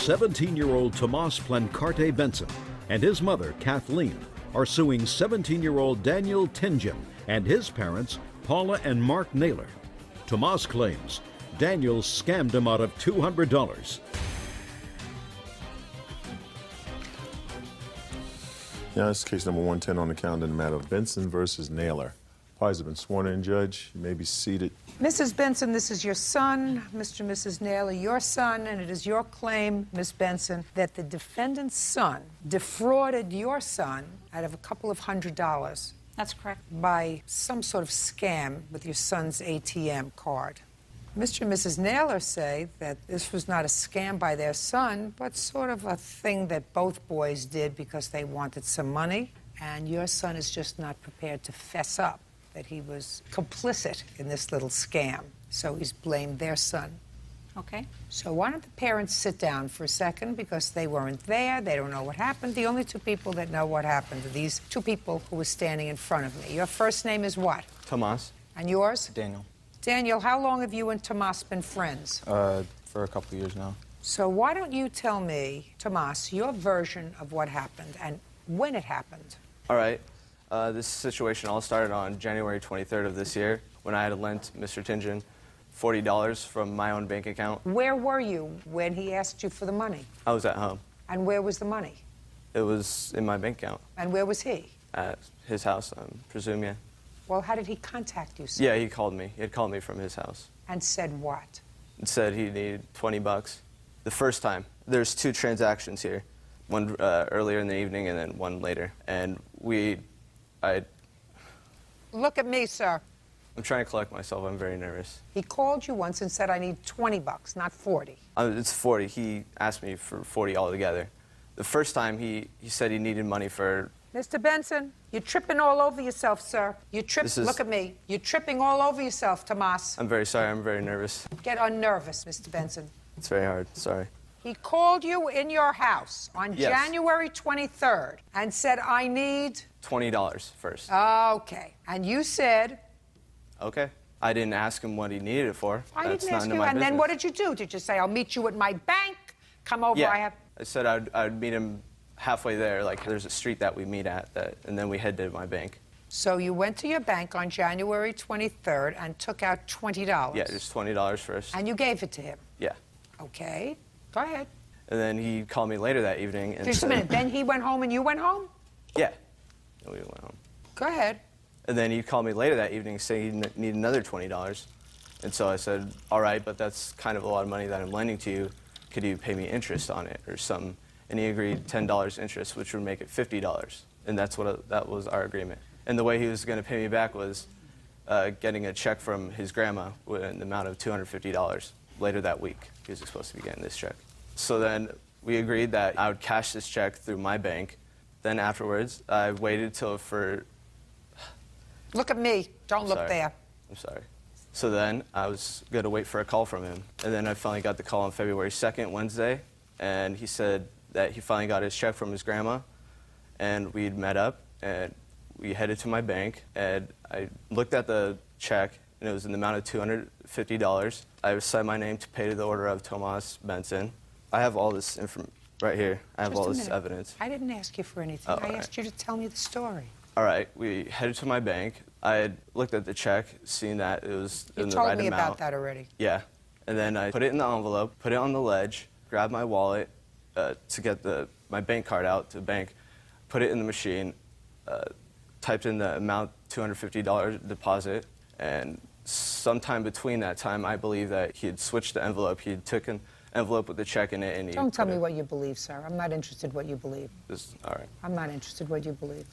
17-year-old Tomas Plancarte Benson and his mother, Kathleen, are suing 17-year-old Daniel Tinjin and his parents, Paula and Mark Naylor. Tomas claims Daniel scammed him out of $200. Yeah, this is case number 110 on the calendar in the matter of Benson versus Naylor. Parties have been sworn in, Judge. You may be seated. Mrs. Benson, this is your son, Mr. and Mrs. Naylor, your son, and it is your claim, Miss Benson, that the defendant's son defrauded your son out of a couple of $100. That's correct. By some sort of scam with your son's ATM card. Mr. and Mrs. Naylor say that this was not a scam by their son, but sort of a thing that both boys did because they wanted some money, and your son is just not prepared to fess up that he was complicit in this little scam. So he's blamed their son. Okay. So why don't the parents sit down for a second, because they weren't there, they don't know what happened. The only two people that know what happened are these two people who were standing in front of me. Your first name is what? Tomas. And yours? Daniel. Daniel, how long have you and Tomas been friends? For a couple of years now. So why don't you tell me, Tomas, your version of what happened and when it happened? All right. This situation all started on January 23rd of this year when I had lent Mr. Tinjin $40 from my own bank account. Where were you when he asked you for the money? I was at home. And where was the money? It was in my bank account. And where was he? At his house, I presume, yeah. Well, how did he contact you, sir? Yeah, he called me. He had called me from his house. And said what? It said he needed $20. The first time. There's two transactions here. One earlier in the evening and then one later. And Look at me, sir. I'm trying to collect myself. I'm very nervous. He called you once and said, I need $20, not 40. It's 40. He asked me for 40 altogether. The first time he said he needed money for... Mr. Benson, you're tripping all over yourself, sir. Look at me. You're tripping all over yourself, Tomas. I'm very sorry. I'm very nervous. Get unnervous, Mr. Benson. It's very hard. Sorry. He called you in your house on Yes. January 23rd and said, I need... $20 first. Okay. And you said... Okay. I didn't ask him what he needed it for. I That's didn't not ask into you. my And then business. what did you do? Did you say, I'll meet you at my bank? Come over, Yeah. I said I'd meet him halfway there. Like, there's a street that we meet at, and then we head to my bank. So you went to your bank on January 23rd and took out $20. Yeah, just $20 first. And you gave it to him? Yeah. Okay. Go ahead. And then he called me later that evening and Just said... a minute. Then he went home and you went home? Yeah. And we went home. Go ahead. And then he called me later that evening saying he needed another $20. And so I said, all right, but that's kind of a lot of money that I'm lending to you. Could you pay me interest on it or something? And he agreed $10 interest, which would make it $50. And that was our agreement. And the way he was going to pay me back was getting a check from his grandma in the amount of $250 later that week. He was supposed to be getting this check. So then we agreed that I would cash this check through my bank. Then afterwards, I waited till for... Look at me. Don't look there. I'm sorry. So then I was going to wait for a call from him. And then I finally got the call on February 2nd, Wednesday. And he said that he finally got his check from his grandma. And we'd met up, and we headed to my bank. And I looked at the check, and it was in the amount of $250. I signed my name to pay to the order of Tomas Benson. I have all this right here. I have all this evidence. I didn't ask you for anything. Oh, I asked you to tell me the story. All right, we headed to my bank. I had looked at the check, seen that it was in the right amount. You told me about that already. Yeah, and then I put it in the envelope, put it on the ledge, grabbed my wallet to get my bank card out to the bank, put it in the machine, typed in the amount, $250 deposit, and sometime between that time, I believe that he had switched the envelope. He had taken envelope with the check in it, and he... Don't tell me what you believe, sir. I'm not interested what you believe. All right. I'm not interested what you believe.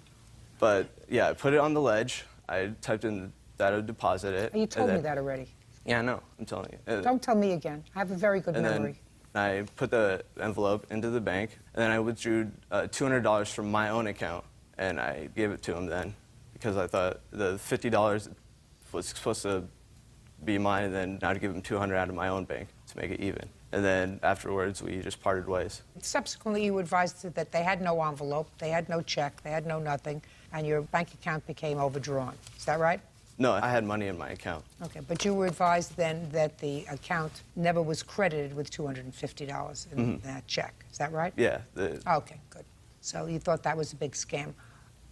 But, yeah, I put it on the ledge. I typed in that I would deposit it. You told me that already. Yeah, I know. I'm telling you. Don't tell me again. I have a very good memory. Then I put the envelope into the bank, and then I withdrew $200 from my own account, and I gave it to him then because I thought the $50 was supposed to be mine, and then I'd give him $200 out of my own bank to make it even. And then afterwards, we just parted ways. Subsequently, you advised that they had no envelope, they had no check, they had no nothing, and your bank account became overdrawn. Is that right? No, I had money in my account. Okay, but you were advised then that the account never was credited with $250 in that check. Is that right? Yeah. Okay, good. So you thought that was a big scam.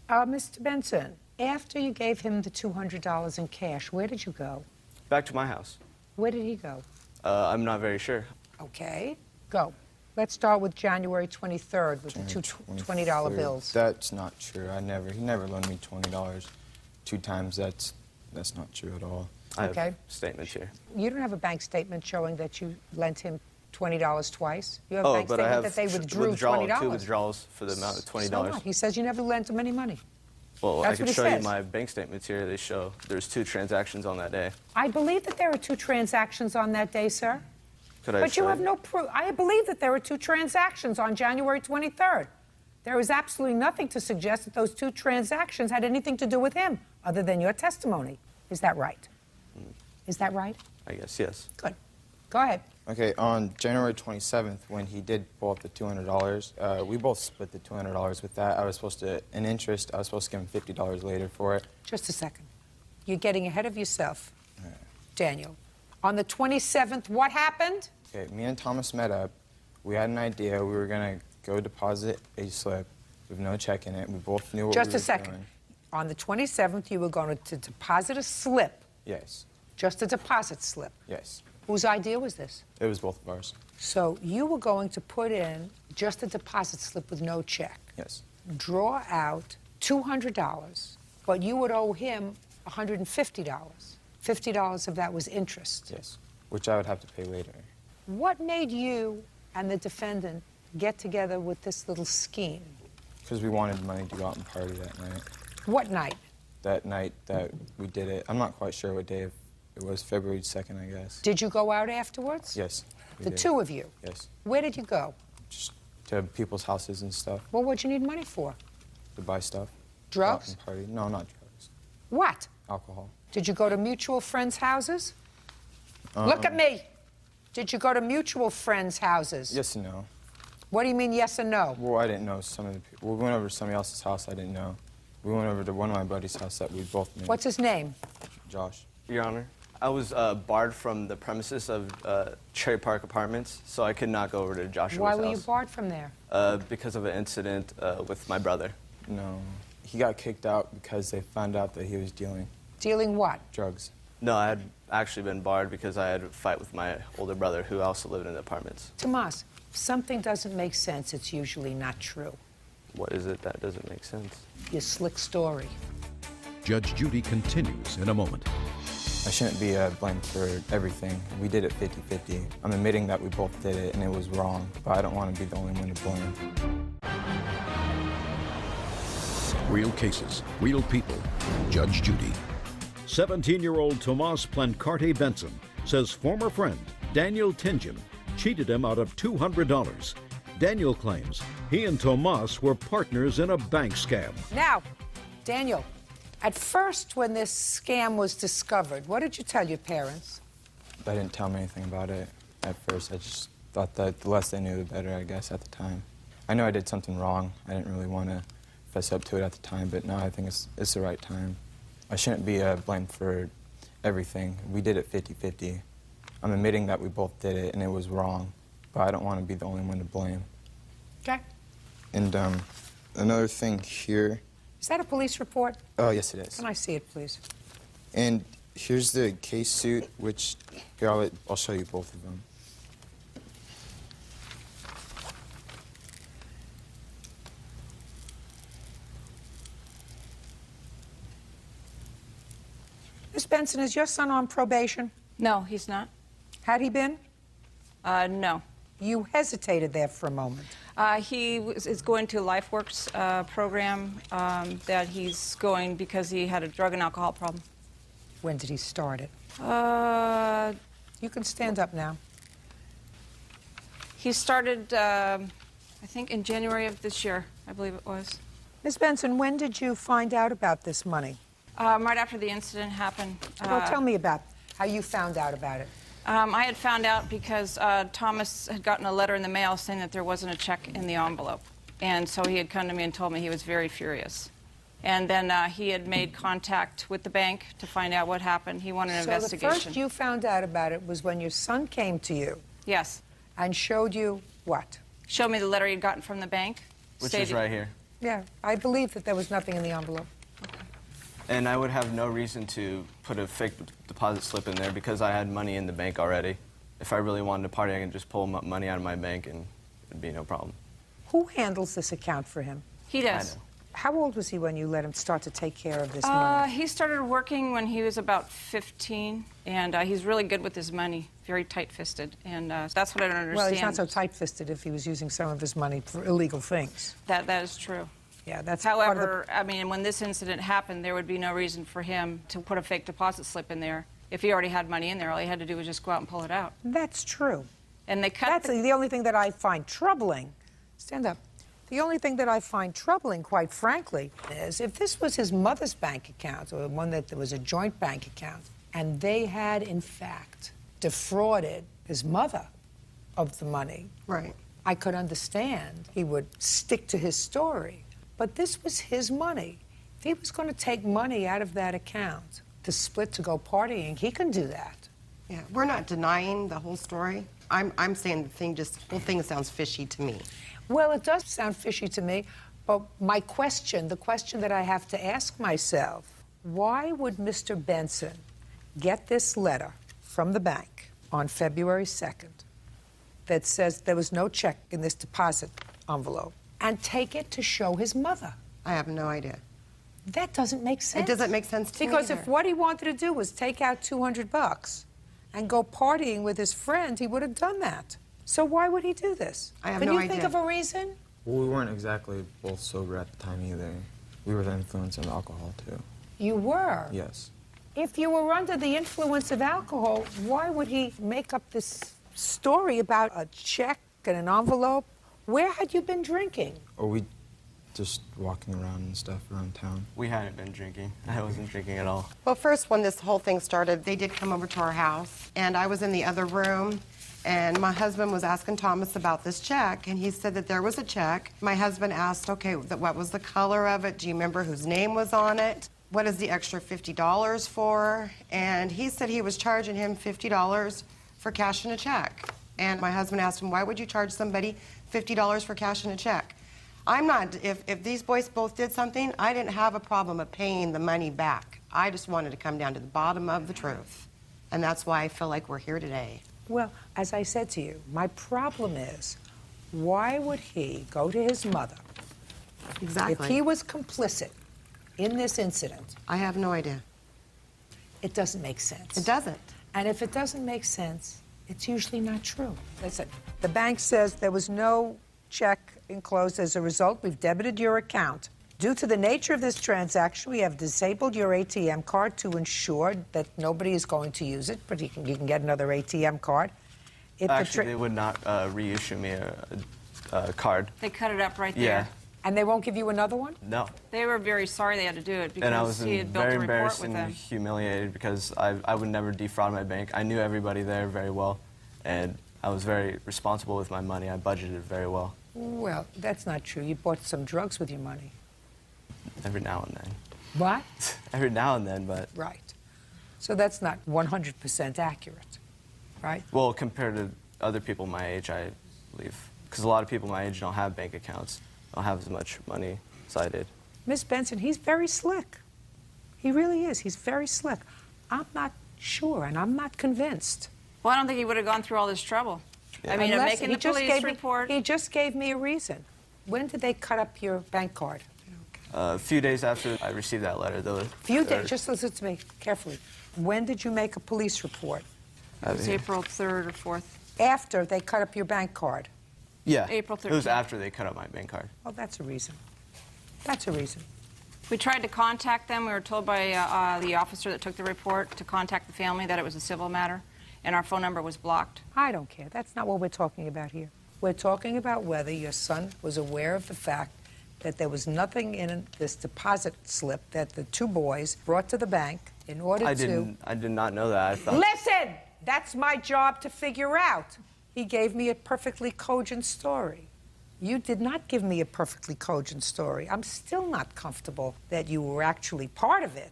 Mr. Benson, after you gave him the $200 in cash, where did you go? Back to my house. Where did he go? I'm not very sure. Okay, go. Let's start with January 23rd with the two $20 bills. That's not true. He never loaned me $20 two times. That's not true at all. I Okay. have statements here. You don't have a bank statement showing that you lent him $20 twice? You have a Oh, bank but I statement have that they withdrew $20? two withdrawals for the amount of $20. So what? He says you never lent him any money. Well, That's I can what he show you says. my bank statements here. They show there's 2 transactions on that day. I believe that there are 2 transactions on that day, sir. Could I But you show have no proof. I believe that there were 2 transactions on January 23rd. There is absolutely nothing to suggest that those 2 transactions had anything to do with him, other than your testimony. Is that right? Is that right? I guess, yes. Good. Go ahead. Okay, on January 27th, when he did pull up the $200, we both split the $200 with that. I was supposed to, in interest, I was supposed to give him $50 later for it. Just a second. You're getting ahead of yourself, Daniel. On the 27th, what happened? Okay, me and Thomas met up. We had an idea. We were going to go deposit a slip with no check in it. We both knew what Just we were a second. doing. On the 27th, you were going to deposit a slip, Yes, just a deposit slip. yes. Whose idea was this? It was both of ours. So you were going to put in just a deposit slip with no check. Yes, Draw out $200, but you would owe him $150. $50 of that was interest. yes, which I would have to pay later. What made you and the defendant get together with this little scheme? Because we wanted money to go out and party that night. What night? That night that we did it, I'm not quite sure what day it was, February 2nd, I guess. Did you go out afterwards? Yes. we The did. 2 of you? Yes. Where did you go? Just to people's houses and stuff Well, what'd you need money for? to buy stuff. Drugs? Go out and party. No, not drugs. What? Alcohol. Did you go to mutual friends' houses? Look at me. Did you go to mutual friends' houses? Yes and no. What do you mean, yes and no? Well, I didn't know some of the people. We went over to somebody else's house I didn't know. We went over to one of my buddy's house that we both knew. What's his name? Josh. Your Honor, I was barred from the premises of Cherry Park Apartments, so I could not go over to Joshua's Why house. were you barred from there? Because of an incident with my brother. No. He got kicked out because they found out that he was dealing Dealing what? drugs. No, I had actually been barred because I had a fight with my older brother who also lived in the apartments. Tomas, if something doesn't make sense, it's usually not true. What is it that doesn't make sense? Your slick story. Judge Judy continues in a moment. I shouldn't be blamed for everything. We did it 50-50. I'm admitting that we both did it and it was wrong, but I don't want to be the only one to blame. Real cases, real people. Judge Judy. 17-year-old Tomas Plancarte Benson says former friend Daniel Tinjin cheated him out of $200. Daniel claims he and Tomas were partners in a bank scam. Now, Daniel, at first when this scam was discovered, what did you tell your parents? They didn't tell me anything about it at first. I just thought that the less they knew, the better, I guess, at the time. I know I did something wrong. I didn't really want to fess up to it at the time, but now I think it's the right time. I shouldn't be blamed for everything. We did it 50-50. I'm admitting that we both did it and it was wrong, but I don't want to be the only one to blame. Okay. And another thing here. Is that a police report? Oh, yes, it is. Can I see it, please? And here's the case suit, which here I'll show you both of them. Miss Benson, is your son on probation? No, he's not. Had he been? No. You hesitated there for a moment. He is going to LifeWorks program that he's going because he had a drug and alcohol problem. When did he start it? Uh, You can stand up now. he started, I think, in January of this year, I believe it was. Miss Benson, when did you find out about this money? Right after the incident happened. Well, tell me about how you found out about it. I had found out because Thomas had gotten a letter in the mail saying that there wasn't a check in the envelope. And so he had come to me and told me he was very furious. And then he had made contact with the bank to find out what happened. He wanted an investigation. So the first you found out about it was when your son came to you Yes. and showed you what? Showed me the letter he'd gotten from the bank. Which is right here. Yeah, I believe that there was nothing in the envelope. And I would have no reason to put a fake deposit slip in there because I had money in the bank already. If I really wanted to party, I could just pull money out of my bank and it'd be no problem. Who handles this account for him? He does. I know. How old was he when you let him start to take care of this money? He started working when he was about 15, and he's really good with his money, very tight-fisted, and that's what I don't understand. Well, he's not so tight-fisted if he was using some of his money for illegal things. That is true. Yeah, that's However, I mean, when this incident happened, there would be no reason for him to put a fake deposit slip in there. If he already had money in there, all he had to do was just go out and pull it out. That's true. And they cut That's the only thing that I find troubling. Stand up. The only thing that I find troubling, quite frankly, is if this was his mother's bank account or one that was a joint bank account, and they had, in fact, defrauded his mother of the money, Right. I could understand he would stick to his story. But this was his money. If he was going to take money out of that account to split to go partying, he can do that. Yeah, we're not denying the whole story. I'm saying the whole thing sounds fishy to me. Well, it does sound fishy to me, but the question that I have to ask myself, why would Mr. Benson get this letter from the bank on February 2nd that says there was no check in this deposit envelope and take it to show his mother? I have no idea. That doesn't make sense. It doesn't make sense to me Because either. if what he wanted to do was take out $200 and go partying with his friend, he would have done that. So why would he do this? I have Can no you idea. think of a reason? Well, we weren't exactly both sober at the time either. We were the influence of alcohol, too. You were. Yes. If you were under the influence of alcohol, why would he make up this story about a check and an envelope? Where had you been drinking? Or we just walking around and stuff around town. We hadn't been drinking. I wasn't drinking at all. Well, first, when this whole thing started, they did come over to our house, and I was in the other room, and my husband was asking Thomas about this check, and he said that there was a check. My husband asked, okay, what was the color of it? Do you remember whose name was on it? What is the extra $50 for? And he said he was charging him $50 for cashing a check. And my husband asked him, why would you charge somebody $50 for cashing a check? If these boys both did something, I didn't have a problem of paying the money back. I just wanted to come down to the bottom of the truth. And that's why I feel like we're here today. Well, as I said to you, my problem is, why would he go to his mother? Exactly. If he was complicit in this incident, I have no idea. it doesn't make sense. It doesn't. And if it doesn't make sense, it's usually not true. Listen, the bank says there was no check enclosed. As a result, we've debited your account. Due to the nature of this transaction, we have disabled your ATM card to ensure that nobody is going to use it, but you can get another ATM card. If the Actually, they would not reissue me a card. They cut it up right there. Yeah. And they won't give you another one? No. They were very sorry they had to do it And I because was he had built very a report embarrassed with and them. humiliated because I would never defraud my bank. I knew everybody there very well, and I was very responsible with my money. I budgeted very well. Well, that's not true. You bought some drugs with your money. Every now and then. What? Every now and then, but... Right. So that's not 100% accurate, right? Well, compared to other people my age, I believe. Because a lot of people my age don't have bank accounts, don't have as much money as I did. Miss Benson, he's very slick. He really is. He's very slick. I'm not sure, and I'm not convinced. Well, I don't think he would have gone through all this trouble. Yeah. I mean, Unless making he the just police gave report. He just gave me a reason. When did they cut up your bank card? A few days after I received that letter, though. Few days. Just listen to me carefully. When did you make a police report? It was April 3rd or 4th. After they cut up your bank card. Yeah. April It was 13th. after they cut up my bank card. Oh, that's a reason. That's a reason. We tried to contact them. We were told by the officer that took the report to contact the family that it was a civil matter, and our phone number was blocked. I don't care. That's not what we're talking about here. We're talking about whether your son was aware of the fact that there was nothing in this deposit slip that the two boys brought to the bank in order I to... did not know that. I thought... Listen! That's my job to figure out. He gave me a perfectly cogent story. You did not give me a perfectly cogent story. I'm still not comfortable that you were actually part of it.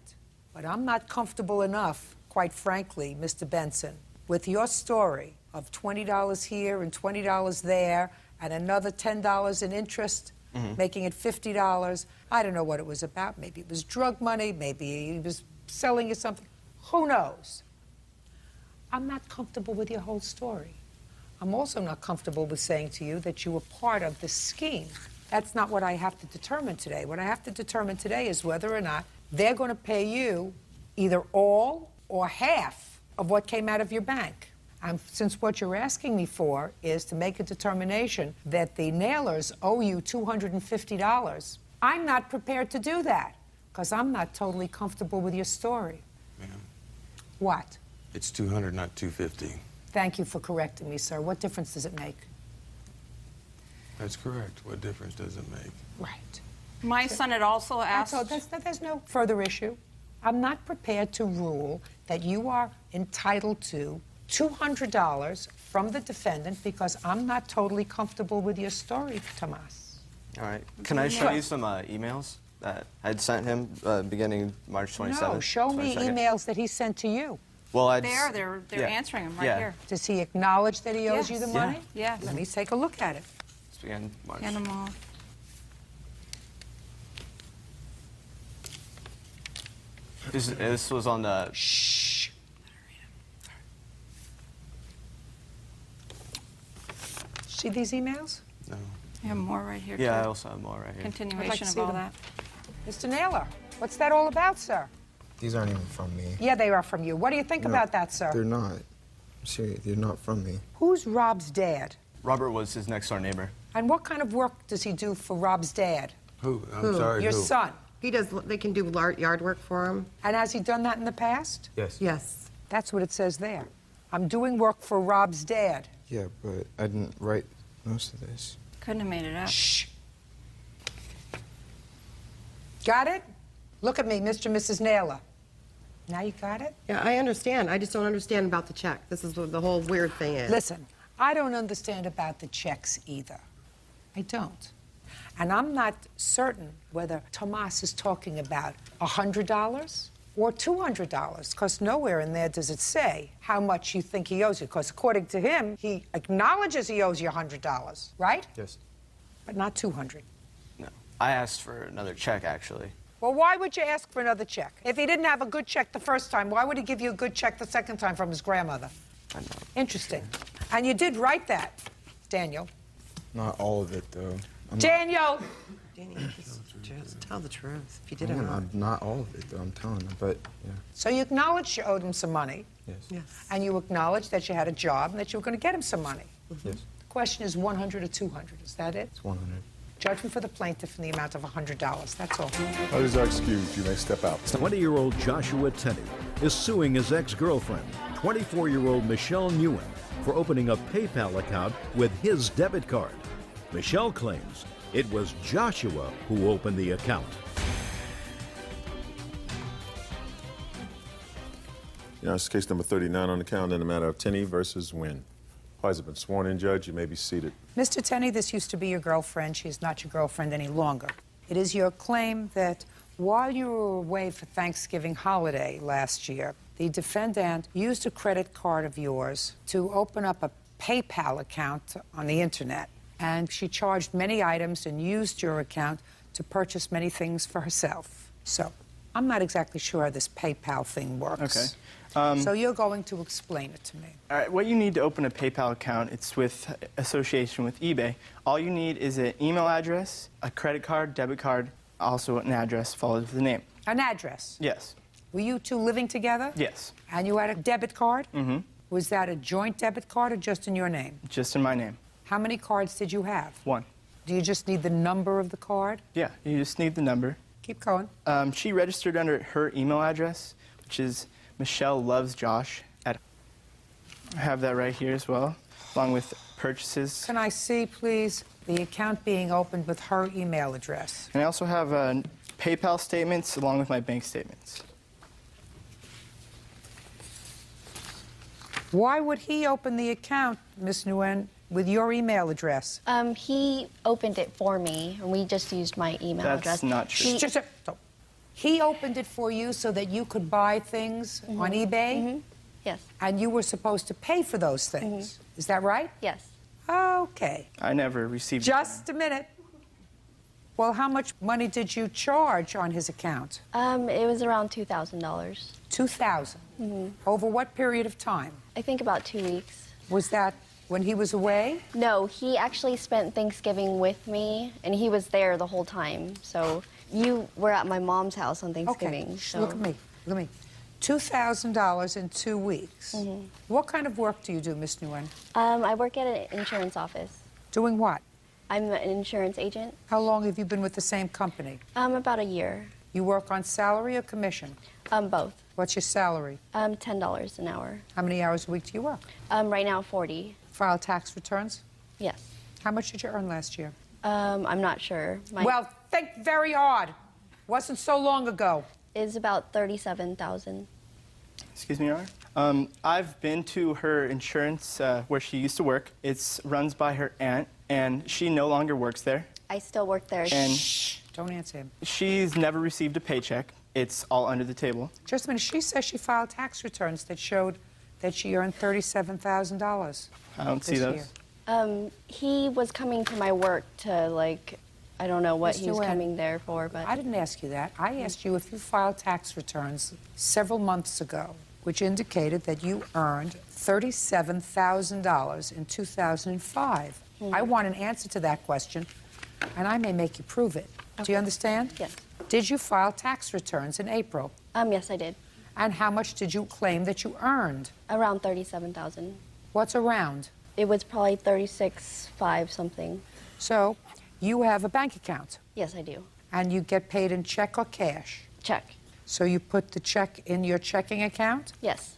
But I'm not comfortable enough, quite frankly, Mr. Benson, with your story of $20 here and $20 there and another $10 in interest, making it $50. I don't know what it was about. Maybe it was drug money. Maybe he was selling you something. Who knows? I'm not comfortable with your whole story. I'm also not comfortable with saying to you that you were part of this scheme. That's not what I have to determine today. What I have to determine today is whether or not they're going to pay you either all or half of what came out of your bank. And since what you're asking me for is to make a determination that the Nailers owe you $250, I'm not prepared to do that because I'm not totally comfortable with your story. Ma'am, What? it's 200, not 250. Thank you for correcting me, sir. What difference does it make? That's correct. What difference does it make? Right. My son had also asked. There's no further issue. I'm not prepared to rule that you are entitled to $200 from the defendant because I'm not totally comfortable with your story, Tomas. All right. Can I show you some emails that I had sent him beginning March 27th? No, show me 22nd? emails that he sent to you. Well, They're answering them right Yeah. here. Does he acknowledge that he owes you the Yes. money? Yes. Let me take a look at it. It's beginning March. Hand them all. This was on the. Shh. See these emails? No. I have more right here, Yeah, I too. also have more right here. Continuation see of all them. that. Mr. Naylor, what's that all about, sir? These aren't even from me. Yeah, they are from you. What do you think No, about that, sir? They're not. Seriously, they're not from me. Who's Rob's dad? Robert was his next door neighbor. And what kind of work does he do for Rob's dad? Who? I'm sorry, Your who? son. He does. They can do yard work for him. And has he done that in the past? Yes. Yes. That's what it says there. I'm doing work for Rob's dad. Yeah, but I didn't write most of this. Couldn't have made it up. Shh. Got it? Look at me, Mr. and Mrs. Naylor. Now you got it? Yeah, I understand. I just don't understand about the check. This is what the whole weird thing is. Listen, I don't understand about the checks either. I don't. And I'm not certain whether Tomas is talking about $100 or $200, because nowhere in there does it say how much you think he owes you, because according to him, he acknowledges he owes you $100, right? Yes. But not $200. No. I asked for another check, actually. Well, why would you ask for another check? If he didn't have a good check the first time, why would he give you a good check the second time from his grandmother? I know. Interesting. And you did write that, Daniel. Not all of it, though. Daniel! Danny, just tell the truth. If you did it wrong. I'm not all of it, though. I'm telling them, but yeah. So you acknowledged you owed him some money, Yes. Yes. and you acknowledged that you had a job and that you were going to get him some money. Yes. The question is 100 or 200. Is that it? It's 100. Judgment for the plaintiff in the amount of $100. That's all. Others are excused. You may step out. 20-year-old Joshua Tenney is suing his ex-girlfriend, 24-year-old Michelle Newen, for opening a PayPal account with his debit card. Michelle claims it was Joshua who opened the account. It's case number 39 on the calendar in the matter of Tenney versus Wynn. Parties have been sworn in, Judge. You may be seated. Mr. Tenney, this used to be your girlfriend. She's not your girlfriend any longer. It is your claim that while you were away for Thanksgiving holiday last year, the defendant used a credit card of yours to open up a PayPal account on the internet. And she charged many items and used your account to purchase many things for herself. So I'm not exactly sure how this PayPal thing works. Okay. So you're going to explain it to me. All right, what you need to open a PayPal account, it's with association with eBay. All you need is an email address, a credit card, debit card, also an address followed with the name. An address. Yes. Were you two living together? Yes. And you had a debit card? Mm-hmm. Was that a joint debit card or just in your name? Just in my name. How many cards did you have? One. Do you just need the number of the card? Yeah, you just need the number. Keep going. She registered under her email address, which is Michelle Loves Josh. I have that right here as well, along with purchases. Can I see, please, the account being opened with her email address? And I also have PayPal statements along with my bank statements. Why would he open the account, Miss Nguyen, with your email address? He opened it for me, and we just used my email address. That's not true. He opened it for you so that you could buy things on eBay? Yes. And you were supposed to pay for those things. Is that right? Yes. Okay. I never received. Just a minute. Well, how much money did you charge on his account? It was around $2,000. $2,000. Over what period of time? I think about 2 weeks. Was that when he was away? No, he actually spent Thanksgiving with me, and he was there the whole time. So you were at my mom's house on Thanksgiving. Okay. So. Look at me. Look at me. $2,000 in 2 weeks. What kind of work do you do, Miss Nguyen? I work at an insurance office. Doing what? I'm an insurance agent. How long have you been with the same company? About a year. You work on salary or commission? Both. What's your salary? $10 an hour. How many hours a week do you work? Right now, 40. File tax returns? Yes. How much did you earn last year? I'm not sure. Well, think very hard. Wasn't so long ago. It's about $37,000. Excuse me, Your Honor. I've been to her insurance where she used to work. It's runs by her aunt, and she no longer works there. I still work there. And Shh, don't answer him. she's never received a paycheck. It's all under the table. Just a minute. She says she filed tax returns that showed that she earned $37,000. I don't see those. year. He was coming to my work to, like, I don't know what Mr. he was Nguyen, coming there for, but... I didn't ask you that. I asked you if you filed tax returns several months ago, which indicated that you earned $37,000 in 2005. I want an answer to that question, and I may make you prove it. Do you understand? Yes. Did you file tax returns in April? Yes, I did. And how much did you claim that you earned? Around $37,000. What's around? It was probably 36.5 something. So you have a bank account, Yes, I do. and you get paid in check or cash. Check. So you put the check in your checking account, Yes.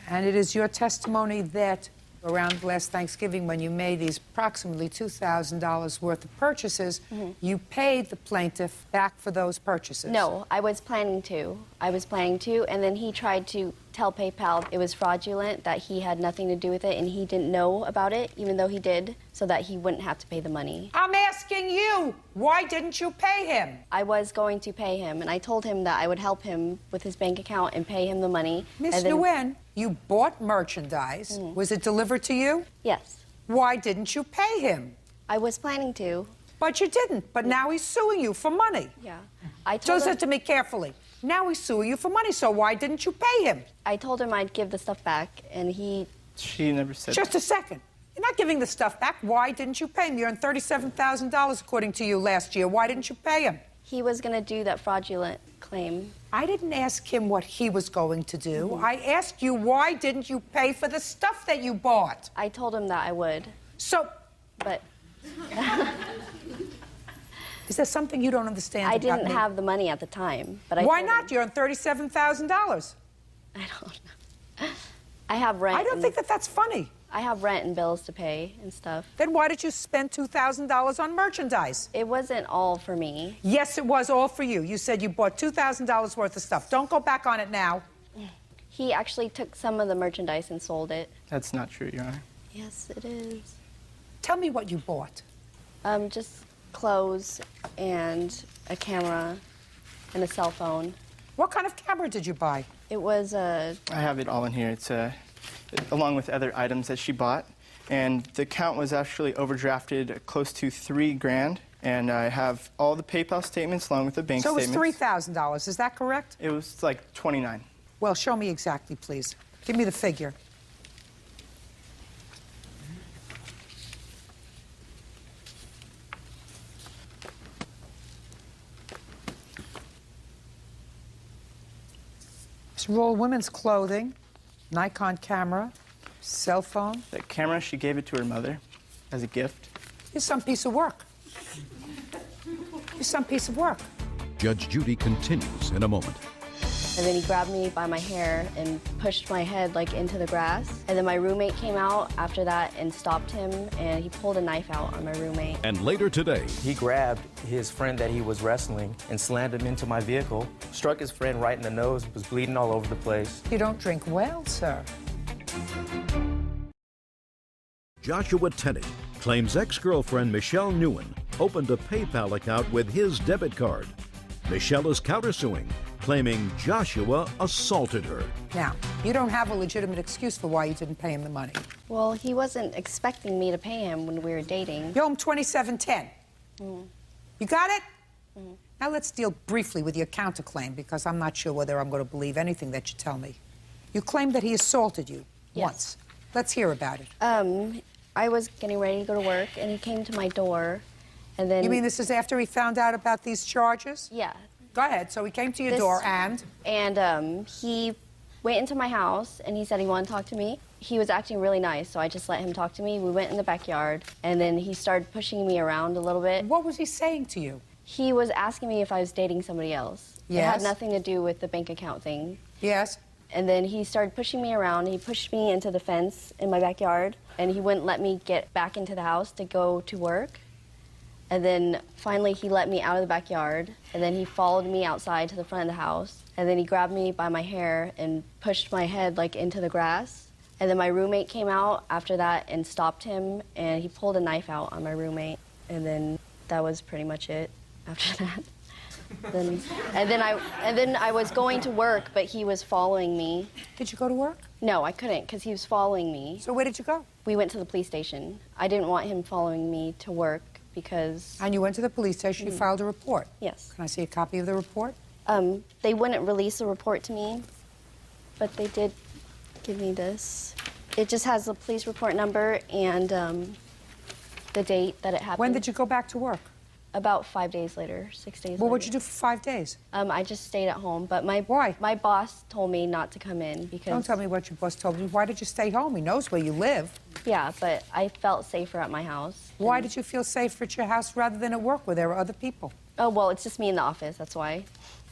and it is your testimony that around last Thanksgiving, when you made these approximately $2,000 worth of purchases, you paid the plaintiff back for those purchases. No, I was planning to. And then he tried to tell PayPal it was fraudulent, that he had nothing to do with it, and he didn't know about it, even though he did, so that he wouldn't have to pay the money. I'm asking you, why didn't you pay him? I was going to pay him, and I told him that I would help him with his bank account and pay him the money. Miss Nguyen, you bought merchandise. Was it delivered to you? Yes. Why didn't you pay him? I was planning to. But you didn't. But now he's suing you for money. Yeah. I told Listen him, to me carefully. Now he's suing you for money, so why didn't you pay him? I told him I'd give the stuff back, and he... She never said Just a second. You're not giving the stuff back. Why didn't you pay him? You earned $37,000 according to you last year. Why didn't you pay him? He was going to do that fraudulent claim. I didn't ask him what he was going to do. I asked you, why didn't you pay for the stuff that you bought? I told him that I would, So, but is there something you don't understand I about didn't me? have the money at the time. But Why told not? him- You earned $37,000. I don't know. I have rent. I don't and- think that that's funny. I have rent and bills to pay and stuff. Then why did you spend $2,000 on merchandise? It wasn't all for me. Yes, it was all for you. You said you bought $2,000 worth of stuff. Don't go back on it now. He actually took some of the merchandise and sold it. That's not true, Your Honor. Yes, it is. Tell me what you bought. Just clothes and a camera and a cell phone. What kind of camera did you buy? It was a... I have it all in here. It's along with other items that she bought. And the account was actually overdrafted close to $3,000. And I have all the PayPal statements along with the bank So it was statements. $3,000. Is that correct? It was like 29. Well, show me exactly, please. Give me the figure. It's all women's clothing, Nikon camera, cell phone. The camera, she gave it to her mother as a gift. Here's some piece of work. Here's some piece of work. Judge Judy continues in a moment. And then he grabbed me by my hair and pushed my head like into the grass. And then my roommate came out after that and stopped him, and he pulled a knife out on my roommate. And later today, He grabbed his friend that he was wrestling and slammed him into my vehicle, struck his friend right in the nose, was bleeding all over the place. You don't drink well, sir. Joshua Tenney claims ex-girlfriend Michelle Nguyen opened a PayPal account with his debit card. Michelle is countersuing, claiming Joshua assaulted her. Now, you don't have a legitimate excuse for why you didn't pay him the money. Well, he wasn't expecting me to pay him when we were dating. You owe him $27.10. You got it? Now let's deal briefly with your counterclaim, because I'm not sure whether I'm going to believe anything that you tell me. You claim that he assaulted you once. Let's hear about it. I was getting ready to go to work, and he came to my door, and then... You mean this is after he found out about these charges? Yeah. Go ahead. So he came to your door and? And he went into my house, and he said he wanted to talk to me. He was acting really nice, so I just let him talk to me. We went in the backyard, and then he started pushing me around a little bit. What was he saying to you? He was asking me if I was dating somebody else. Yes. It had nothing to do with the bank account thing. Yes. And then he started pushing me around. He pushed me into the fence in my backyard, and he wouldn't let me get back into the house to go to work. And then finally he let me out of the backyard, and then he followed me outside to the front of the house, and then he grabbed me by my hair and pushed my head like into the grass. And then my roommate came out after that and stopped him, and he pulled a knife out on my roommate, and then that was pretty much it after that. And then I was going to work, but he was following me. Did you go to work? No, I couldn't, because he was following me. So where did you go? We went to the police station. I didn't want him following me to work because... And you went to the police station, you filed a report? Yes. Can I see a copy of the report? They wouldn't release the report to me, but they did give me this. It just has the police report number and the date that it happened. When did you go back to work? About 5 days later, 6 days later. What would you do for 5 days? I just stayed at home, but Why? My boss told me not to come in because... Don't tell me what your boss told you. Why did you stay home? He knows where you live. Yeah, but I felt safer at my house. Why did you feel safer at your house rather than at work where there were other people? Oh, well, it's just me in the office, that's why.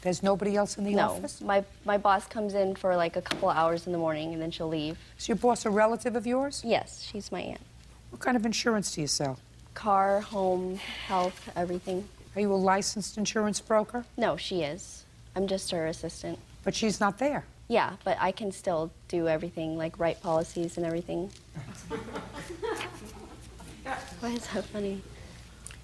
There's nobody else in the office? No, my boss comes in for like a couple of hours in the morning and then she'll leave. Is your boss a relative of yours? Yes, she's my aunt. What kind of insurance do you sell? Car, home, health, everything. Are you a licensed insurance broker? No, she is. I'm just her assistant. But she's not there. Yeah, but I can still do everything, like write policies and everything. Why is that funny?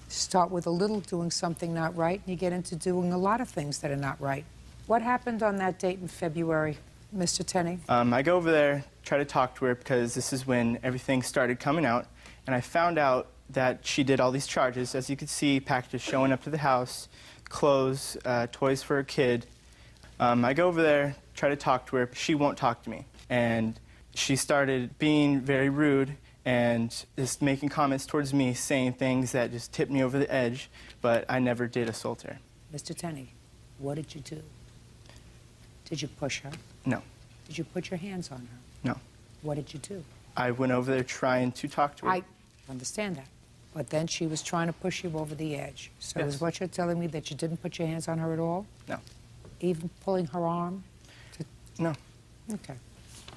Start with a little doing something not right, and you get into doing a lot of things that are not right. What happened on that date in February, Mr. Tenney? I go over there, try to talk to her because this is when everything started coming out, and I found out that she did all these charges. As you can see, packages showing up to the house, clothes, toys for a kid. I go over there, try to talk to her. She won't talk to me. And she started being very rude and just making comments towards me, saying things that just tipped me over the edge, but I never did assault her. Mr. Tenney, what did you do? Did you push her? No. Did you put your hands on her? No. What did you do? I went over there trying to talk to her. I understand that. But then she was trying to push you over the edge. So Yes. is what you're telling me that you didn't put your hands on her at all? No. Even pulling her arm? No. Okay.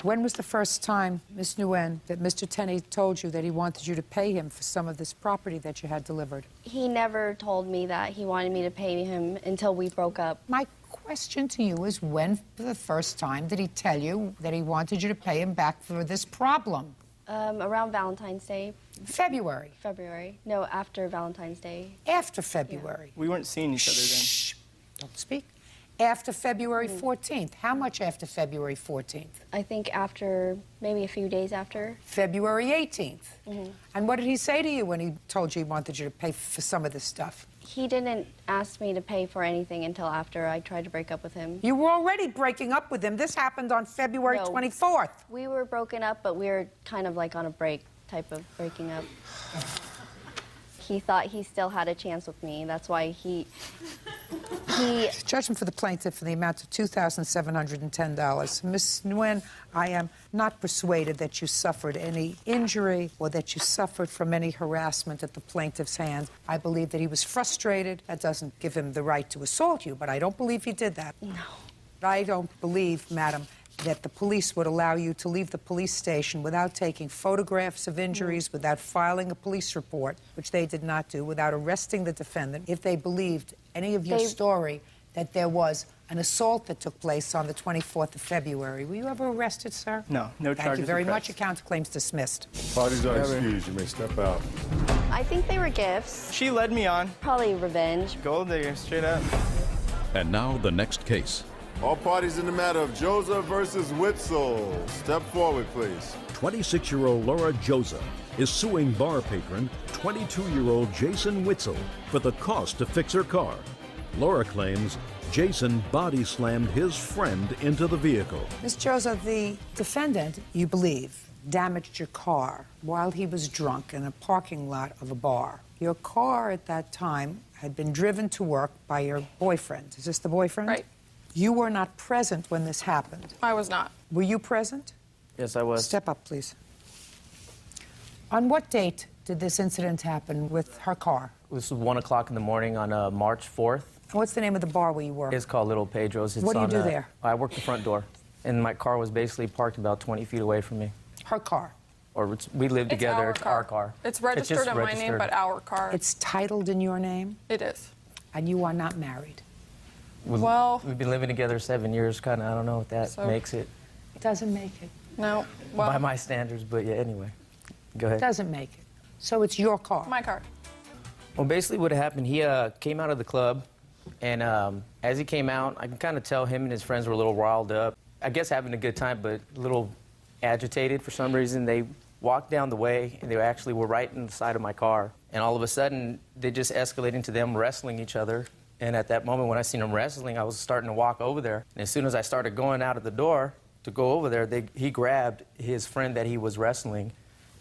When was the first time, Miss Nguyen, that Mr. Tenney told you that he wanted you to pay him for some of this property that you had delivered? He never told me that he wanted me to pay him until we broke up. My question to you is, when for the first time did he tell you that he wanted you to pay him back for this problem? Around Valentine's Day. February. February. No, after Valentine's Day. After February. We weren't seeing each other then. Shh. Don't speak. After February 14th. How much after February 14th? I think after, maybe a few days after. February 18th. And what did he say to you when he told you he wanted you to pay for some of this stuff? He didn't ask me to pay for anything until after I tried to break up with him. You were already breaking up with him. This happened on February 24th. We were broken up, but we were kind of like on a break type of breaking up. He thought he still had a chance with me. That's why he Judgment for the plaintiff for the amount of $2,710. Ms. Nguyen, I am not persuaded that you suffered any injury or that you suffered from any harassment at the plaintiff's hands. I believe that he was frustrated. That doesn't give him the right to assault you, but I don't believe he did that. No. I don't believe, madam, that the police would allow you to leave the police station without taking photographs of injuries, without filing a police report, which they did not do, without arresting the defendant, if they believed any of your story that there was an assault that took place on the 24th of February. Were you ever arrested, sir? No, no charges. Thank you very much. pressed. Your counterclaim's dismissed. Parties are excused. You may step out. I think they were gifts. She led me on. Probably revenge. Gold digger, straight up. And now the next case. All parties in the matter of Joza versus Witzel. Step forward, please. 26-year-old Laura Joza is suing bar patron 22-year-old Jason Witzel for the cost to fix her car. Laura claims Jason body slammed his friend into the vehicle. Ms. Joza, the defendant, you believe, damaged your car while he was drunk in a parking lot of a bar. Your car at that time had been driven to work by your boyfriend. Is this the boyfriend? Right. You were not present when this happened. I was not. Were you present? Yes, I was. Step up, please. On what date did this incident happen with her car? This was 1 o'clock in the morning on March 4th. What's the name of the bar where you work? It's called Little Pedro's. It's What do you on, do there? I work the front door, and my car was basically parked about 20 feet away from me. Her car. Or we live together. It's our car. It's registered just in my name, but our car. It's titled in your name, It is. and you are not married. Well, We've been living together 7 years, kind of. I don't know if that So- makes it Doesn't make it. no. Well, by my standards, but yeah, anyway. Go ahead. Doesn't make it. So it's your car. my car. Well, basically what happened, he came out of the club, and as he came out, I can kind of tell him and his friends were a little riled up. I guess having a good time, but a little agitated for some reason. They walked down the way, and they actually were right in the side of my car. And all of a sudden, they just escalated into them wrestling each other. And at that moment, when I seen them wrestling, I was starting to walk over there. And as soon as I started going out of the door to go over there, he grabbed his friend that he was wrestling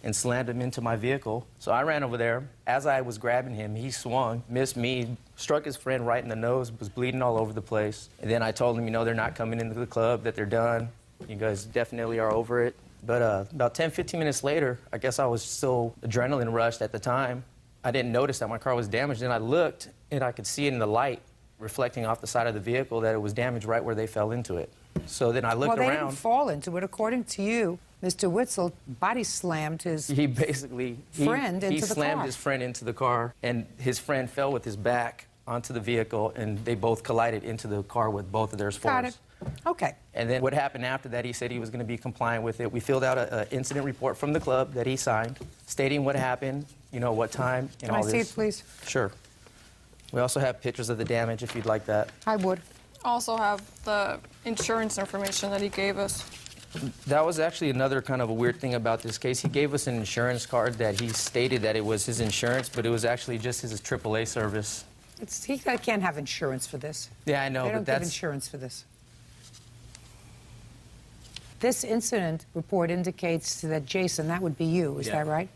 and slammed him into my vehicle. So I ran over there. As I was grabbing him, he swung, missed me, struck his friend right in the nose, was bleeding all over the place. And then I told him, you know, they're not coming into the club, that they're done. You guys definitely are over it. But about 10, 15 minutes later, I guess I was so adrenaline rushed at the time, I didn't notice that my car was damaged. And I looked, and I could see it in the light reflecting off the side of the vehicle that it was damaged right where they fell into it. So then I looked Well, they around. didn't fall into it. According to you, Mr. Witzel body slammed his He basically friend into he the slammed car. his friend into the car, and his friend fell with his back onto the vehicle, and they both collided into the car with both of their force. Got it. Okay. And then what happened after that, he said he was going to be compliant with it. We filled out an incident report from the club that he signed, stating what happened, you know, what time, and Can all I this. see it, please? Sure. We also have pictures of the damage if you'd like that. I would. Also have the insurance information that he gave us. That was actually another kind of a weird thing about this case. He gave us an insurance card that he stated that it was his insurance, but it was actually just his AAA service. He can't have insurance for this. Yeah, I know, They but don't give that's... insurance for this. This incident report indicates that Jason, that would be you, is that right?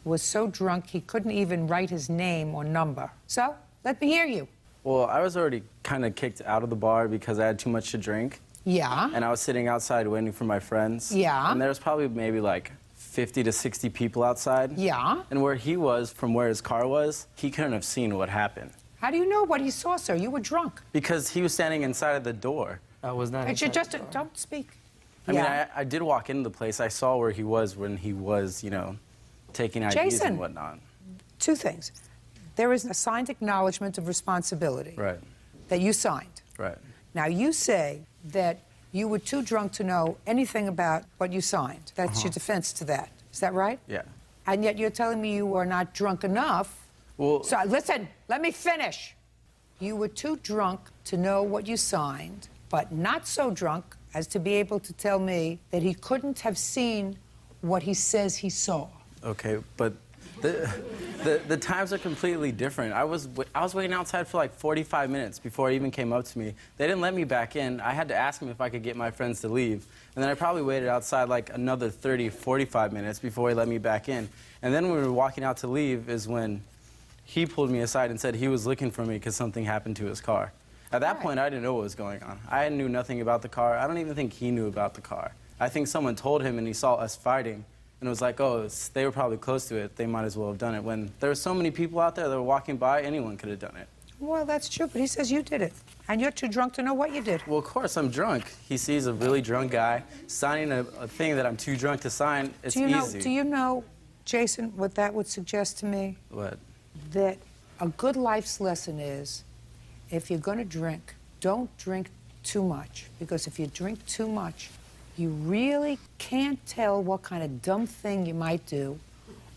Was so drunk he couldn't even write his name or number. So, let me hear you. Well, I was already kind of kicked out of the bar because I had too much to drink. Yeah. And I was sitting outside waiting for my friends. Yeah. And there was probably maybe like 50 to 60 people outside. Yeah. And where he was, from where his car was, he couldn't have seen what happened. How do you know what he saw, sir? You were drunk. Because he was standing inside of the door. I was not. It should just don't speak. I mean, I did walk into the place. I saw where he was when he was, you know, taking IDs Jason. and whatnot. Two things. There is a signed acknowledgement of responsibility Right. that you signed. Right. Now, you say that you were too drunk to know anything about what you signed. That's your defense to that. Is that right? Yeah. And yet you're telling me you were not drunk enough. Well, So, listen, let me finish. You were too drunk to know what you signed, but not so drunk as to be able to tell me that he couldn't have seen what he says he saw. okay, but the times are completely different. I was waiting outside for like 45 minutes before he even came up to me. They didn't let me back in. I had to ask him if I could get my friends to leave. And then I probably waited outside like another 30, 45 minutes before he let me back in. And then when we were walking out to leave is when he pulled me aside and said he was looking for me because something happened to his car. At that point, I didn't know what was going on. I knew nothing about the car. I don't even think he knew about the car. I think someone told him and he saw us fighting. And it was like, oh, they were probably close to it. They might as well have done it. When there were so many people out there that were walking by, anyone could have done it. Well, that's true, but he says you did it. And you're too drunk to know what you did. Well, of course, I'm drunk. He sees a really drunk guy signing a thing that I'm too drunk to sign. It's easy. Do you know, Jason, what that would suggest to me? What? That a good life's lesson is, if you're going to drink, don't drink too much. Because if you drink too much, you really can't tell what kind of dumb thing you might do,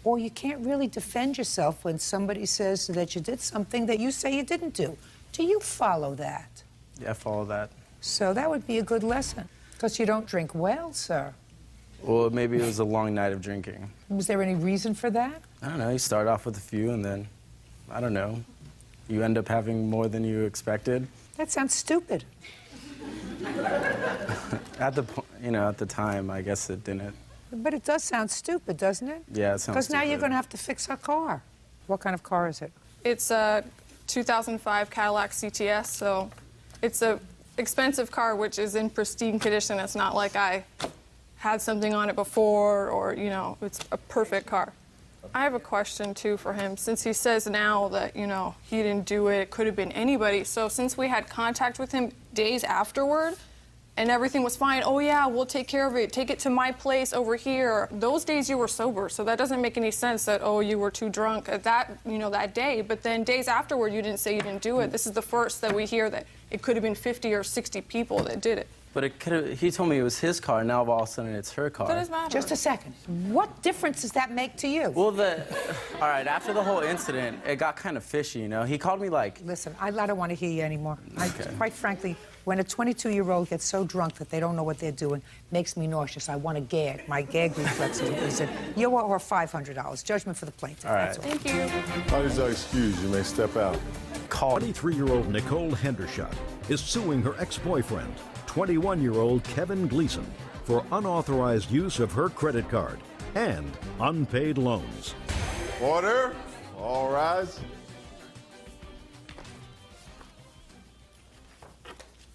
or you can't really defend yourself when somebody says that you did something that you say you didn't do. Do you follow that? Yeah, I follow that. So that would be a good lesson, because you don't drink well, sir. Well, maybe it was a long night of drinking. Was there any reason for that? I don't know. You start off with a few, and then, I don't know, you end up having more than you expected. That sounds stupid. At the time, I guess it didn't. But it does sound stupid, doesn't it? Yeah, it sounds Because now stupid. you're going to have to fix her car. What kind of car is it? It's a 2005 Cadillac CTS, so it's a expensive car which is in pristine condition. It's not like I had something on it before, or, you know, it's a perfect car. I have a question, too, for him. Since he says now that, you know, he didn't do it, it could have been anybody. So since we had contact with him days afterward, and everything was fine, oh, yeah, we'll take care of it. Take it to my place over here. Those days you were sober, so that doesn't make any sense that, oh, you were too drunk at that, you know, that day. But then days afterward, you didn't say you didn't do it. This is the first that we hear that it could have been 50 or 60 people that did it. But it could have, he told me it was his car, now all of a sudden it's her car. That doesn't matter. Just a second. What difference does that make to you? All right, after the whole incident, it got kind of fishy, you know? He called me like... Listen, I don't want to hear you anymore. Okay. Quite frankly, when a 22-year-old gets so drunk that they don't know what they're doing, makes me nauseous. I want to gag. My gag reflex is that you owe her $500. Judgment for the plaintiff. All right. That's all. Thank you. Parties are excused. You may step out. 23-year-old Nicole Hendershot is suing her ex-boyfriend, 21-year-old Kevin Gleason, for unauthorized use of her credit card and unpaid loans. Order. All rise.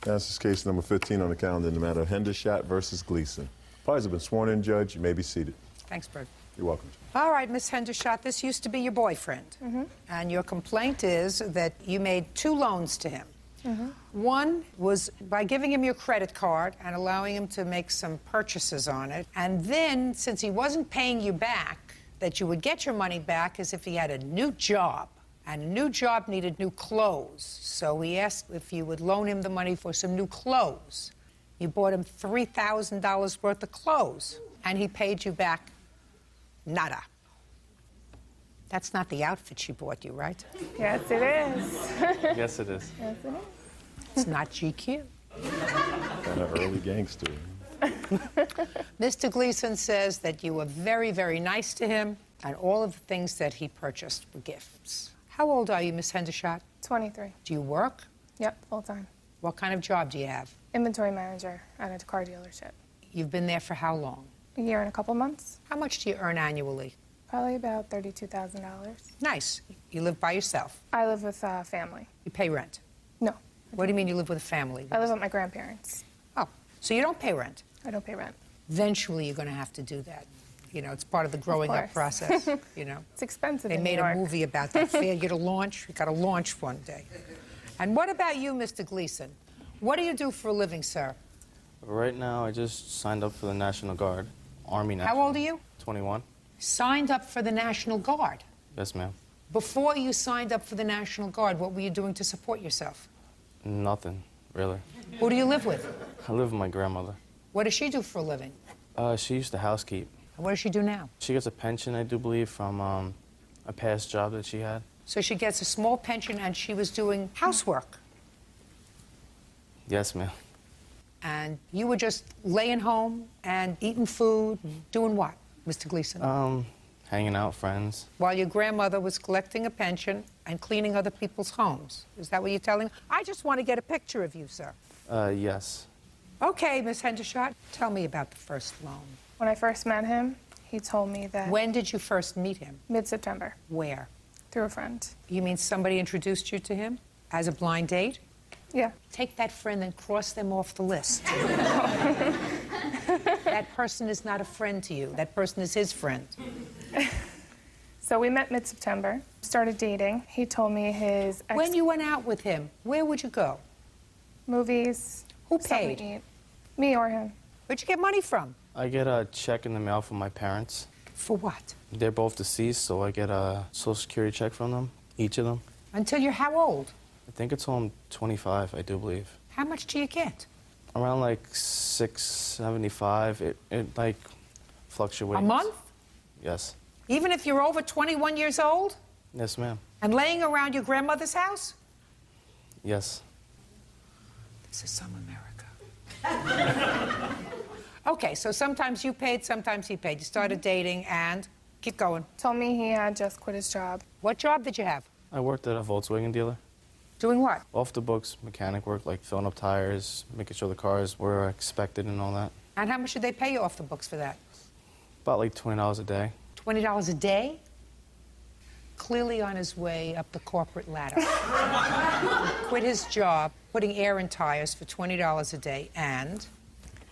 This is case number 15 on the calendar in the matter of Hendershot versus Gleason. Parties have been sworn in, Judge. You may be seated. Thanks, Bert. You're welcome. All right, Miss Hendershot, this used to be your boyfriend. And your complaint is that you made 2 loans to him. One was by giving him your credit card and allowing him to make some purchases on it. And then, since he wasn't paying you back, that you would get your money back as if he had a new job. And a new job needed new clothes. So he asked if you would loan him the money for some new clothes. You bought him $3,000 worth of clothes, and he paid you back nada. That's not the outfit she bought you, right? Yes, it is. Yes, it is. Yes, it is. It's not GQ. Kind of early gangster. Mr. Gleason says that you were very, very nice to him, and all of the things that he purchased were gifts. How old are you, Miss Hendershot? 23. Do you work? Yep, full time. What kind of job do you have? Inventory manager at a car dealership. You've been there for how long? A year and a couple months. How much do you earn annually? Probably about $32,000. Nice. You live by yourself. I live with family. You pay rent. No, What do you mean you live with a family? I live with my grandparents. Oh, so you don't pay rent. I don't pay rent. Eventually, you're going to have to do that. You know, it's part of the growing up course. process, you know. It's expensive They in made New a York. movie about that. Failure to launch. We got to launch one day. And what about you, Mr. Gleason? What do you do for a living, sir? Right now, I just signed up for the National Guard, Army National. How old are you? 21. Signed up for the National Guard. Yes, ma'am. Before you signed up for the National Guard, what were you doing to support yourself? Nothing, really. Who do you live with? I live with my grandmother. What does she do for a living? She used to housekeep. And what does she do now? She gets a pension, I do believe, from a past job that she had. So she gets a small pension and she was doing housework. Yes, ma'am. And you were just laying home and eating food, doing what, Mr. Gleason? Hanging out, friends. While your grandmother was collecting a pension and cleaning other people's homes. Is that what you're telling me? I just want to get a picture of you, sir. Yes. Okay, Miss Hendershot, tell me about the first loan. When I first met him, he told me that When did you first meet him? mid-September Where? through a friend. You mean somebody introduced you to him as a blind date? Yeah. Take that friend and cross them off the list. That person is not a friend to you. That person is his friend. So we met mid-September, started dating. He told me his When you went out with him, where would you go? movies. Who something paid? to eat. Me or him. Where'd you get money from? I get a check in the mail from my parents. For what? They're both deceased, so I get a Social Security check from them, each of them. Until you're how old? I think it's I'm 25, I do believe. How much do you get? Around like $675. It like fluctuates. A month? Yes. Even if you're over 21 years old? Yes, ma'am. And laying around your grandmother's house? Yes. This is some America. Okay, so sometimes you paid, sometimes he paid. You started dating and keep going. Told me he had just quit his job. What job did you have? I worked at a Volkswagen dealer. Doing what? Off the books mechanic work, like filling up tires, making sure the cars were expected and all that. And how much did they pay you off the books for that? About like $20 a day. $20 a day? Clearly on his way up the corporate ladder. Quit his job, putting air in tires for $20 a day, and...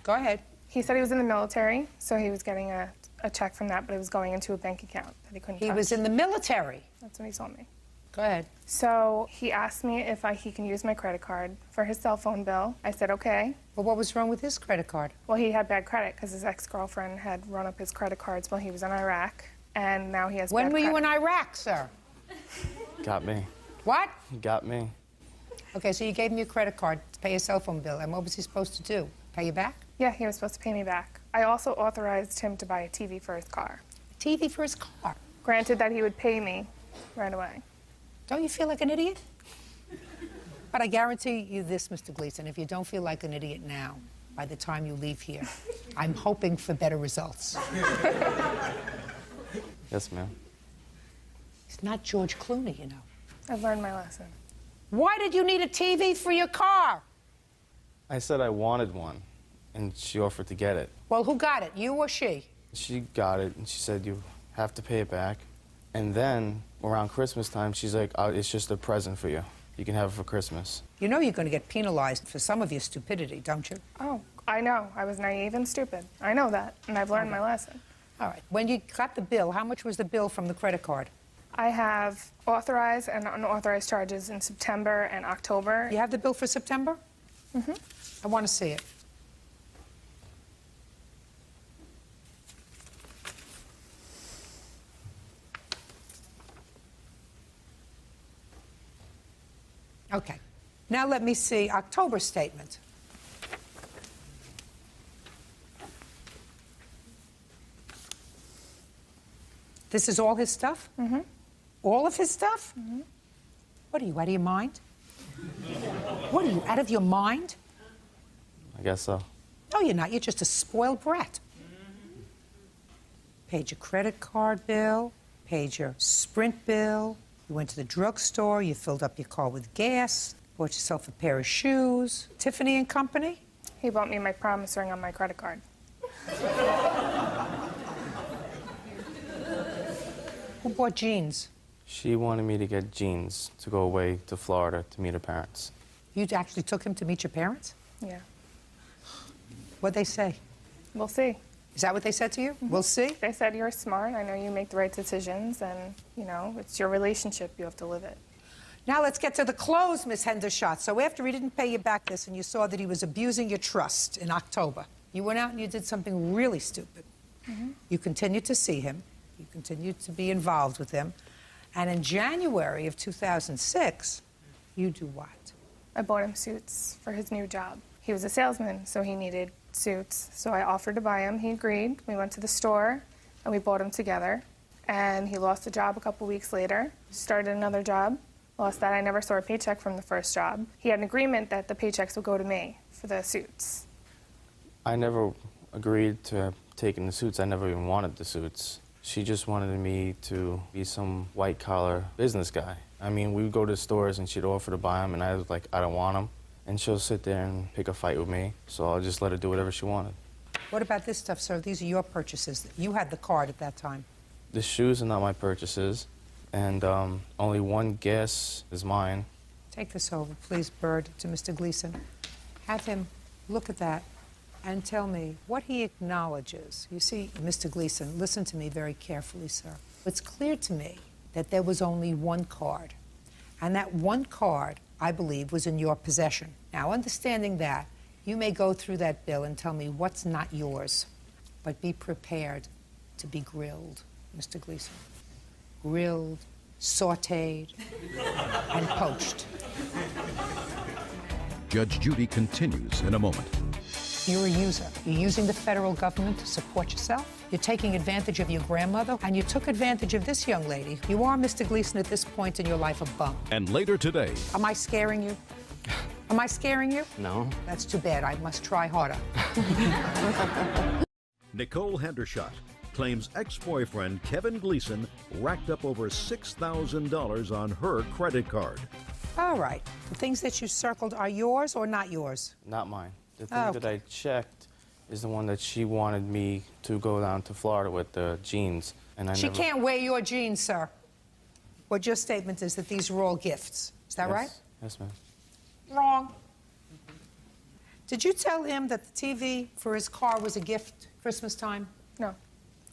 Go ahead. He said he was in the military, so he was getting a check from that, but it was going into a bank account that he couldn't touch. He was in the military? That's what he told me. Go ahead. So he asked me if he can use my credit card for his cell phone bill. I said, okay. Well, what was wrong with his credit card? Well, he had bad credit because his ex-girlfriend had run up his credit cards while he was in Iraq, and now he has When bad were you credit. in Iraq, sir? Got me. What? Got me. Okay, so you gave him your credit card to pay his cell phone bill, and what was he supposed to do? Pay you back? Yeah, he was supposed to pay me back. I also authorized him to buy a TV for his car. A TV for his car? Granted that he would pay me right away. Don't you feel like an idiot? But I guarantee you this, Mr. Gleason, if you don't feel like an idiot now, by the time you leave here, I'm hoping for better results. Yes, ma'am. It's not George Clooney, you know. I've learned my lesson. Why did you need a TV for your car? I said I wanted one, and she offered to get it. Well, who got it, you or she? She got it, and she said, you have to pay it back. And then, around Christmas time, she's like, it's just a present for you. You can have it for Christmas. You know you're going to get penalized for some of your stupidity, don't you? Oh, I know. I was naive and stupid. I know that, and I've learned my lesson. All right. When you got the bill, how much was the bill from the credit card? I have authorized and unauthorized charges in September and October. You have the bill for September? Mm-hmm. I want to see it. Okay. Now let me see October's statement. This is all his stuff? Mm-hmm. All of his stuff? Mm-hmm. What are you, out of your mind? What are you, out of your mind? I guess so. No, you're not. You're just a spoiled brat. Paid your credit card bill, paid your Sprint bill, you went to the drugstore, you filled up your car with gas, bought yourself a pair of shoes. Tiffany and Company? He bought me my promise ring on my credit card. Who bought jeans? She wanted me to get jeans to go away to Florida to meet her parents. You actually took him to meet your parents? Yeah. What'd they say? We'll see. Is that what they said to you? Mm-hmm. We'll see? They said you're smart. I know you make the right decisions, and, you know, it's your relationship. You have to live it. Now let's get to the close, Miss Hendershot. So after he didn't pay you back this and you saw that he was abusing your trust in October, you went out and you did something really stupid. Mm-hmm. You continued to see him. You continued to be involved with him. And in January of 2006, you do what? I bought him suits for his new job. He was a salesman, so he needed suits. So I offered to buy him. He agreed. We went to the store, and we bought them together. And he lost the job a couple weeks later, started another job, lost that. I never saw a paycheck from the first job. He had an agreement that the paychecks would go to me for the suits. I never agreed to taking the suits. I never even wanted the suits. She just wanted me to be some white-collar business guy. I mean, we would go to stores and she'd offer to buy them, and I was like, I don't want them. And she'll sit there and pick a fight with me, so I'll just let her do whatever she wanted. What about this stuff, sir? These are your purchases. You had the card at that time. The shoes are not my purchases, and only one guess is mine. Take this over, please, Bird, to Mr. Gleason. Have him look at that and tell me what he acknowledges. You see, Mr. Gleason, listen to me very carefully, sir. It's clear to me that there was only one card, and that one card, I believe, was in your possession. Now, understanding that, you may go through that bill and tell me what's not yours, but be prepared to be grilled, Mr. Gleason. Grilled, sautéed, and poached. Judge Judy continues in a moment. You're a user. You're using the federal government to support yourself. You're taking advantage of your grandmother, and you took advantage of this young lady. You are, Mr. Gleason, at this point in your life, a bum. And later today, Am I scaring you? Am I scaring you? No. That's too bad. I must try harder. Nicole Hendershot claims ex-boyfriend Kevin Gleason racked up over $6,000 on her credit card. All right. The things that you circled are yours or not yours? Not mine. The thing that I checked is the one that she wanted me to go down to Florida with, the jeans. And She can't wear your jeans, sir. What your statement is that these were all gifts. Is that right? Yes, ma'am. Wrong. Did you tell him that the TV for his car was a gift Christmas time? No.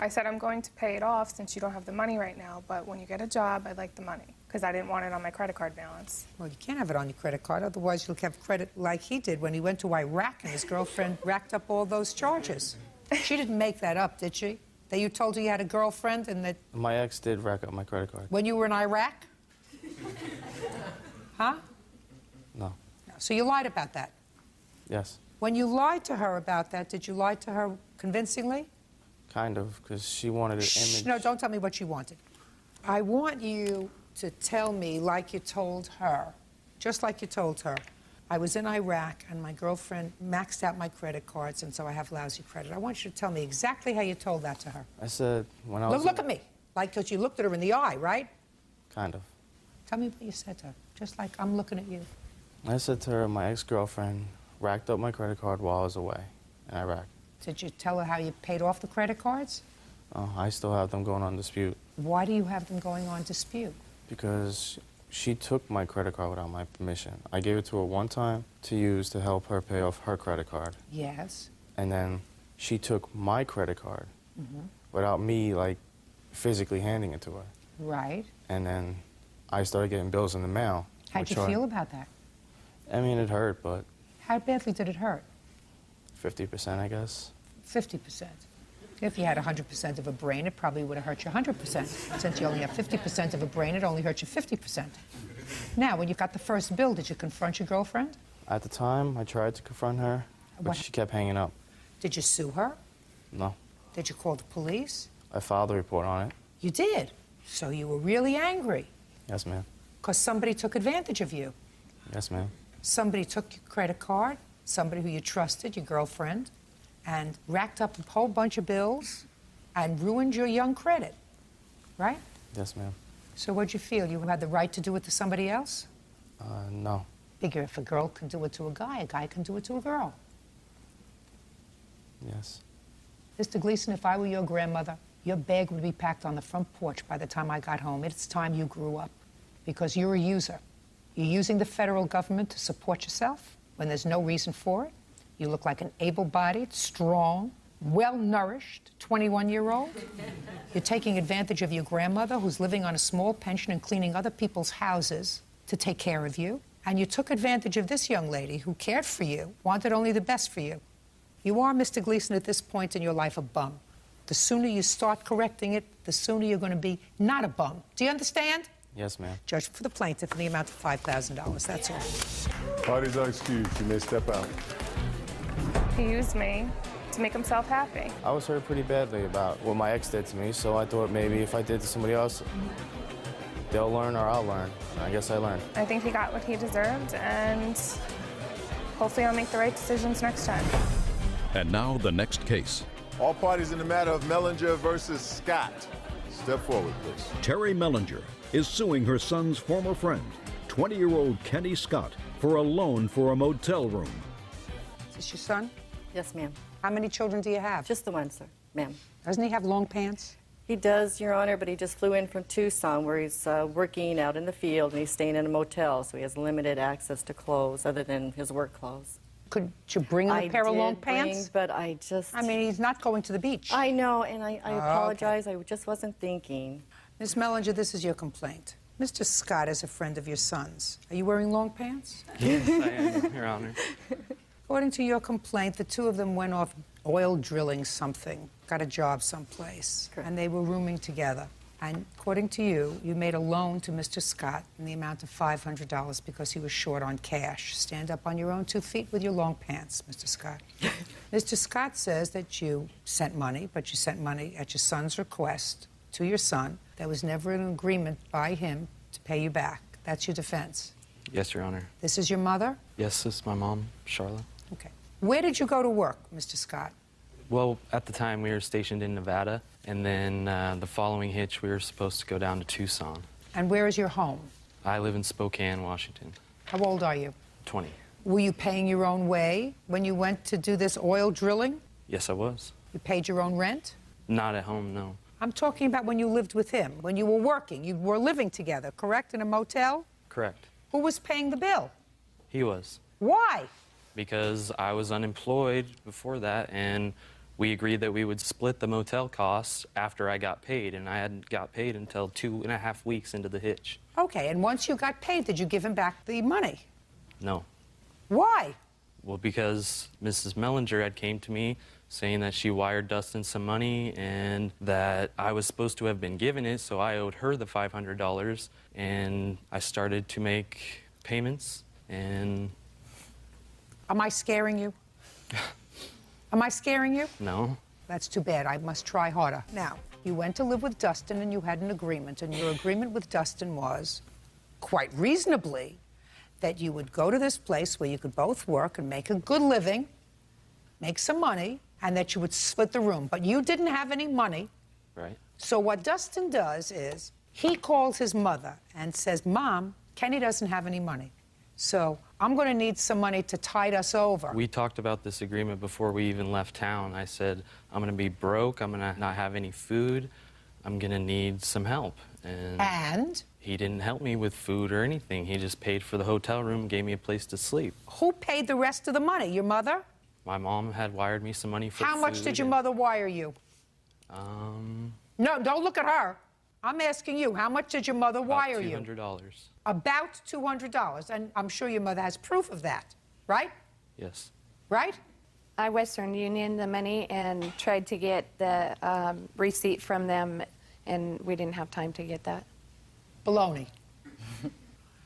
I said I'm going to pay it off since you don't have the money right now, but when you get a job, I'd like the money, because I didn't want it on my credit card balance. Well, you can't have it on your credit card, otherwise you'll have credit like he did when he went to Iraq and his girlfriend racked up all those charges. She didn't make that up, did she? That you told her you had a girlfriend and that... My ex did rack up my credit card. When you were in Iraq? Huh? No. So you lied about that? Yes. When you lied to her about that, did you lie to her convincingly? Kind of, because she wanted an image. No, don't tell me what she wanted. I want you to tell me like you told her, just like you told her. I was in Iraq and my girlfriend maxed out my credit cards and so I have lousy credit. I want you to tell me exactly how you told that to her. I said when I was... Look at me. Like, because you looked at her in the eye, right? Kind of. Tell me what you said to her, just like I'm looking at you. I said to her, my ex-girlfriend racked up my credit card while I was away in Iraq. Did you tell her how you paid off the credit cards? Oh, I still have them going on dispute. Why do you have them going on dispute? Because she took my credit card without my permission. I gave it to her one time to use to help her pay off her credit card. Yes. And then she took my credit card without me, like, physically handing it to her. Right. And then I started getting bills in the mail. How'd you feel about that? I mean, it hurt, but... How badly did it hurt? 50%, I guess. 50%. If you had 100% of a brain, it probably would have hurt you 100%. Since you only have 50% of a brain, it only hurt you 50%. Now, when you got the first bill, did you confront your girlfriend? At the time, I tried to confront her, but she kept hanging up. Did you sue her? No. Did you call the police? I filed a report on it. You did? So you were really angry? Yes, ma'am. Because somebody took advantage of you? Yes, ma'am. Somebody took your credit card, somebody who you trusted, your girlfriend, and racked up a whole bunch of bills and ruined your young credit, right? Yes, ma'am. So what'd you feel? You had the right to do it to somebody else? No. Figure if a girl can do it to a guy can do it to a girl. Yes. Mr. Gleason, if I were your grandmother, your bag would be packed on the front porch by the time I got home. It's time you grew up, because you're a user. You're using the federal government to support yourself when there's no reason for it. You look like an able-bodied, strong, well-nourished 21-year-old. You're taking advantage of your grandmother, who's living on a small pension and cleaning other people's houses to take care of you. And you took advantage of this young lady who cared for you, wanted only the best for you. You are, Mr. Gleason, at this point in your life, a bum. The sooner you start correcting it, the sooner you're going to be not a bum. Do you understand? Yes, ma'am. Judge for the plaintiff in the amount of $5,000. That's all. Parties are excused. You may step out. He used me to make himself happy. I was hurt pretty badly about what my ex did to me, so I thought maybe if I did it to somebody else, they'll learn or I'll learn. I guess I learned. I think he got what he deserved, and hopefully I'll make the right decisions next time. And now the next case. All parties in the matter of Mellinger versus Scott. Step forward, please. Terry Mellinger is suing her son's former friend, 20-year-old Kenny Scott, for a loan for a motel room. Is this your son? Yes, ma'am. How many children do you have? Just the one, sir, ma'am. Doesn't he have long pants? He does, Your Honor, but he just flew in from Tucson where he's working out in the field and he's staying in a motel, so he has limited access to clothes other than his work clothes. Could you bring him a pair of long pants? But I just... I mean, he's not going to the beach. I know, and I apologize. Okay. I just wasn't thinking. Ms. Mellinger, this is your complaint. Mr. Scott is a friend of your son's. Are you wearing long pants? Yes, I am, Your Honor. According to your complaint, the two of them went off oil drilling something, got a job someplace, Correct. and they were rooming together. And according to you, you made a loan to Mr. Scott in the amount of $500 because he was short on cash. Stand up on your own 2 feet with your long pants, Mr. Scott. Mr. Scott says that you sent money, but you sent money at your son's request to your son. There was never an agreement by him to pay you back. That's your defense. Yes, Your Honor. This is your mother? Yes, this is my mom, Charlotte. Okay. Where did you go to work, Mr. Scott? Well, at the time, we were stationed in Nevada, and then the following hitch, we were supposed to go down to Tucson. And where is your home? I live in Spokane, Washington. How old are you? 20. Were you paying your own way when you went to do this oil drilling? Yes, I was. You paid your own rent? Not at home, no. I'm talking about when you lived with him, when you were working. You were living together, correct, in a motel? Correct. Who was paying the bill? He was. Why? Because I was unemployed before that, and we agreed that we would split the motel costs after I got paid, and I hadn't got paid until 2.5 weeks into the hitch. Okay, and once you got paid, did you give him back the money? No. Why? Well, because Mrs. Mellinger had came to me saying that she wired Dustin some money and that I was supposed to have been given it, so I owed her the $500, and I started to make payments, and... Am I scaring you? Am I scaring you? No. That's too bad. I must try harder. Now, you went to live with Dustin and you had an agreement, and your agreement with Dustin was, quite reasonably, that you would go to this place where you could both work and make a good living, make some money, and that you would split the room. But you didn't have any money. Right. So what Dustin does is he calls his mother and says, Mom, Kenny doesn't have any money. So I'm going to need some money to tide us over. We talked about this agreement before we even left town. I said, I'm going to be broke. I'm going to not have any food. I'm going to need some help. And? He didn't help me with food or anything. He just paid for the hotel room, gave me a place to sleep. Who paid the rest of the money? Your mother? My mom had wired me some money for How food. much did your mother wire you? No, don't look at her. I'm asking you, how much did your mother wire you? $200. About $200. And I'm sure your mother has proof of that, right? Yes. Right? I Western Union the money and tried to get the receipt from them, and we didn't have time to get that. Baloney.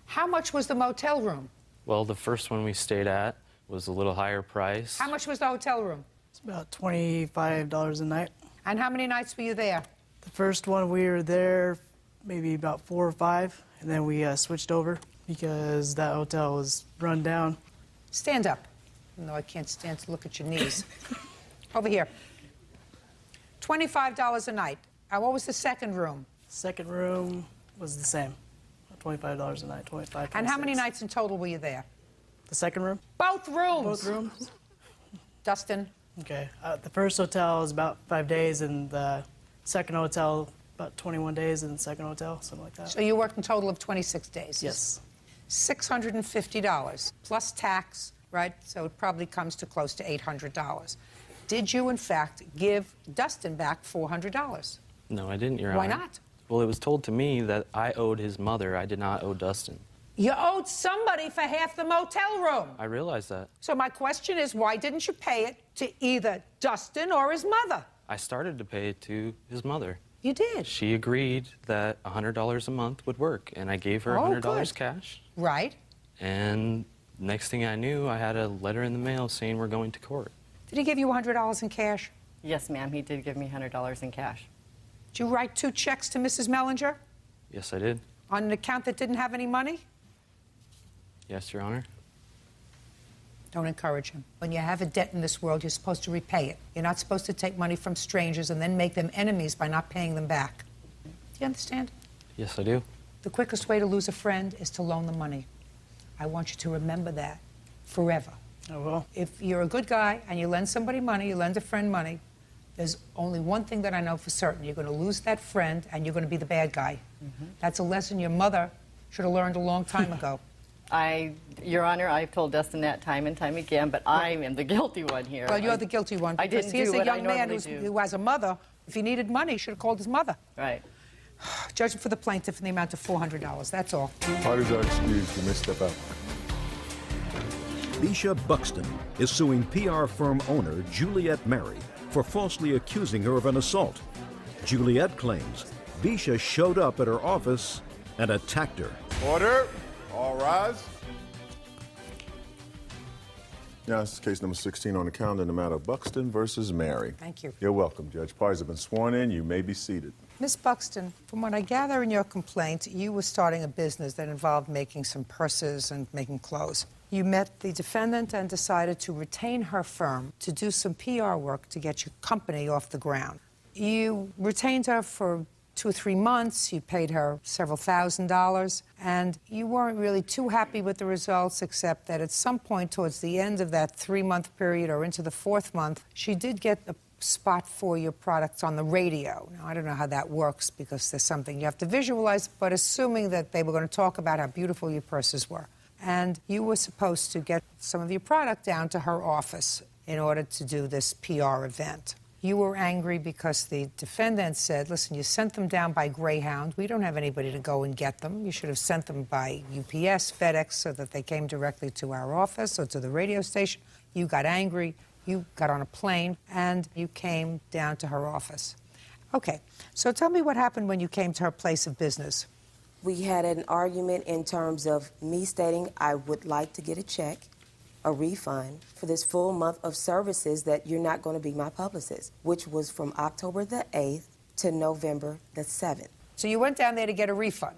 How much was the motel room? Well, the first one we stayed at was a little higher price. How much was the hotel room? It's about $25 a night. And how many nights were you there? The first one we were there maybe about 4 or 5, and then we switched over because that hotel was run down. Stand up. No, I can't stand to look at your knees. Over here. $25 a night. What was the second room? Second room was the same. $25 a night, 25. And how many nights in total were you there? The second room? Both rooms. Both rooms. Dustin? Okay. The first hotel was about 5 days, and the second hotel about 21 days in the second hotel, something like that. So you worked a total of 26 days? Yes. $650 plus tax, right? So it probably comes to close to $800. Did you, in fact, give Dustin back $400? No, I didn't, Your Honor. Why not? Well, it was told to me that I owed his mother. I did not owe Dustin. You owed somebody for half the motel room. I realized that. So my question is, why didn't you pay it to either Dustin or his mother? I started to pay it to his mother. You did? She agreed that $100 a month would work, and I gave her $100 good. cash. Right. And next thing I knew, I had a letter in the mail saying we're going to court. Did he give you $100 in cash? Yes, ma'am. He did give me $100 in cash. Did you write 2 checks to Mrs. Mellinger Yes, I did. on an account that didn't have any money? Yes, Your Honor. Don't encourage him. When you have a debt in this world, you're supposed to repay it. You're not supposed to take money from strangers and then make them enemies by not paying them back. Do you understand? Yes, I do. The quickest way to lose a friend is to loan them money. I want you to remember that forever. I will. If you're a good guy and you lend somebody money, you lend a friend money, there's only one thing that I know for certain. You're going to lose that friend and you're going to be the bad guy. That's a lesson your mother should have learned a long time ago. Your Honor, I've told Dustin that time and time again, but I am the guilty one here. Well, you're the guilty one. I Because didn't here's do a what I young man normally do. who has a mother. If he needed money, he should have called his mother. Right. Judgment for the plaintiff in the amount of $400. That's all. Parties are excused. You may step out. Bisha Buxton is suing PR firm owner Juliet Mary for falsely accusing her of an assault. Juliet claims Bisha showed up at her office and attacked her. Order. All rise. Now, this is case number 16 on the calendar in the matter of Buxton versus Mary. Thank you. You're welcome, Judge. Parties have been sworn in. You may be seated. Miss Buxton, from what I gather in your complaint, you were starting a business that involved making some purses and making clothes. You met the defendant and decided to retain her firm to do some PR work to get your company off the ground. You retained her for 2 or 3 months, you paid her several $1,000s, and you weren't really too happy with the results, except that at some point towards the end of that 3-month period or into the 4th month, she did get a spot for your products on the radio. Now, I don't know how that works because there's something you have to visualize, but assuming that they were going to talk about how beautiful your purses were. And you were supposed to get some of your product down to her office in order to do this PR event. You were angry because the defendant said, listen, you sent them down by Greyhound. We don't have anybody to go and get them. You should have sent them by UPS, FedEx, so that they came directly to our office or to the radio station. You got angry. You got on a plane, and you came down to her office. Okay, so tell me what happened when you came to her place of business. We had an argument in terms of me stating I would like to get a check, a refund, for this full month of services that you're not going to be my publicist, which was from October the 8th to November the 7th. So you went down there to get a refund.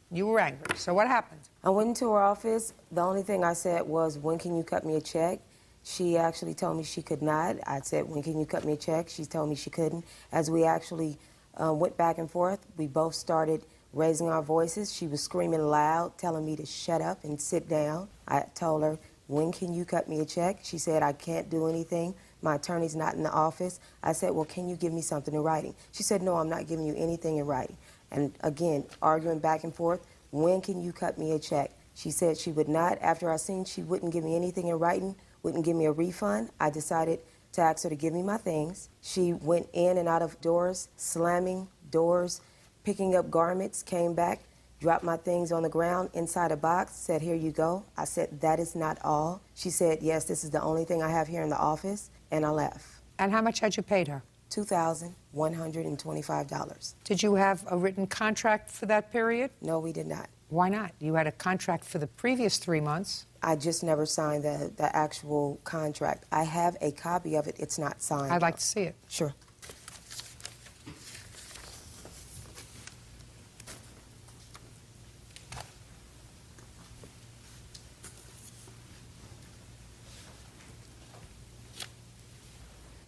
You were angry. So what happened? I went into her office. The only thing I said was, when can you cut me a check? She actually told me she could not. I said, when can you cut me a check? She told me she couldn't. As we actually went back and forth, we both started raising our voices. She was screaming loud, telling me to shut up and sit down. I told her, when can you cut me a check? She said, I can't do anything. My attorney's not in the office. I said, well, can you give me something in writing? She said, no, I'm not giving you anything in writing. And again, arguing back and forth, when can you cut me a check? She said she would not. After I seen she wouldn't give me anything in writing, wouldn't give me a refund, I decided to ask her to give me my things. She went in and out of doors, slamming doors, picking up garments, came back, dropped my things on the ground inside a box, said, here you go. I said, that is not all. She said, yes, this is the only thing I have here in the office, and I left. And how much had you paid her? $2,125. Did you have a written contract for that period? No, we did not. Why not? You had a contract for the previous 3 months. I just never signed the actual contract. I have a copy of it. It's not signed. I'd like to see it. Sure.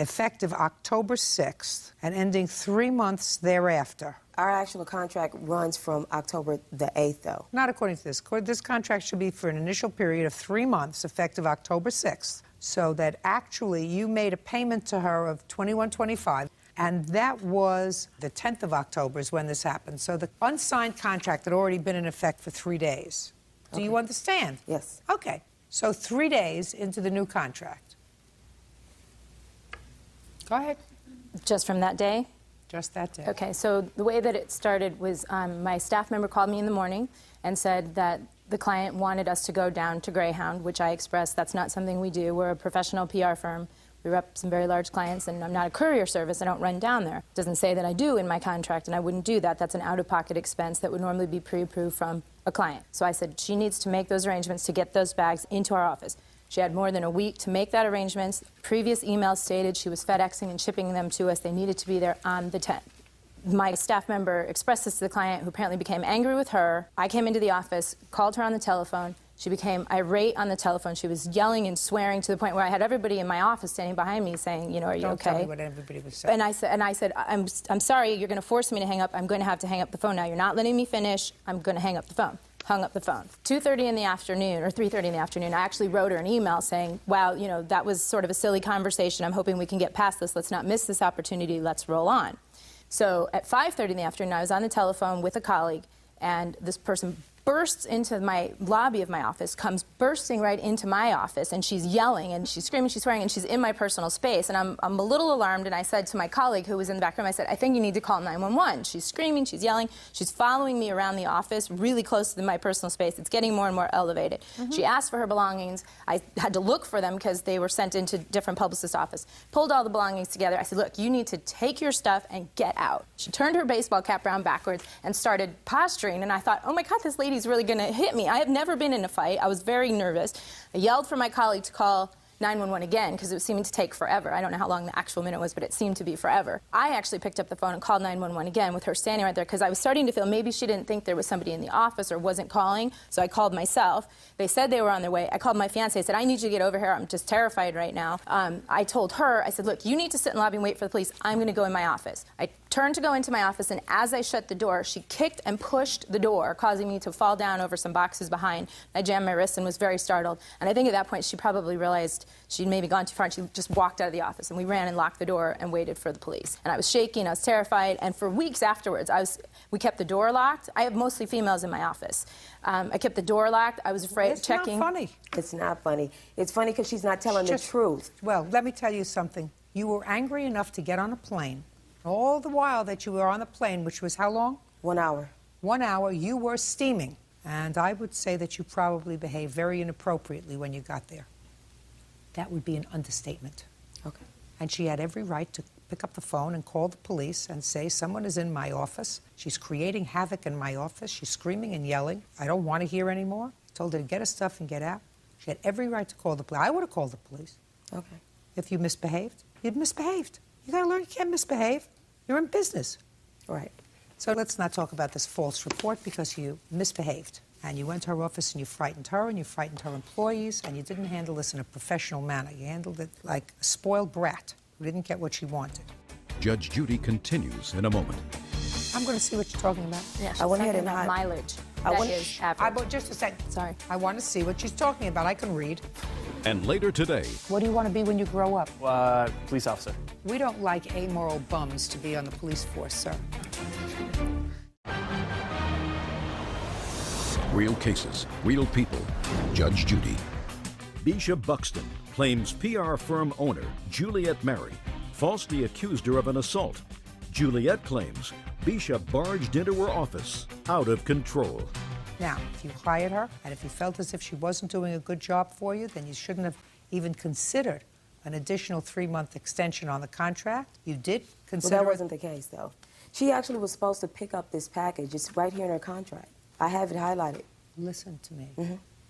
Effective October 6th and ending 3 months thereafter. Our actual contract runs from October the 8th, though. Not according to this. This contract should be for an initial period of 3 months, effective October 6th, so that actually you made a payment to her of $21.25, and that was the 10th of October is when this happened. So the unsigned contract had already been in effect for 3 days. Do you understand? Yes. Okay. So 3 days into the new contract. Go ahead. Just from that day? Just that day. Okay, so the way that it started was my staff member called me in the morning and said that the client wanted us to go down to Greyhound, which I expressed that's not something we do. We're a professional PR firm. We rep some very large clients, and I'm not a courier service. I don't run down there. It doesn't say that I do in my contract, and I wouldn't do that. That's an out-of-pocket expense that would normally be pre-approved from a client. So I said she needs to make those arrangements to get those bags into our office. She had more than a week to make that arrangement. Previous emails stated she was FedExing and shipping them to us. They needed to be there on the 10th. My staff member expressed this to the client, who apparently became angry with her. I came into the office, called her on the telephone. She became irate on the telephone. She was yelling and swearing to the point where I had everybody in my office standing behind me saying, you know, are you okay? Don't tell me what everybody was saying. And I said, I'm sorry, you're going to force me to hang up. I'm going to have to hang up the phone now. You're not letting me finish. I'm going to hang up the phone. Hung up the phone. 2:30 in the afternoon, or 3:30 in the afternoon, I actually wrote her an email saying, wow, you know, that was sort of a silly conversation. I'm hoping we can get past this. Let's not miss this opportunity. Let's roll on. So at 5:30 in the afternoon, I was on the telephone with a colleague, and this person bursts into my lobby of my office, comes bursting right into my office, and she's yelling and she's screaming, she's swearing, and she's in my personal space. And I'm a little alarmed, and I said to my colleague who was in the back room, I said, I think you need to call 911. She's screaming, she's yelling, she's following me around the office, really close to my personal space. It's getting more and more elevated. She asked for her belongings. I had to look for them because they were sent into different publicist office. Pulled all the belongings together. I said, look, you need to take your stuff and get out. She turned her baseball cap around backwards and started posturing, and I thought, oh my God, this lady's really going to hit me. I have never been in a fight. I was very nervous. I yelled for my colleague to call 911 again because it was seeming to take forever. I don't know how long the actual minute was, but it seemed to be forever. I actually picked up the phone and called 911 again with her standing right there because I was starting to feel maybe she didn't think there was somebody in the office or wasn't calling, so I called myself. They said they were on their way. I called my fiance. I said, I need you to get over here. I'm just terrified right now. I told her, I said, look, you need to sit in the lobby and wait for the police. I'm going to go in my office. I turned to go into my office, and as I shut the door, she kicked and pushed the door, causing me to fall down over some boxes behind. I jammed my wrist and was very startled. And I think at that point she probably realized she'd maybe gone too far, and she just walked out of the office. And we ran and locked the door and waited for the police. And I was shaking, I was terrified, and for weeks afterwards, we kept the door locked. I have mostly females in my office. I kept the door locked. I was afraid checking. It's not funny. It's not funny. It's funny because she's not telling the truth. Well, let me tell you something. You were angry enough to get on a plane. All the while that you were on the plane, which was how long? 1 hour. 1 hour, you were steaming. And I would say that you probably behaved very inappropriately when you got there. That would be an understatement. Okay. And she had every right to pick up the phone and call the police and say, someone is in my office. She's creating havoc in my office. She's screaming and yelling. I don't want to hear anymore. I told her to get her stuff and get out. She had every right to call the police. I would have called the police. Okay. If you misbehaved, you'd misbehaved. You got to learn you can't misbehave. You're in business. Right. So let's not talk about this false report because you misbehaved. And you went to her office and you frightened her and you frightened her employees, and you didn't handle this in a professional manner. You handled it like a spoiled brat who didn't get what she wanted. Judge Judy continues in a moment. I'm going to see what you're talking about. Yeah, I went ahead and mileage. I That went- is average. Just a second. Sorry. I want to see what she's talking about. I can read. And later today, What do you want to be when you grow up? Police officer. We don't like amoral bums to be on the police force, sir. real cases, real people. Judge Judy. Bisha Buxton claims PR firm owner Juliet Mary falsely accused her of an assault. Juliet claims Bisha barged into her office out of control. Now, if you hired her and if you felt as if she wasn't doing a good job for you, then you shouldn't have even considered an additional 3-month extension on the contract. You did consider Well, that wasn't the case, though. She actually was supposed to pick up this package. It's right here in her contract. I have it highlighted. Listen to me.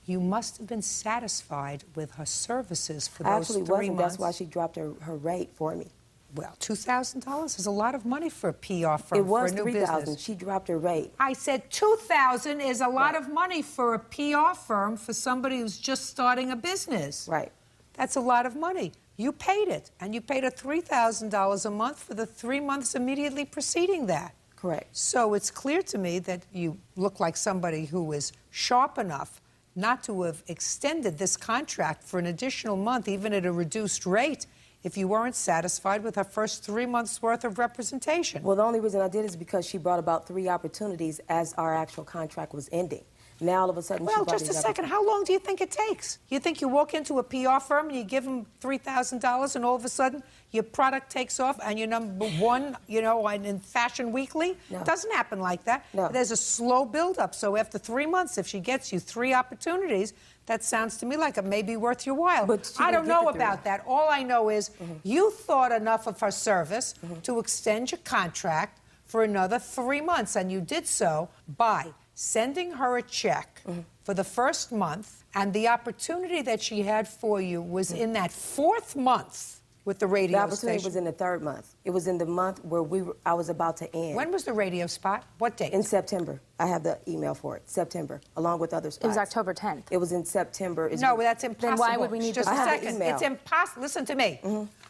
You must have been satisfied with her services for I those 3 actually wasn't. months. That's why she dropped her rate for me. Well, $2,000 is a lot of money for a PR firm It was for a new $3,000. business. She dropped her rate. I said $2,000 is a lot of money for a PR firm for somebody who's just starting a business. Right. That's a lot of money. You paid it, and you paid her $3,000 a month for the 3 months immediately preceding that. Correct. So it's clear to me that you look like somebody who is sharp enough not to have extended this contract for an additional month, even at a reduced rate, if you weren't satisfied with her first 3 months' worth of representation. Well, the only reason I did is because she brought about 3 opportunities as our actual contract was ending. Now, all of a sudden, she Well, brought just a these second. How long do you think it takes? You think you walk into a PR firm and you give them $3,000 and all of a sudden your product takes off and you're number one, you know, in Fashion Weekly? No. It doesn't happen like that. No. There's a slow build-up. So after 3 months, if she gets you 3 opportunities, that sounds to me like it may be worth your while. But she I didn't don't get know the 3. about that. All I know is you thought enough of her service to extend your contract for another 3 months, and you did so by sending her a check for the first month, and the opportunity that she had for you was in that 4th month with the radio The opportunity station. was in the 3rd month. It was in the month where I was about to end. When was the radio spot? What date? In September. I have the email for it. September, along with other spots. It was October 10th. It was in September. No, that's impossible. Then why would we need Just to a I have the second. email. It's impossible. Listen to me.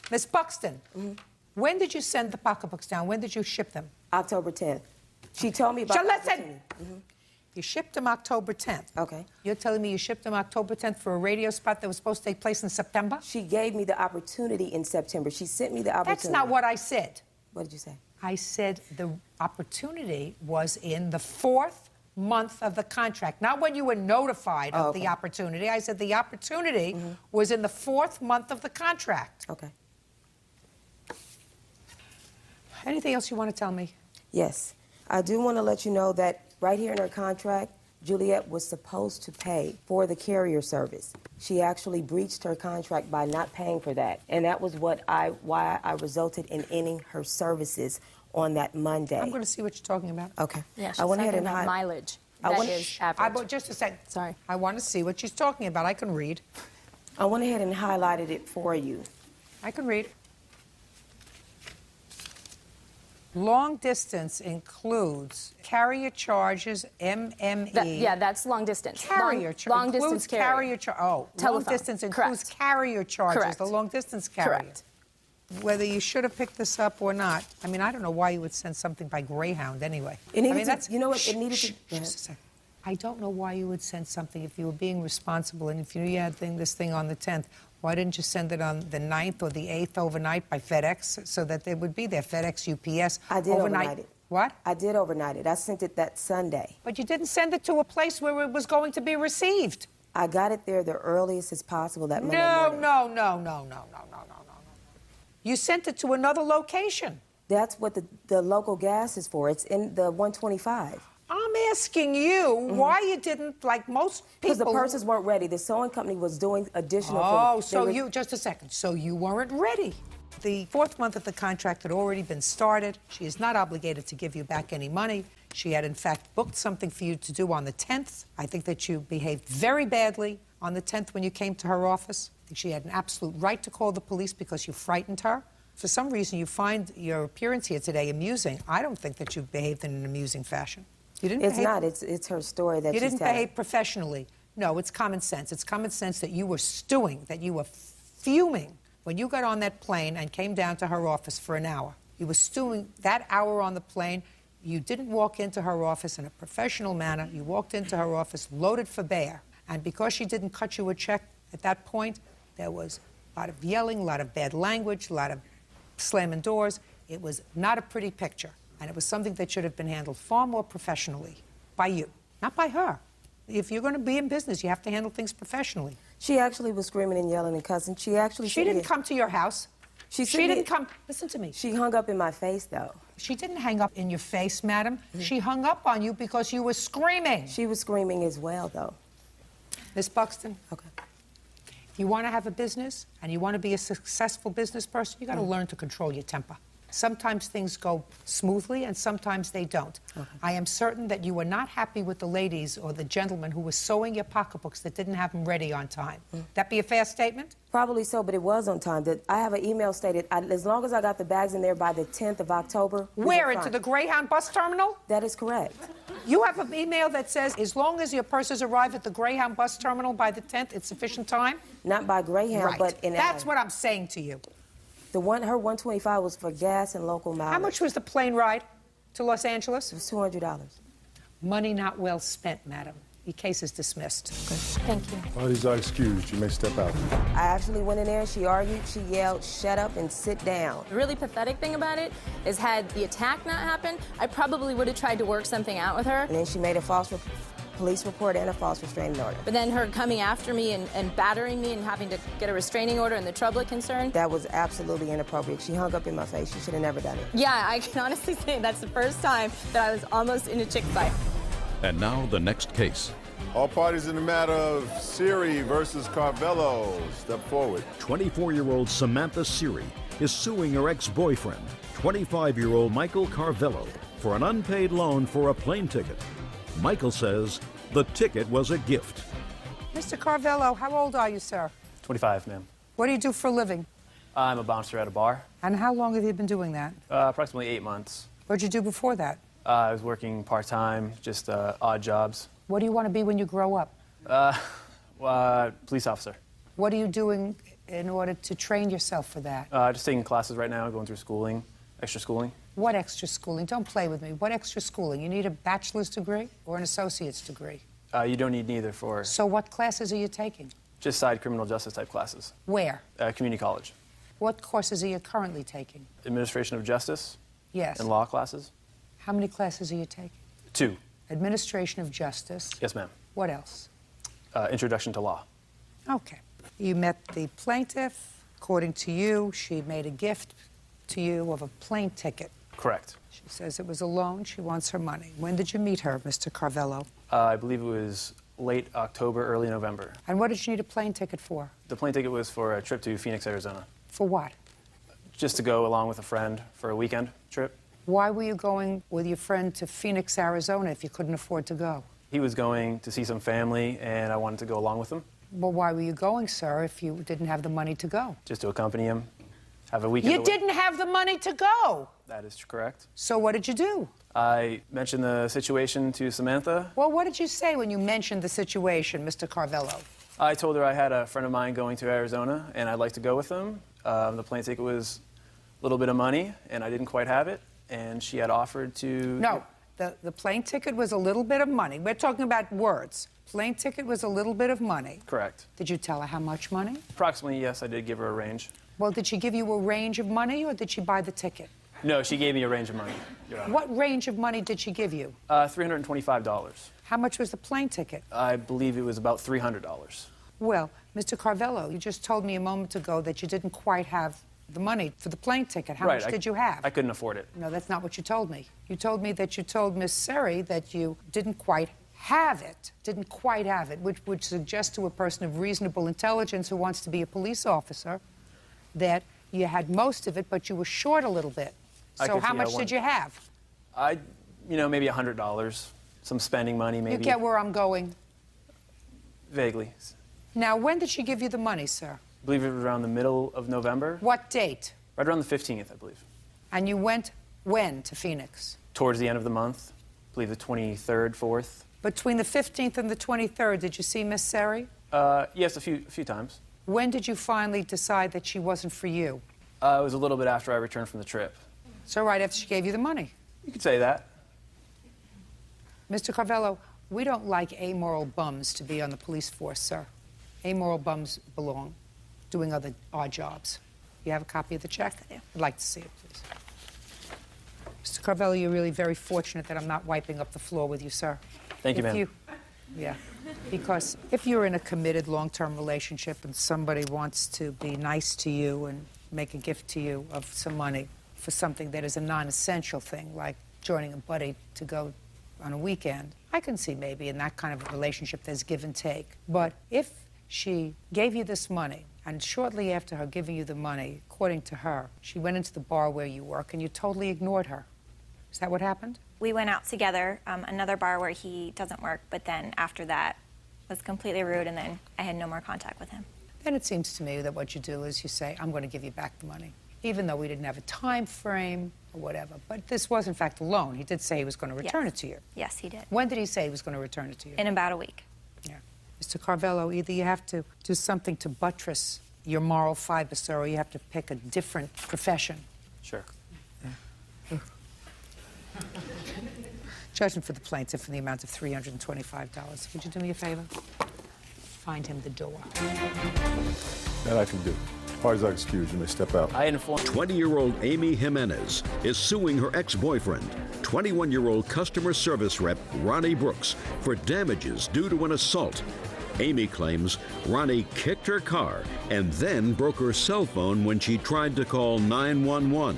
Miss Buxton, when did you send the pocketbooks down? When did you ship them? October 10th. She told me about So the listen. opportunity. You shipped them October 10th. Okay. You're telling me you shipped them October 10th for a radio spot that was supposed to take place in September? She gave me the opportunity in September. She sent me the opportunity. That's not what I said. What did you say? I said the opportunity was in the 4th month of the contract, not when you were notified of the opportunity. I said the opportunity was in the 4th month of the contract. Okay. Anything else you want to tell me? Yes. I do want to let you know that right here in her contract, Juliet was supposed to pay for the carrier service. She actually breached her contract by not paying for that. And that was why I resulted in ending her services on that Monday. I'm going to see what you're talking about. Okay. Yeah, she's I went ahead talking and about mileage. That is average. Just a second. Sorry. I want to see what she's talking about. I can read. I went ahead and highlighted it for you. I can read. Long distance includes carrier charges, MME. Yeah, that's long distance. Carrier long distance carrier. Long Telephone. distance includes Correct. carrier charges, Correct. the long distance carrier. Correct. Whether you should have picked this up or not, I mean, I don't know why you would send something by Greyhound anyway. It needed I mean, to, that's, you know what, it needed to... Just a second. I don't know why you would send something if you were being responsible and if you knew you had this thing on the 10th. Why didn't you send it on the 9th or the 8th overnight by FedEx so that they would be there? FedEx, UPS. I did overnight it. What? I did overnight it. I sent it that Sunday. But you didn't send it to a place where it was going to be received. I got it there the earliest as possible that Monday morning. No. You sent it to another location. That's what the local gas is for. It's in the 125. I'm asking you why you didn't, like most people... Because the purses weren't ready. The sewing company was doing additional... Oh, just a second. So you weren't ready. The 4th month of the contract had already been started. She is not obligated to give you back any money. She had, in fact, booked something for you to do on the 10th. I think that you behaved very badly on the 10th when you came to her office. I think she had an absolute right to call the police because you frightened her. For some reason, you find your appearance here today amusing. I don't think that you behaved in an amusing fashion. You didn't It's behave... not. It's her story that You she's didn't telling. behave professionally. No, it's common sense. It's common sense that you were stewing, that you were fuming when you got on that plane and came down to her office for an hour. You were stewing that hour on the plane. You didn't walk into her office in a professional manner. You walked into her office loaded for bear. And because she didn't cut you a check at that point, there was a lot of yelling, a lot of bad language, a lot of slamming doors. It was not a pretty picture. And it was something that should have been handled far more professionally by you, not by her. If you're going to be in business, you have to handle things professionally. She actually was screaming and yelling and cussing. She didn't come to your house. She didn't come. Listen to me. She hung up in my face, though. She didn't hang up in your face, madam. She hung up on you because you were screaming. She was screaming as well, though. Miss Buxton. Okay. If you want to have a business and you want to be a successful business person, you got to learn to control your temper. Sometimes things go smoothly and sometimes they don't. Okay. I am certain that you were not happy with the ladies or the gentlemen who were sewing your pocketbooks that didn't have them ready on time. That be a fair statement? Probably so, but it was on time. I have an email stated, as long as I got the bags in there by the 10th of October. Where, into the Greyhound bus terminal? That is correct. You have an email that says, as long as your purses arrive at the Greyhound bus terminal by the 10th, it's sufficient time? Not by Greyhound, right. But in... That's what I'm saying to you. Her 125 was for gas and local mileage. How much was the plane ride to Los Angeles? It was $200. Money not well spent, madam. Your case is dismissed. Thank you. Parties are excused. You may step out. I actually went in there, she argued, she yelled, shut up and sit down. The really pathetic thing about it is had the attack not happened, I probably would have tried to work something out with her. And then she made a false police report and a false restraining order. But then her coming after me and battering me and having to get a restraining order and the trouble it concerned. That was absolutely inappropriate. She hung up in my face. She should have never done it. Yeah, I can honestly say that's the first time that I was almost in a chick fight. And now the next case. All parties in the matter of Siri versus Carvello. Step forward. 24-year-old Samantha Siri is suing her ex-boyfriend, 25-year-old Michael Carvello, for an unpaid loan for a plane ticket. Michael says the ticket was a gift. Mr. Carvello, how old are you, sir? 25, ma'am. What do you do for a living? I'm a bouncer at a bar. And how long have you been doing that? Approximately 8 months. What did you do before that? I was working part-time, just odd jobs. What do you want to be when you grow up? Police officer. What are you doing in order to train yourself for that? Just taking classes right now, going through schooling, extra schooling. What extra schooling? Don't play with me. What extra schooling? You need a bachelor's degree or an associate's degree? You don't need neither for... So what classes are you taking? Just side criminal justice type classes. Where? Community college. What courses are you currently taking? Administration of justice. Yes. And law classes. How many classes are you taking? 2. Administration of justice. Yes, ma'am. What else? Introduction to law. Okay. You met the plaintiff. According to you, she made a gift to you of a plane ticket. Correct. She says it was a loan. She wants her money. When did you meet her, Mr. Carvello? I believe it was late October, early November. And what did you need a plane ticket for? The plane ticket was for a trip to Phoenix, Arizona. For what? Just to go along with a friend for a weekend trip. Why were you going with your friend to Phoenix, Arizona if you couldn't afford to go? He was going to see some family, and I wanted to go along with him. Well, why were you going, sir, if you didn't have the money to go? Just to accompany him, have a weekend You away. didn't have the money to go. That is correct. So what did you do? I mentioned the situation to Samantha. Well, what did you say when you mentioned the situation, Mr. Carvello? I told her I had a friend of mine going to Arizona, and I'd like to go with them. The plane ticket was a little bit of money, and I didn't quite have it, and she had offered to... No, the plane ticket was a little bit of money. We're talking about words. Plane ticket was a little bit of money. Correct. Did you tell her how much money? Approximately, yes, I did give her a range. Well, did she give you a range of money, or did she buy the ticket? No, she gave me a range of money, Your Honor. What range of money did she give you? $325. How much was the plane ticket? I believe it was about $300. Well, Mr. Carvello, you just told me a moment ago that you didn't quite have the money for the plane ticket. How much did you have? I couldn't afford it. No, that's not what you told me. You told me that you told Miss Seri that you didn't quite have it, which would suggest to a person of reasonable intelligence who wants to be a police officer that you had most of it, but you were short a little bit. So how much did you have? Maybe $100. Some spending money, maybe. You get where I'm going? Vaguely. Now, when did she give you the money, sir? I believe it was around the middle of November. What date? Right around the 15th, I believe. And you went when to Phoenix? Towards the end of the month. I believe the 23rd, 4th. Between the 15th and the 23rd, did you see Miss Seri? Yes, a few times. When did you finally decide that she wasn't for you? It was a little bit after I returned from the trip. So right after she gave you the money? You could say that. Mr. Carvello, we don't like amoral bums to be on the police force, sir. Amoral bums belong doing other odd jobs. You have a copy of the check? I do. I'd like to see it, please. Mr. Carvello, you're really very fortunate that I'm not wiping up the floor with you, sir. Thank you, ma'am. Yeah, because if you're in a committed long-term relationship and somebody wants to be nice to you and make a gift to you of some money for something that is a non-essential thing, like joining a buddy to go on a weekend, I can see maybe in that kind of a relationship there's give and take. But if she gave you this money, and shortly after her giving you the money, according to her, she went into the bar where you work and you totally ignored her. Is that what happened? We went out together, another bar where he doesn't work, but then after that was completely rude, and then I had no more contact with him. Then it seems to me that what you do is you say, I'm going to give you back the money, even though we didn't have a time frame or whatever. But this was, in fact, a loan. He did say he was going to return it to you. Yes, he did. When did he say he was going to return it to you? In about a week. Yeah. Mr. Carvello, either you have to do something to buttress your moral fiber, sir, or you have to pick a different profession. Sure. Judgment for the plaintiff in the amount of $325. Would you do me a favor? Find him the door. That I can do. Parties are excused. You may step out. 20-year-old Amy Jimenez is suing her ex-boyfriend, 21-year-old customer service rep Ronnie Brooks, for damages due to an assault. Amy claims Ronnie kicked her car and then broke her cell phone when she tried to call 911.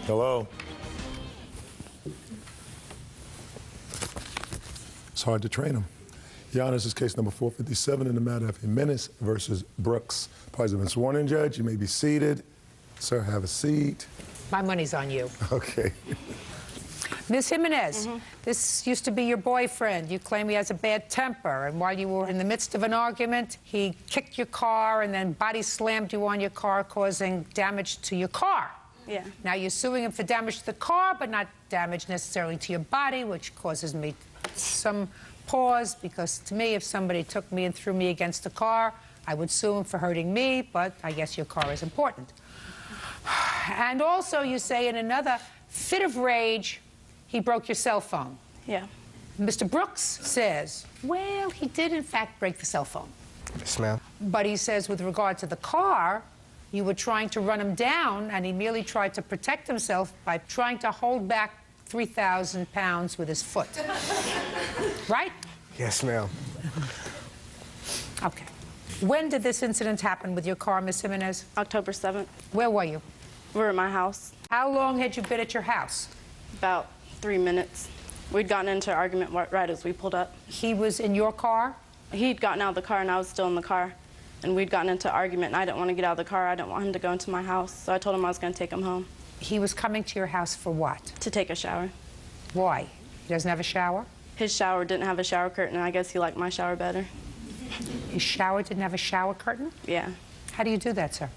Hello. It's hard to train them. Your Honor, this is case number 457 in the matter of Jimenez versus Brooks. Parties have been sworn in, Judge. You may be seated. Sir, have a seat. My money's on you. Okay. Ms. Jimenez, this used to be your boyfriend. You claim he has a bad temper, and while you were in the midst of an argument, he kicked your car and then body slammed you on your car, causing damage to your car. Yeah. Now, you're suing him for damage to the car, but not damage necessarily to your body, which causes me some pause, because to me, if somebody took me and threw me against a car, I would sue him for hurting me, but I guess your car is important. And also, you say in another fit of rage, he broke your cell phone. Yeah. Mr. Brooks says, well, he did in fact break the cell phone. Yes, ma'am. But he says with regard to the car, you were trying to run him down, and he merely tried to protect himself by trying to hold back 3,000 pounds with his foot. Right? Yes, ma'am. Okay. When did this incident happen with your car, Miss Jimenez? October 7th. Where were you? We were at my house. How long had you been at your house? About 3 minutes. We'd gotten into an argument right as we pulled up. He was in your car? He'd gotten out of the car and I was still in the car. And we'd gotten into an argument and I didn't want to get out of the car. I didn't want him to go into my house. So I told him I was going to take him home. He was coming to your house for what? To take a shower. Why? He doesn't have a shower? His shower didn't have a shower curtain and I guess he liked my shower better. His shower didn't have a shower curtain? Yeah. How do you do that, sir?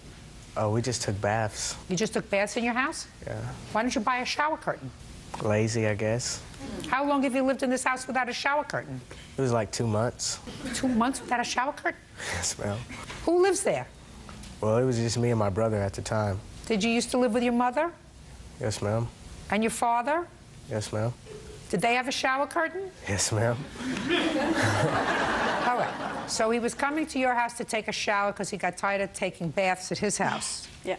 Oh, we just took baths. You just took baths in your house? Yeah. Why don't you buy a shower curtain? Lazy, I guess. How long have you lived in this house without a shower curtain? It was like 2 months. 2 months without a shower curtain? Yes, ma'am. Who lives there? Well, it was just me and my brother at the time. Did you used to live with your mother? Yes, ma'am. And your father? Yes, ma'am. Did they have a shower curtain? Yes, ma'am. All right. So he was coming to your house to take a shower because he got tired of taking baths at his house. Yeah.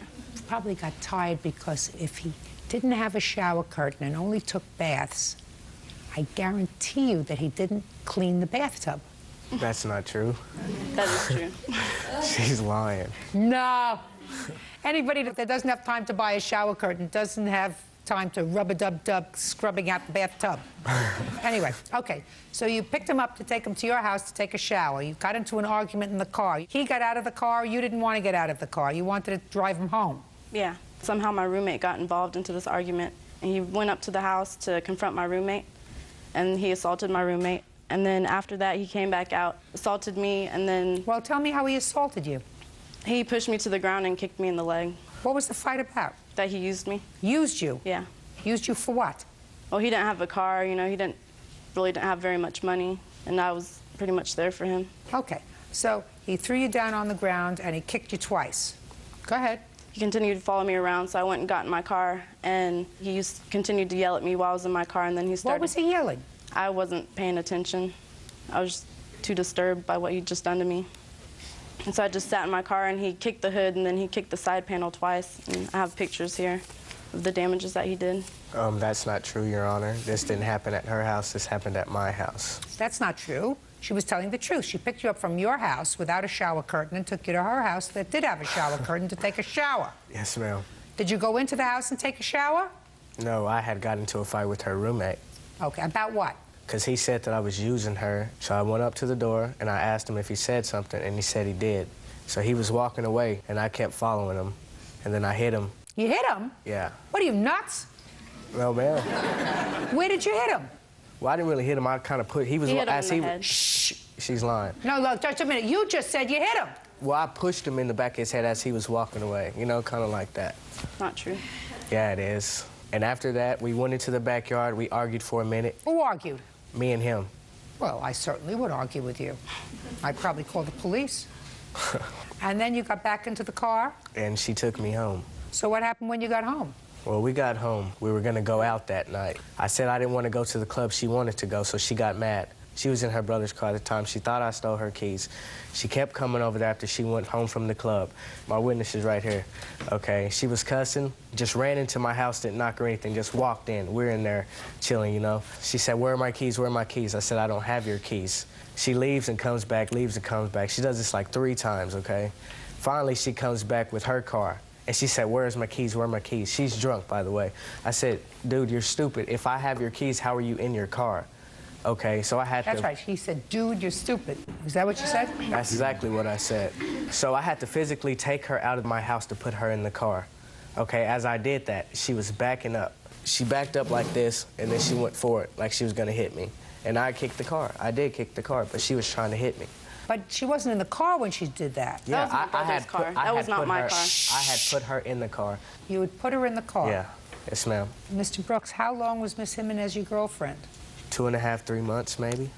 Probably got tired because if he didn't have a shower curtain and only took baths, I guarantee you that he didn't clean the bathtub. That's not true. That is true. She's lying. No. Anybody that doesn't have time to buy a shower curtain doesn't have time to rub-a-dub-dub scrubbing out the bathtub. Anyway, okay, so you picked him up to take him to your house to take a shower. You got into an argument in the car. He got out of the car. You didn't want to get out of the car. You wanted to drive him home. Yeah. Somehow my roommate got involved into this argument, and he went up to the house to confront my roommate, and he assaulted my roommate. And then after that, he came back out, assaulted me, and then... Well, tell me how he assaulted you. He pushed me to the ground and kicked me in the leg. What was the fight about? That he used me. Used you? Yeah. Used you for what? Well, he didn't have a car, you know, he didn't have very much money, and I was pretty much there for him. Okay, so he threw you down on the ground and he kicked you twice. Go ahead. He continued to follow me around, so I went and got in my car, and he continued to yell at me while I was in my car, and then he started... What was he yelling? I wasn't paying attention. I was just too disturbed by what he'd just done to me. And so I just sat in my car, and he kicked the hood, and then he kicked the side panel twice, and I have pictures here of the damages that he did. That's not true, Your Honor. This didn't happen at her house. This happened at my house. That's not true. She was telling the truth. She picked you up from your house without a shower curtain and took you to her house that did have a shower curtain to take a shower. Yes, ma'am. Did you go into the house and take a shower? No, I had got into a fight with her roommate. Okay, about what? Because he said that I was using her. So I went up to the door, and I asked him if he said something, and he said he did. So he was walking away, and I kept following him, and then I hit him. You hit him? Yeah. What are you, nuts? No, ma'am. Where did you hit him? Well, I didn't really hit him. I kind of put... He was... He hit him in the head. Shh. She's lying. No, look, just a minute. You just said you hit him. Well, I pushed him in the back of his head as he was walking away. You know, kind of like that. Not true. Yeah, it is. And after that, we went into the backyard. We argued for a minute. Who argued? Me and him. Well, I certainly would argue with you. I'd probably call the police. And then you got back into the car? And she took me home. So what happened when you got home? Well, we got home. We were going to go out that night. I said I didn't want to go to the club. She wanted to go, so she got mad. She was in her brother's car at the time. She thought I stole her keys. She kept coming over there after she went home from the club. My witness is right here. Okay, she was cussing, just ran into my house, didn't knock or anything, just walked in. We're in there chilling, you know. She said, "Where are my keys? Where are my keys?" I said, "I don't have your keys." She leaves and comes back, leaves and comes back. She does this like 3 times, okay? Finally, she comes back with her car. And she said, "Where's my keys? Where are my keys?" She's drunk, by the way. I said, "Dude, you're stupid. If I have your keys, how are you in your car?" Okay, so I had to... That's right. She said, "Dude, you're stupid." Is that what you said? That's exactly what I said. So I had to physically take her out of my house to put her in the car. Okay, as I did that, she was backing up. She backed up like this, and then she went forward like she was going to hit me. And I kicked the car. I did kick the car, but she was trying to hit me. But she wasn't in the car when she did that. Yeah, that was my brother's car. That was not my car. I had put her in the car. You would put her in the car? Yeah. Yes, ma'am. Mr. Brooks, how long was Miss Jimenez your girlfriend? 2.5, 3 months, maybe.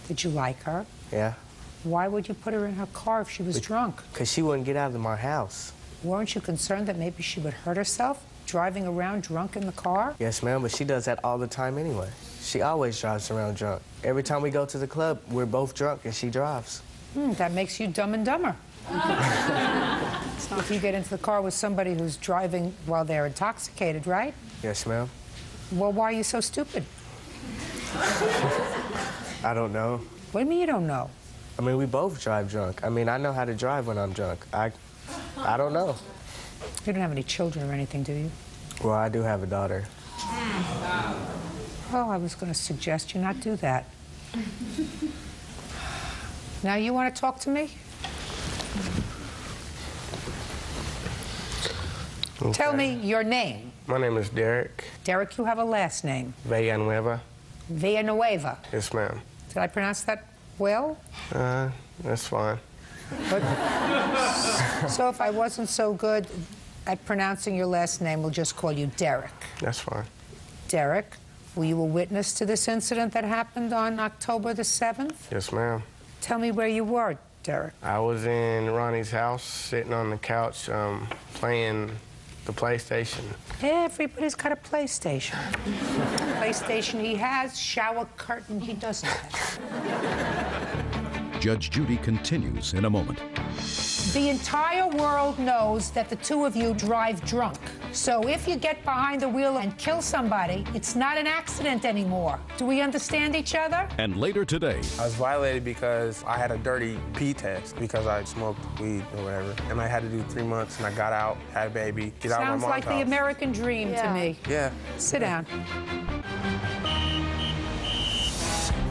Did you like her? Yeah. Why would you put her in her car if she was drunk? Because she wouldn't get out of my house. Weren't you concerned that maybe she would hurt herself driving around drunk in the car? Yes, ma'am, but she does that all the time anyway. She always drives around drunk. Every time we go to the club, we're both drunk and she drives. That makes you Dumb and Dumber. It's not. If you get into the car with somebody who's driving while they're intoxicated, right? Yes, ma'am. Well, why are you so stupid? I don't know. What do you mean you don't know? I mean, we both drive drunk. I mean, I know how to drive when I'm drunk. I don't know. You don't have any children or anything, do you? Well, I do have a daughter. Well, I was going to suggest you not do that. Now, you want to talk to me? Okay. Tell me your name. My name is Derek. Derek, you have a last name. Villanueva. Villanueva. Yes, ma'am. Did I pronounce that well? That's fine. But, so if I wasn't so good at pronouncing your last name, we'll just call you Derek. That's fine. Derek, were you a witness to this incident that happened on October the 7th? Yes, ma'am. Tell me where you were, Derek. I was in Ronnie's house, sitting on the couch, playing the PlayStation. Everybody's got a PlayStation. PlayStation he has, shower curtain he doesn't have. Judge Judy continues in a moment. The entire world knows that the two of you drive drunk. So if you get behind the wheel and kill somebody, it's not an accident anymore. Do we understand each other? And later today, I was violated because I had a dirty pee test because I smoked weed or whatever. And I had to do 3 months, and I got out, had a baby, get out of my mom's Sounds like house. the American dream to me. Yeah. Sit down.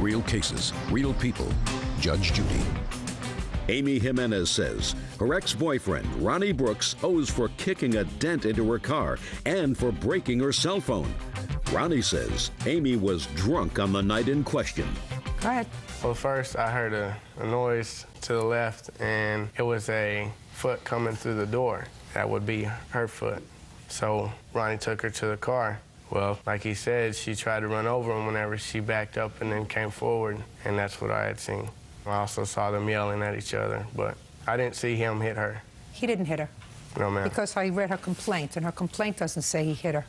real cases, real people. Judge Judy. Amy Jimenez says her ex-boyfriend, Ronnie Brooks, owes for kicking a dent into her car and for breaking her cell phone. Ronnie says Amy was drunk on the night in question. Go ahead. Well, first I heard a noise to the left, and it was a foot coming through the door. That would be her foot. So Ronnie took her to the car. Well, like he said, she tried to run over him whenever she backed up and then came forward, and that's what I had seen. I also saw them yelling at each other, but I didn't see him hit her. He didn't hit her. No, ma'am. Because I read her complaint, and her complaint doesn't say he hit her.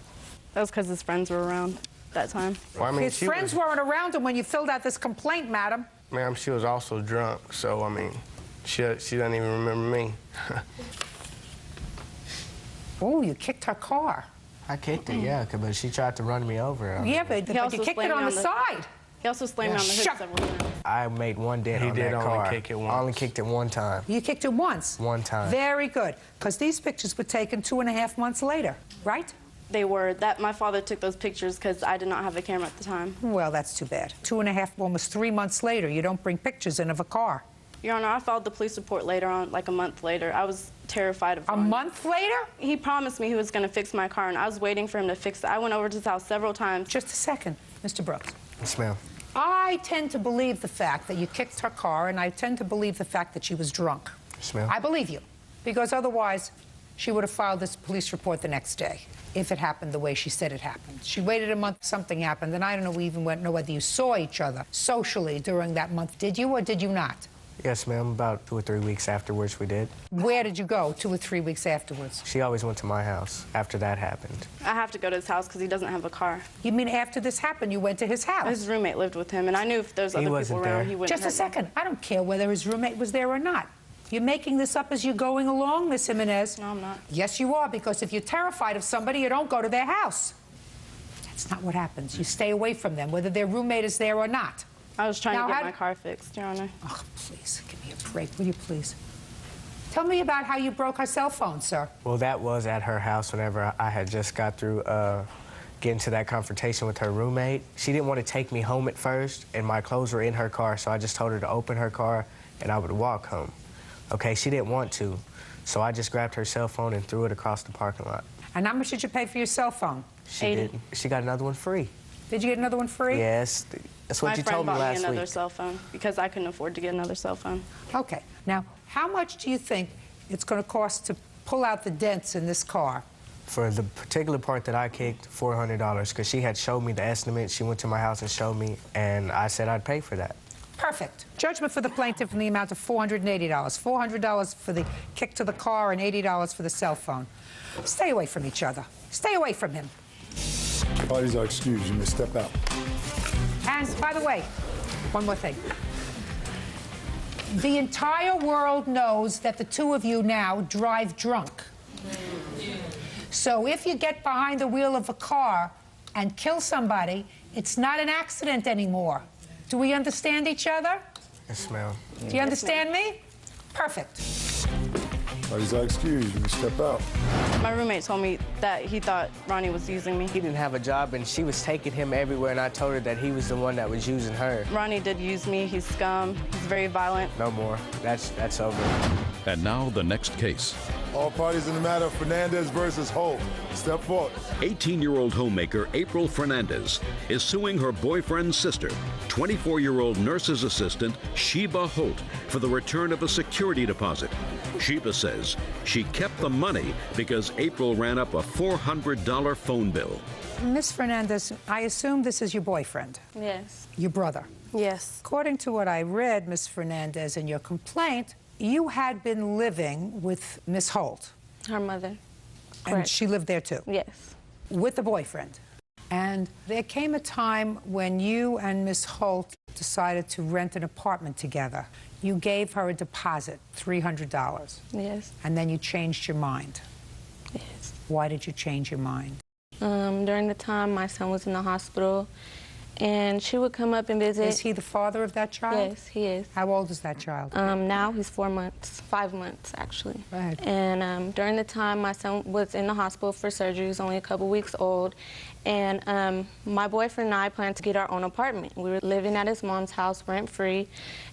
That was because his friends were around that time. Well, I mean, his friends weren't around him when you filled out this complaint, madam. Ma'am, she was also drunk, so, I mean, she doesn't even remember me. Oh, you kicked her car. I kicked it, yeah, but she tried to run me over. Yeah, but you kicked it on the side. He also slammed me on the hood several times. I made one dent on that car. He did only kick it once. I only kicked it one time. You kicked it once? One time. Very good, because these pictures were taken 2.5 months later, right? They were. My father took those pictures because I did not have a camera at the time. Well, that's too bad. 2.5, almost 3 months later, you don't bring pictures in of a car. Your Honor, I filed the police report later on, like a month later. I was terrified of Ronnie. A month later? He promised me he was going to fix my car, and I was waiting for him to fix it. I went over to his house several times. Just a second, Mr. Brooks. Yes, ma'am. I tend to believe the fact that you kicked her car, and I tend to believe the fact that she was drunk. Yes, ma'am. I believe you, because otherwise she would have filed this police report the next day if it happened the way she said it happened. She waited a month, something happened, and I don't know, we even know whether you saw each other socially during that month. Did you or did you not? Yes, ma'am. About 2 or 3 weeks afterwards, we did. Where did you go 2 or 3 weeks afterwards? She always went to my house after that happened. I have to go to his house because he doesn't have a car. You mean after this happened, you went to his house? His roommate lived with him, and I knew if there was other people around, he wouldn't Just a second. I don't care whether his roommate was there or not. You're making this up as you're going along, Miss Jimenez. No, I'm not. Yes, you are, because if you're terrified of somebody, you don't go to their house. That's not what happens. You stay away from them, whether their roommate is there or not. I was trying to get my car fixed, Your Honor. Oh, please, give me a break, will you please? Tell me about how you broke her cell phone, sir. Well, that was at her house whenever I had just got through getting to that confrontation with her roommate. She didn't want to take me home at first, and my clothes were in her car, so I just told her to open her car, and I would walk home. Okay, she didn't want to, so I just grabbed her cell phone and threw it across the parking lot. And how much did you pay for your cell phone? She didn't. She got another one free. Did you get another one free? Yes. That's what you told me last week. My friend bought me another cell phone because I couldn't afford to get another cell phone. Okay. Now, how much do you think it's going to cost to pull out the dents in this car? For the particular part that I kicked, $400, because she had showed me the estimate. She went to my house and showed me, and I said I'd pay for that. Perfect. Judgment for the plaintiff in the amount of $480. $400 for the kick to the car and $80 for the cell phone. Stay away from each other. Stay away from him. Parties are excused. You may step out. And by the way, one more thing. The entire world knows that the two of you now drive drunk. So if you get behind the wheel of a car and kill somebody, it's not an accident anymore. Do we understand each other? Yes, ma'am. Do you understand me? Perfect. He's excused. You step out. My roommate told me that he thought Ronnie was using me. He didn't have a job, and she was taking him everywhere, and I told her that he was the one that was using her. Ronnie did use me. He's scum. He's very violent. No more. That's over. And now the next case. All parties in the matter of Fernandez versus Holt. Step forward. 18-year-old homemaker April Fernandez is suing her boyfriend's sister, 24-year-old nurse's assistant Sheba Holt, for the return of a security deposit. Sheba says she kept the money because April ran up a $400 phone bill. Miss Fernandez, I assume this is your boyfriend? Yes. Your brother? Yes. According to what I read, Miss Fernandez, in your complaint, you had been living with Miss Holt. Her mother. And Correct. she lived there too? Yes. With the boyfriend. And there came a time when you and Miss Holt decided to rent an apartment together. You gave her a deposit, $300. Yes. And then you changed your mind. Yes. Why did you change your mind? During the time my son was in the hospital, and she would come up and visit. Is he the father of that child? Yes, he is. How old is that child? Now he's 4 months, 5 months actually. Go ahead. And during the time my son was in the hospital for surgery, he was only a couple weeks old, and my boyfriend and I planned to get our own apartment. We were living at his mom's house rent-free,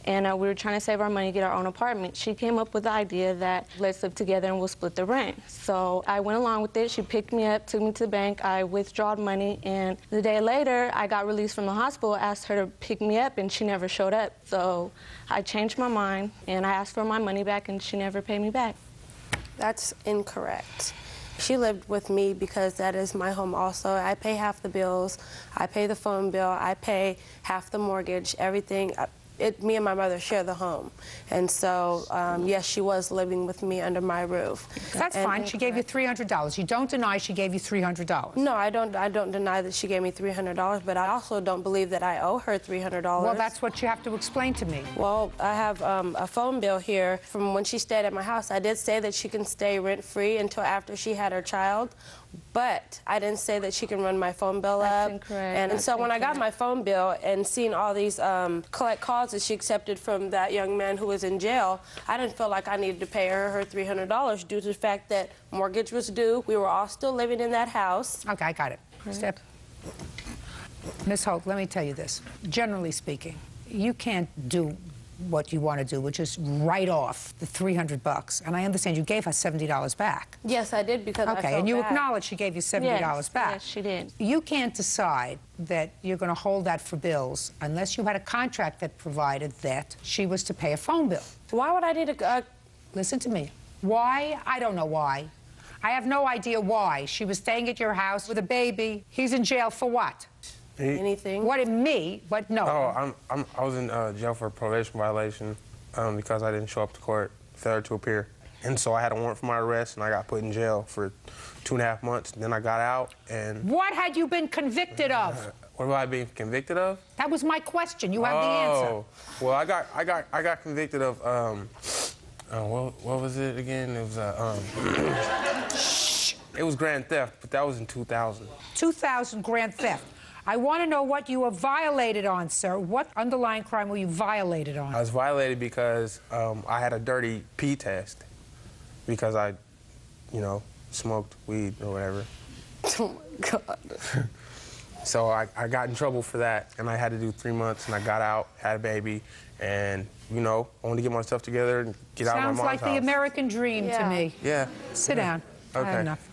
and we were trying to save our money to get our own apartment. She came up with the idea that let's live together and we'll split the rent. So I went along with it. She picked me up, took me to the bank. I withdrawed money, and the day later I got released from the hospital, asked her to pick me up, and she never showed up. So I changed my mind, and I asked for my money back, and she never paid me back. That's incorrect. She lived with me because that is my home also. I pay half the bills, I pay the phone bill, I pay half the mortgage, everything. Me and my mother share the home. And so, yes, she was living with me under my roof. That's fine. She gave you $300. You don't deny she gave you $300. No, I don't deny that she gave me $300, but I also don't believe that I owe her $300. Well, that's what you have to explain to me. Well, I have a phone bill here from when she stayed at my house. I did say that she can stay rent-free until after she had her child, but I didn't say that she can run my phone bill up. Incorrect. And so when I got my phone bill and seen all these collect calls that she accepted from that young man who was in jail, I didn't feel like I needed to pay her $300 due to the fact that mortgage was due. We were all still living in that house. Okay, I got it. Step. Miss Holt, let me tell you this. Generally speaking, you can't do what you want to do, which is write off the $300. And I understand you gave her $70 back. Yes, I did because I felt and you bad. acknowledge she gave you $70 back. Yes, she did. You can't decide that you're going to hold that for bills unless you had a contract that provided that she was to pay a phone bill. Why would I need a... Listen to me. Why? I don't know why. I have no idea why. She was staying at your house with a baby. He's in jail for what? Anything. What in me? But no. Oh, I was in jail for a probation violation because I didn't show up to court, failure to appear. And so I had a warrant for my arrest, and I got put in jail for 2.5 months. Then I got out, and... What had you been convicted of? What have I been convicted of? That was my question. You have the answer. Well, I got convicted of what was it again? It was it was grand theft, but that was in 2000. 2000 grand theft. I want to know what you were violated on, sir. What underlying crime were you violated on? I was violated because I had a dirty pee test because I, smoked weed or whatever. Oh, my God. So I got in trouble for that, and I had to do 3 months, and I got out, had a baby, and, I wanted to get myself together and get out of my mom's house. Sounds like the American dream to me. Yeah. Sit down. Okay. I have enough.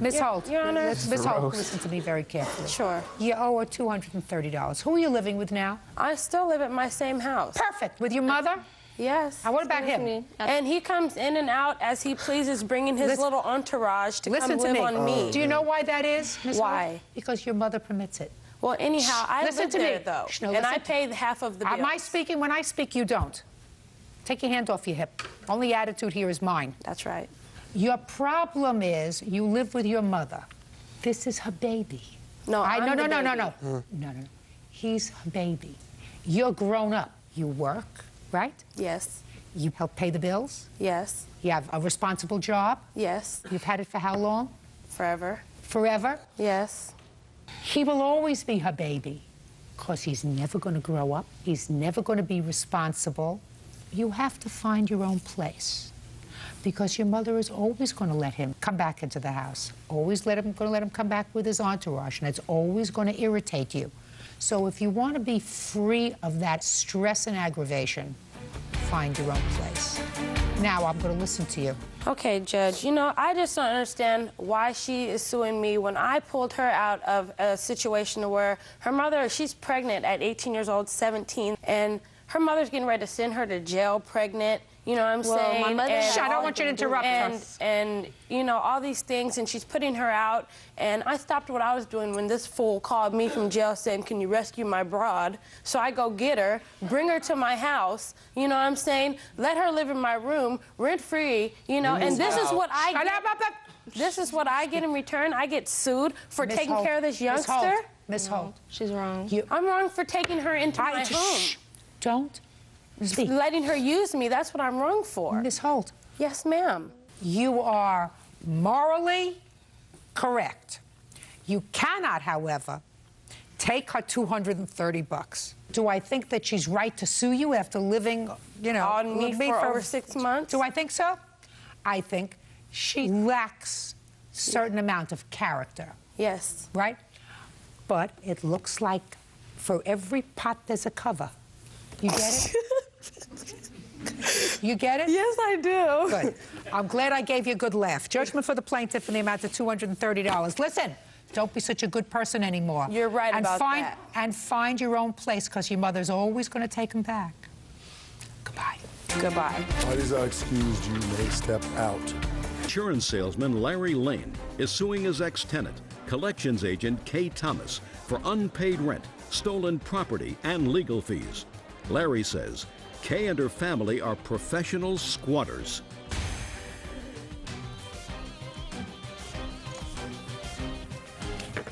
Miss Holt, Your Honor. Miss Holt, listen to me very carefully. Sure. You owe her $230. Who are you living with now? I still live at my same house. Perfect. With your mother? Yes. Now, what about him? And he comes in and out as he pleases, bringing his little entourage to come live on me. Do you know why that is, Miss Holt? Why? Because your mother permits it. Well, anyhow, I live there, though, No, and I pay half of the bills. Am I speaking? When I speak, you don't. Take your hand off your hip. Only attitude here is mine. That's right. Your problem is you live with your mother. This is her baby. No, No. He's her baby. You're grown up. You work, right? Yes. You help pay the bills? Yes. You have a responsible job? Yes. You've had it for how long? Forever. Forever? Yes. He will always be her baby, because he's never going to grow up. He's never going to be responsible. You have to find your own place, because your mother is always going to let him come back into the house, always going to let him come back with his entourage, and it's always going to irritate you. So if you want to be free of that stress and aggravation, find your own place. Now I'm going to listen to you. Okay, Judge, you know, I just don't understand why she is suing me when I pulled her out of a situation where her mother, she's pregnant at 18 years old, 17, and her mother's getting ready to send her to jail pregnant. You know what I'm saying? My mother, I don't want you to interrupt her. And, you know, all these things, and she's putting her out. And I stopped what I was doing when this fool called me from jail saying, can you rescue my broad? So I go get her, bring her to my house, you know what I'm saying? Let her live in my room, rent-free, you know, and this is what I get. This is what I get in return. I get sued for taking care of this youngster. Miss Holt. She's wrong. I'm wrong for taking her into my home. Shh. Don't speak. Letting her use me, that's what I'm wrong for. Miss Holt. Yes, ma'am. You are morally correct. You cannot, however, take her $230. Do I think that she's right to sue you after living, you know, on me with for over 6 months? Do I think so? I think she lacks a certain amount of character. Yes. Right? But it looks like for every pot there's a cover. You get it? You get it? Yes, I do. Good. I'm glad I gave you a good laugh. Judgment for the plaintiff in the amount of $230. Listen, don't be such a good person anymore. You're right about that. And find your own place, because your mother's always going to take him back. Goodbye. Goodbye. Parties are excused. You may step out. Insurance salesman Larry Lane is suing his ex-tenant, collections agent Kay Thomas, for unpaid rent, stolen property, and legal fees. Larry says Kay and her family are professional squatters.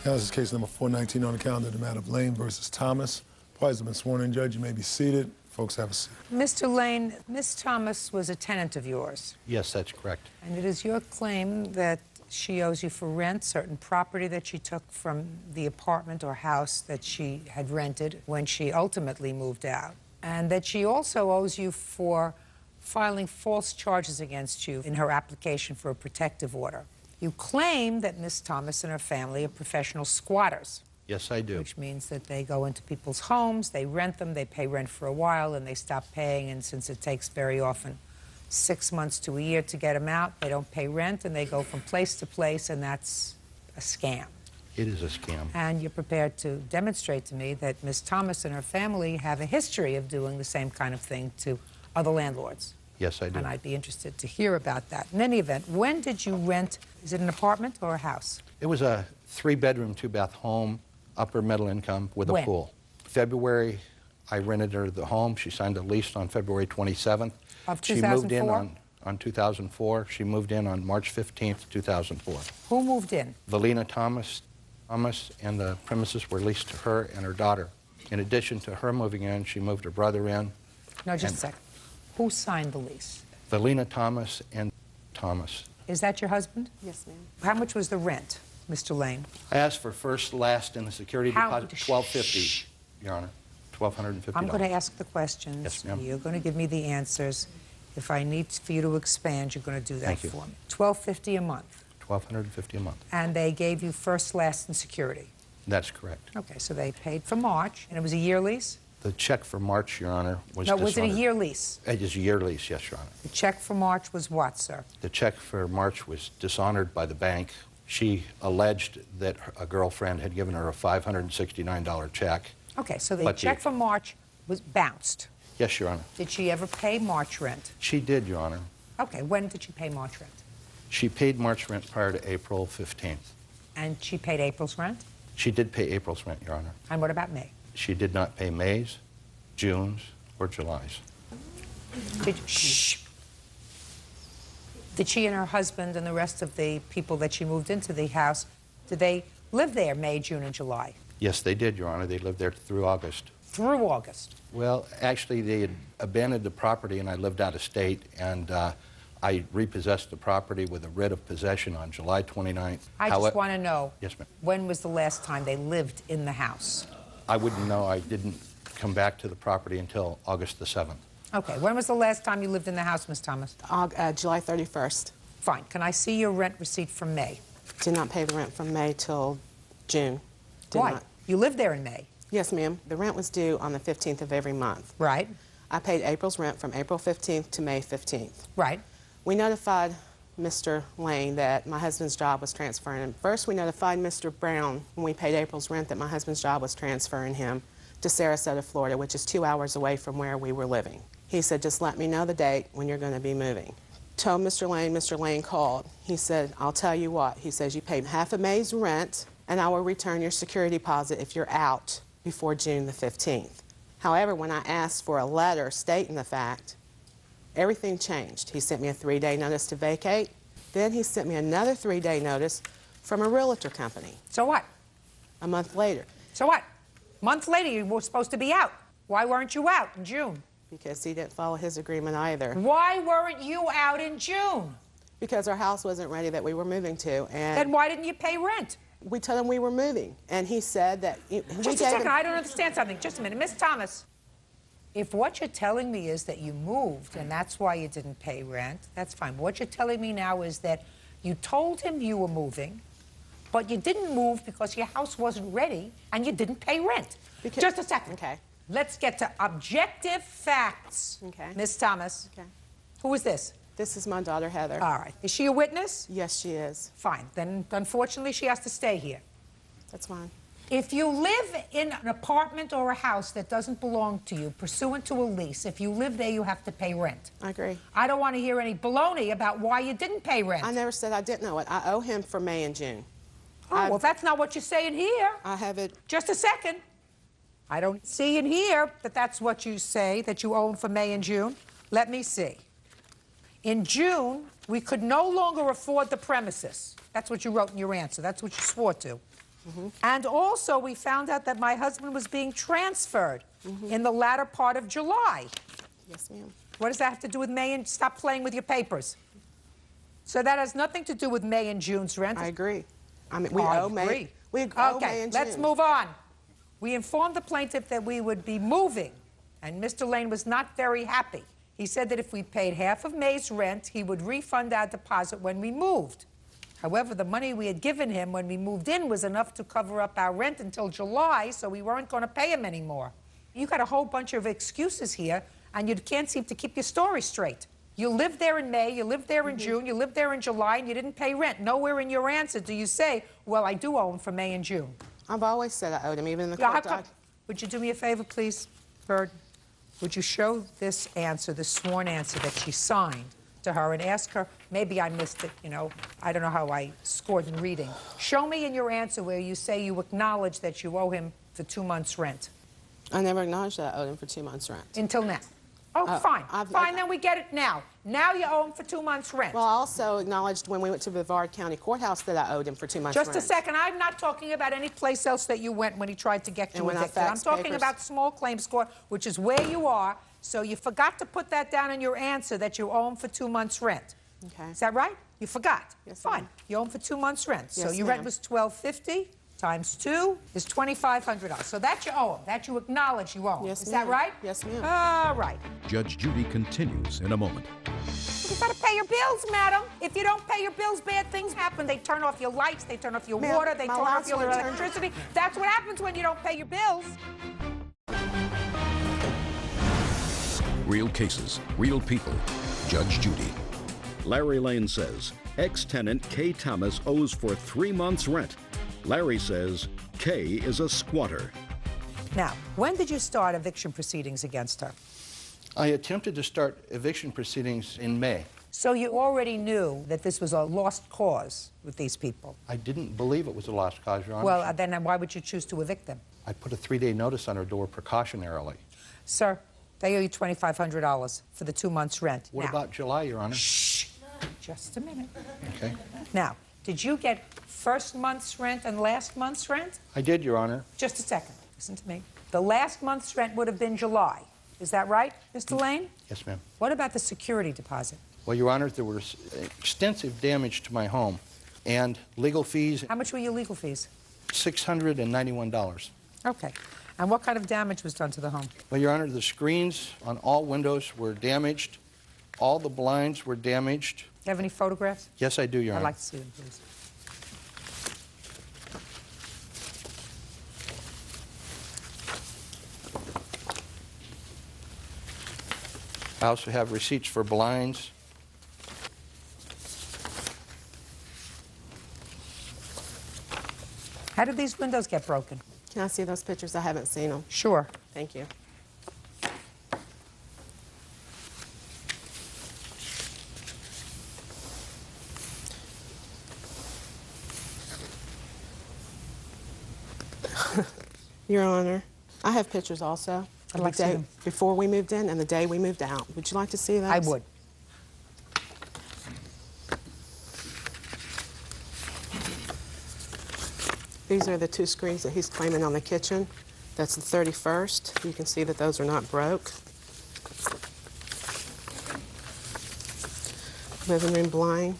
Now, this is case number 419 on the calendar, the matter of Lane versus Thomas. Parties have been sworn in. Judge, you may be seated. Folks, have a seat. Mr. Lane, Miss Thomas was a tenant of yours. Yes, that's correct. And it is your claim that she owes you for rent certain property that she took from the apartment or house that she had rented when she ultimately moved out, and that she also owes you for filing false charges against you in her application for a protective order. You claim that Miss Thomas and her family are professional squatters. Yes, I do. Which means that they go into people's homes, they rent them, they pay rent for a while, and they stop paying, and since it takes very often 6 months to a year to get them out, they don't pay rent, and they go from place to place, and that's a scam. It is a scam. And you're prepared to demonstrate to me that Miss Thomas and her family have a history of doing the same kind of thing to other landlords. Yes, I do. And I'd be interested to hear about that. In any event, when did you rent? Is it an apartment or a house? It was a 3-bedroom, 2-bath home, upper middle income with a When? pool. February, I rented her the home. She signed a lease on February 27th. Of She moved in 2004? on 2004. She moved in on March 15th, 2004. Who moved in? Valina Thomas, and the premises were leased to her and her daughter. In addition to her moving in, she moved her brother in. No, just a second. Who signed the lease? Valina Thomas and Thomas. Is that your husband? Yes, ma'am. How much was the rent, Mr. Lane? I asked for first, last, and the security How- deposit, $1,250, Your Honor, $1,250. I'm going to ask the questions. Yes, ma'am. You're going to give me the answers. If I need for you to expand, you're going to do that Thank you. for me. $1,250 a month. $1,250 a month. And they gave you first, last, and security. That's correct. Okay, so they paid for March, and it was a year lease? The check for March, Your Honor, was No, was it a dishonored. year lease? It is a year lease, yes, Your Honor. The check for March was what, sir? The check for March was dishonored by the bank. She alleged that a girlfriend had given her a $569 check. Okay, so the But check for March was bounced. Yes, Your Honor. Did she ever pay March rent? She did, Your Honor. Okay, when did she pay March rent? She paid March rent prior to April 15th. And she paid April's rent? She did pay April's rent, Your Honor. And what about May? She did not pay May's, June's, or July's. Did she and her husband and the rest of the people that she moved into the house, did they live there May, June, and July? Yes, they did, Your Honor. They lived there through August. through August? Well, actually, they had abandoned the property, and I lived out of state, and I repossessed the property with a writ of possession on July 29th. I just want to know, yes, ma'am. when was the last time they lived in the house? I wouldn't know. I didn't come back to the property until August the 7th. Okay, when was the last time you lived in the house, Ms. Thomas? July 31st. Fine. Can I see your rent receipt from May? Did not pay the rent from May till June. Why? You lived there in May. Yes, ma'am. The rent was due on the 15th of every month. Right. I paid April's rent from April 15th to May 15th. Right. We notified Mr. Lane that my husband's job was transferring him. First, we notified Mr. Brown when we paid April's rent that my husband's job was transferring him to Sarasota, Florida, which is 2 hours away from where we were living. He said, just let me know the date when you're going to be moving. Told Mr. Lane called. He said, I'll tell you what. He says, you paid half of May's rent, and I will return your security deposit if you're out before June the 15th. However, when I asked for a letter stating the fact, everything changed. He sent me a 3-day notice to vacate. Then he sent me another 3-day notice from a realtor company. So what? A month later. So what? A month later, you were supposed to be out. Why weren't you out in June? Because he didn't follow his agreement either. Why weren't you out in June? Because our house wasn't ready that we were moving to. And then why didn't you pay rent? We told him we were moving, and he said that... Just a second, I don't understand something. Just a minute. Miss Thomas, if what you're telling me is that you moved and that's why you didn't pay rent, that's fine. What you're telling me now is that you told him you were moving, but you didn't move because your house wasn't ready and you didn't pay rent. Just a second. Okay. Let's get to objective facts. Okay. Miss Thomas. Okay. Who is this? This is my daughter, Heather. All right. Is she a witness? Yes, she is. Fine. Then, unfortunately, she has to stay here. That's fine. If you live in an apartment or a house that doesn't belong to you, pursuant to a lease, if you live there, you have to pay rent. I agree. I don't want to hear any baloney about why you didn't pay rent. I never said I didn't know it. I owe him for May and June. Oh, well, that's not what you're saying here. I have it. Just a second. I don't see in here that that's what you say, that you owe him for May and June. Let me see. In June, we could no longer afford the premises. That's what you wrote in your answer. That's what you swore to. And also, we found out that my husband was being transferred in the latter part of July. Yes, ma'am. What does that have to do with May and... Stop playing with your papers. So that has nothing to do with May and June's rent. I agree. I mean, we owe May. We owe May and June. Let's move on. We informed the plaintiff that we would be moving, and Mr. Lane was not very happy. He said that if we paid half of May's rent, he would refund our deposit when we moved. However, the money we had given him when we moved in was enough to cover up our rent until July, so we weren't going to pay him anymore. You got a whole bunch of excuses here, and you can't seem to keep your story straight. You lived there in May, you lived there in June, you lived there in July, and you didn't pay rent. Nowhere in your answer do you say, well, I do owe him for May and June. I've always said I owed him, even in the court doc. Would you do me a favor, please, Bird? Would you show this answer, this sworn answer that she signed to her, and ask her, maybe I missed it, you know, I don't know how I scored in reading. Show me in your answer where you say you acknowledge that you owe him for 2 months' rent. I never acknowledged that I owed him for 2 months' rent. Until now. Oh, fine. Fine, then we get it now. Now you owe him for 2 months' rent. Well, I also acknowledged when we went to Brevard County Courthouse that I owed him for 2 months' rent. Just a second. I'm not talking about any place else that you went when he tried to get you evicted. I'm talking about small claims court, which is where you are. So you forgot to put that down in your answer that you owe him for 2 months' rent. Okay. Is that right? You forgot. Yes, fine. You owe him for 2 months' rent. Yes, so your rent was $1,250 times 2 is $2,500. So that you owe him. That you acknowledge you owe him. Yes, is that right? Yes, ma'am. All right. Judge Judy continues in a moment. You've got to pay your bills, madam. If you don't pay your bills, bad things happen. They turn off your lights, they turn off your water, they turn off your electricity. That's what happens when you don't pay your bills. Real cases, real people. Judge Judy. Larry Lane says ex-tenant Kay Thomas owes for 3 months' rent. Larry says Kay is a squatter. Now, when did you start eviction proceedings against her? I attempted to start eviction proceedings in May. So you already knew that this was a lost cause with these people? I didn't believe it was a lost cause, Your Honor. Well, then why would you choose to evict them? I put a 3-day notice on her door precautionarily. Sir, they owe you $2,500 for the 2 months' rent. What about July, Your Honor? Shh. Just a minute. Okay. Now, did you get first month's rent and last month's rent? I did, Your Honor. Just a second. Listen to me. The last month's rent would have been July. Is that right, Mr. Lane? Yes, ma'am. What about the security deposit? Well, Your Honor, there was extensive damage to my home and legal fees. How much were your legal fees? $691. Okay. And what kind of damage was done to the home? Well, Your Honor, the screens on all windows were damaged. All the blinds were damaged. Do you have any photographs? Yes, I do, Your Honor. I'd like to see them, please. I also have receipts for blinds. How did these windows get broken? Can I see those pictures? I haven't seen them. Sure. Thank you. Your Honor, I have pictures also. I'd like to see them. Before we moved in and the day we moved out. Would you like to see those? I would. These are the two screens that he's claiming on the kitchen. That's the 31st. You can see that those are not broke. Living room blind,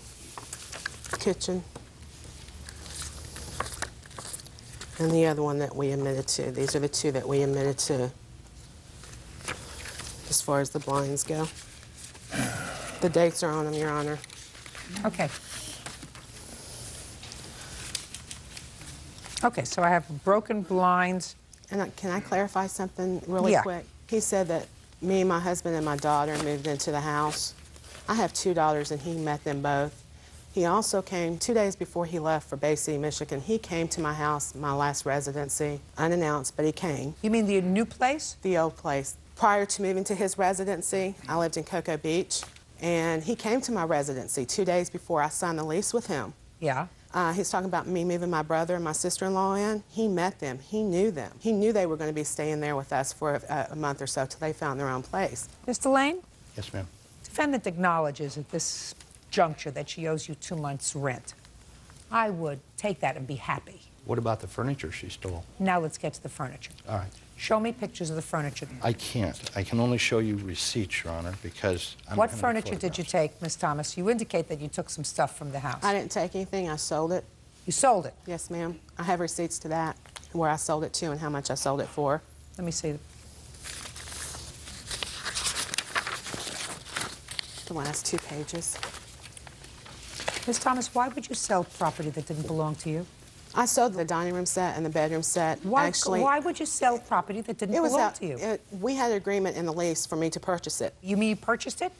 kitchen, and the other one that we admitted to. These are the two that we admitted to as far as the blinds go. The dates are on them, Your Honor. Okay. Okay, so I have broken blinds. And can I clarify something really quick? He said that me, my husband, and my daughter moved into the house. I have two daughters, and he met them both. He also came 2 days before he left for Bay City, Michigan. He came to my house, my last residency, unannounced, but he came. You mean the new place? The old place. Prior to moving to his residency, I lived in Cocoa Beach, and he came to my residency 2 days before I signed the lease with him. Yeah. He's talking about me moving my brother and my sister-in-law in. He met them. He knew them. He knew they were going to be staying there with us for a month or so till they found their own place. Mr. Lane? Yes, ma'am. Defendant acknowledges at this juncture that she owes you 2 months' rent. I would take that and be happy. What about the furniture she stole? Now let's get to the furniture. All right. Show me pictures of the furniture. I can't. I can only show you receipts, Your Honor, because I'm What gonna furniture photograph. did you take, Miss Thomas? You indicate that you took some stuff from the house. I didn't take anything. I sold it. You sold it? Yes, ma'am. I have receipts to that, where I sold it to and how much I sold it for. Let me see. The last 2 pages. Miss Thomas, why would you sell property that didn't belong to you? I sold the dining room set and the bedroom set. Why would you sell property that didn't belong to you? We had an agreement in the lease for me to purchase it. You mean you purchased it?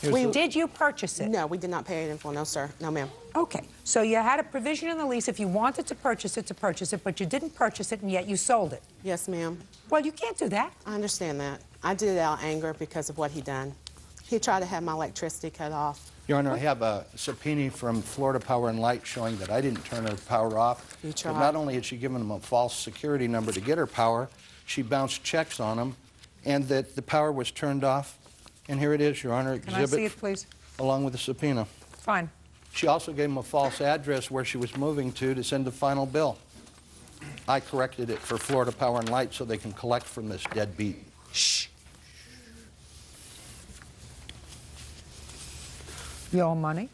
Did you purchase it? No, we did not pay it in full. No, sir. No, ma'am. Okay. So you had a provision in the lease if you wanted to purchase it, but you didn't purchase it, and yet you sold it. Yes, ma'am. Well, you can't do that. I understand that. I did it out of anger because of what he done. He tried to have my electricity cut off. Your Honor, I have a subpoena from Florida Power and Light showing that I didn't turn her power off. You tried. But not only had she given him a false security number to get her power, she bounced checks on him, and that the power was turned off. And here it is, Your Honor, Can I exhibit see it, please? along with the subpoena. Fine. She also gave him a false address where she was moving to send the final bill. I corrected it for Florida Power and Light so they can collect from this deadbeat. Shh. You owe money?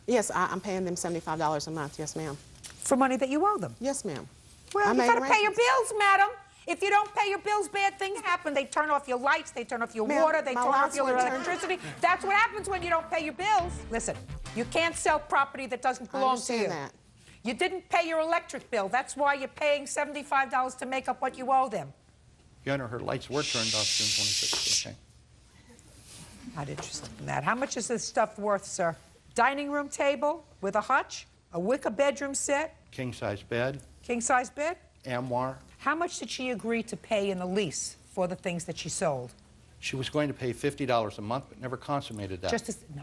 Yes, I'm paying them $75 a month. Yes, ma'am. For money that you owe them? Yes, ma'am. Well, I you made gotta pay your arrangements. bills, madam. If you don't pay your bills, bad things happen. They turn off your lights, they turn off your Ma'am, water, they my turn off lights your were turned- electricity. That's what happens when you don't pay your bills. Listen, you can't sell property that doesn't belong to you. understand that. You didn't pay your electric bill. That's why you're paying $75 to make up what you owe them. Your Honor, her lights were turned off June 26th. Okay. Not interested in that. How much is this stuff worth, sir? Dining room table with a hutch, a wicker bedroom set, King-size bed, king-size bed. armoire. How much did she agree to pay in the lease for the things that she sold? She was going to pay $50 a month, but never consummated that. No.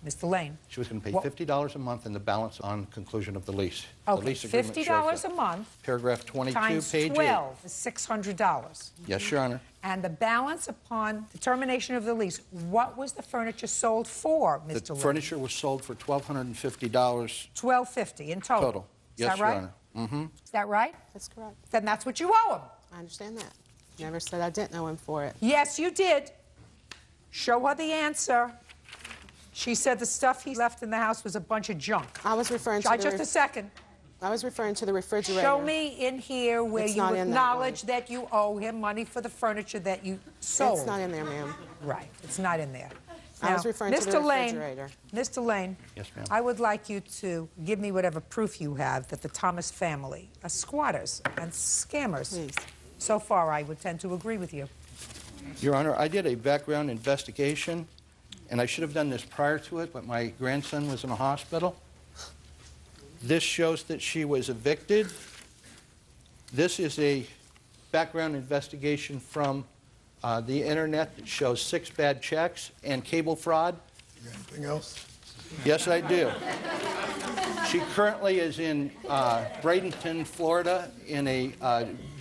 Mr. Lane. She was going to pay What- $50 a month and the balance on conclusion of the lease. The Okay, lease agreement shows $50 that. a month Paragraph 22, times page 12 is $600. 8. Yes, Your Honor. And the balance upon the termination of the lease, what was the furniture sold for, Mr. The Lane? furniture was sold for $1,250 $1,250 in total. total. Is Yes, that Your right? Honor. Mm-hmm. Is that right? That's correct. Then that's what you owe him. I understand that. Never said I didn't know him for it. Yes, you did. Show her the answer. She said the stuff he left in the house was a bunch of junk. I was referring to Just a second. I was referring to the refrigerator. Show me in here where It's you not in that acknowledge that you owe him money for the furniture that you sold. It's not in there, ma'am. Right, it's not in there. I was referring to the refrigerator. Mr. Lane, Yes, ma'am. I would like you to give me whatever proof you have that the Thomas family are squatters and scammers. Please. So far, I would tend to agree with you. Your Honor, I did a background investigation, and I should have done this prior to it, but my grandson was in a hospital. This shows that she was evicted. This is a background investigation from the internet that shows 6 bad checks and cable fraud. You got anything else? Yes, I do. She currently is in Bradenton, Florida, in a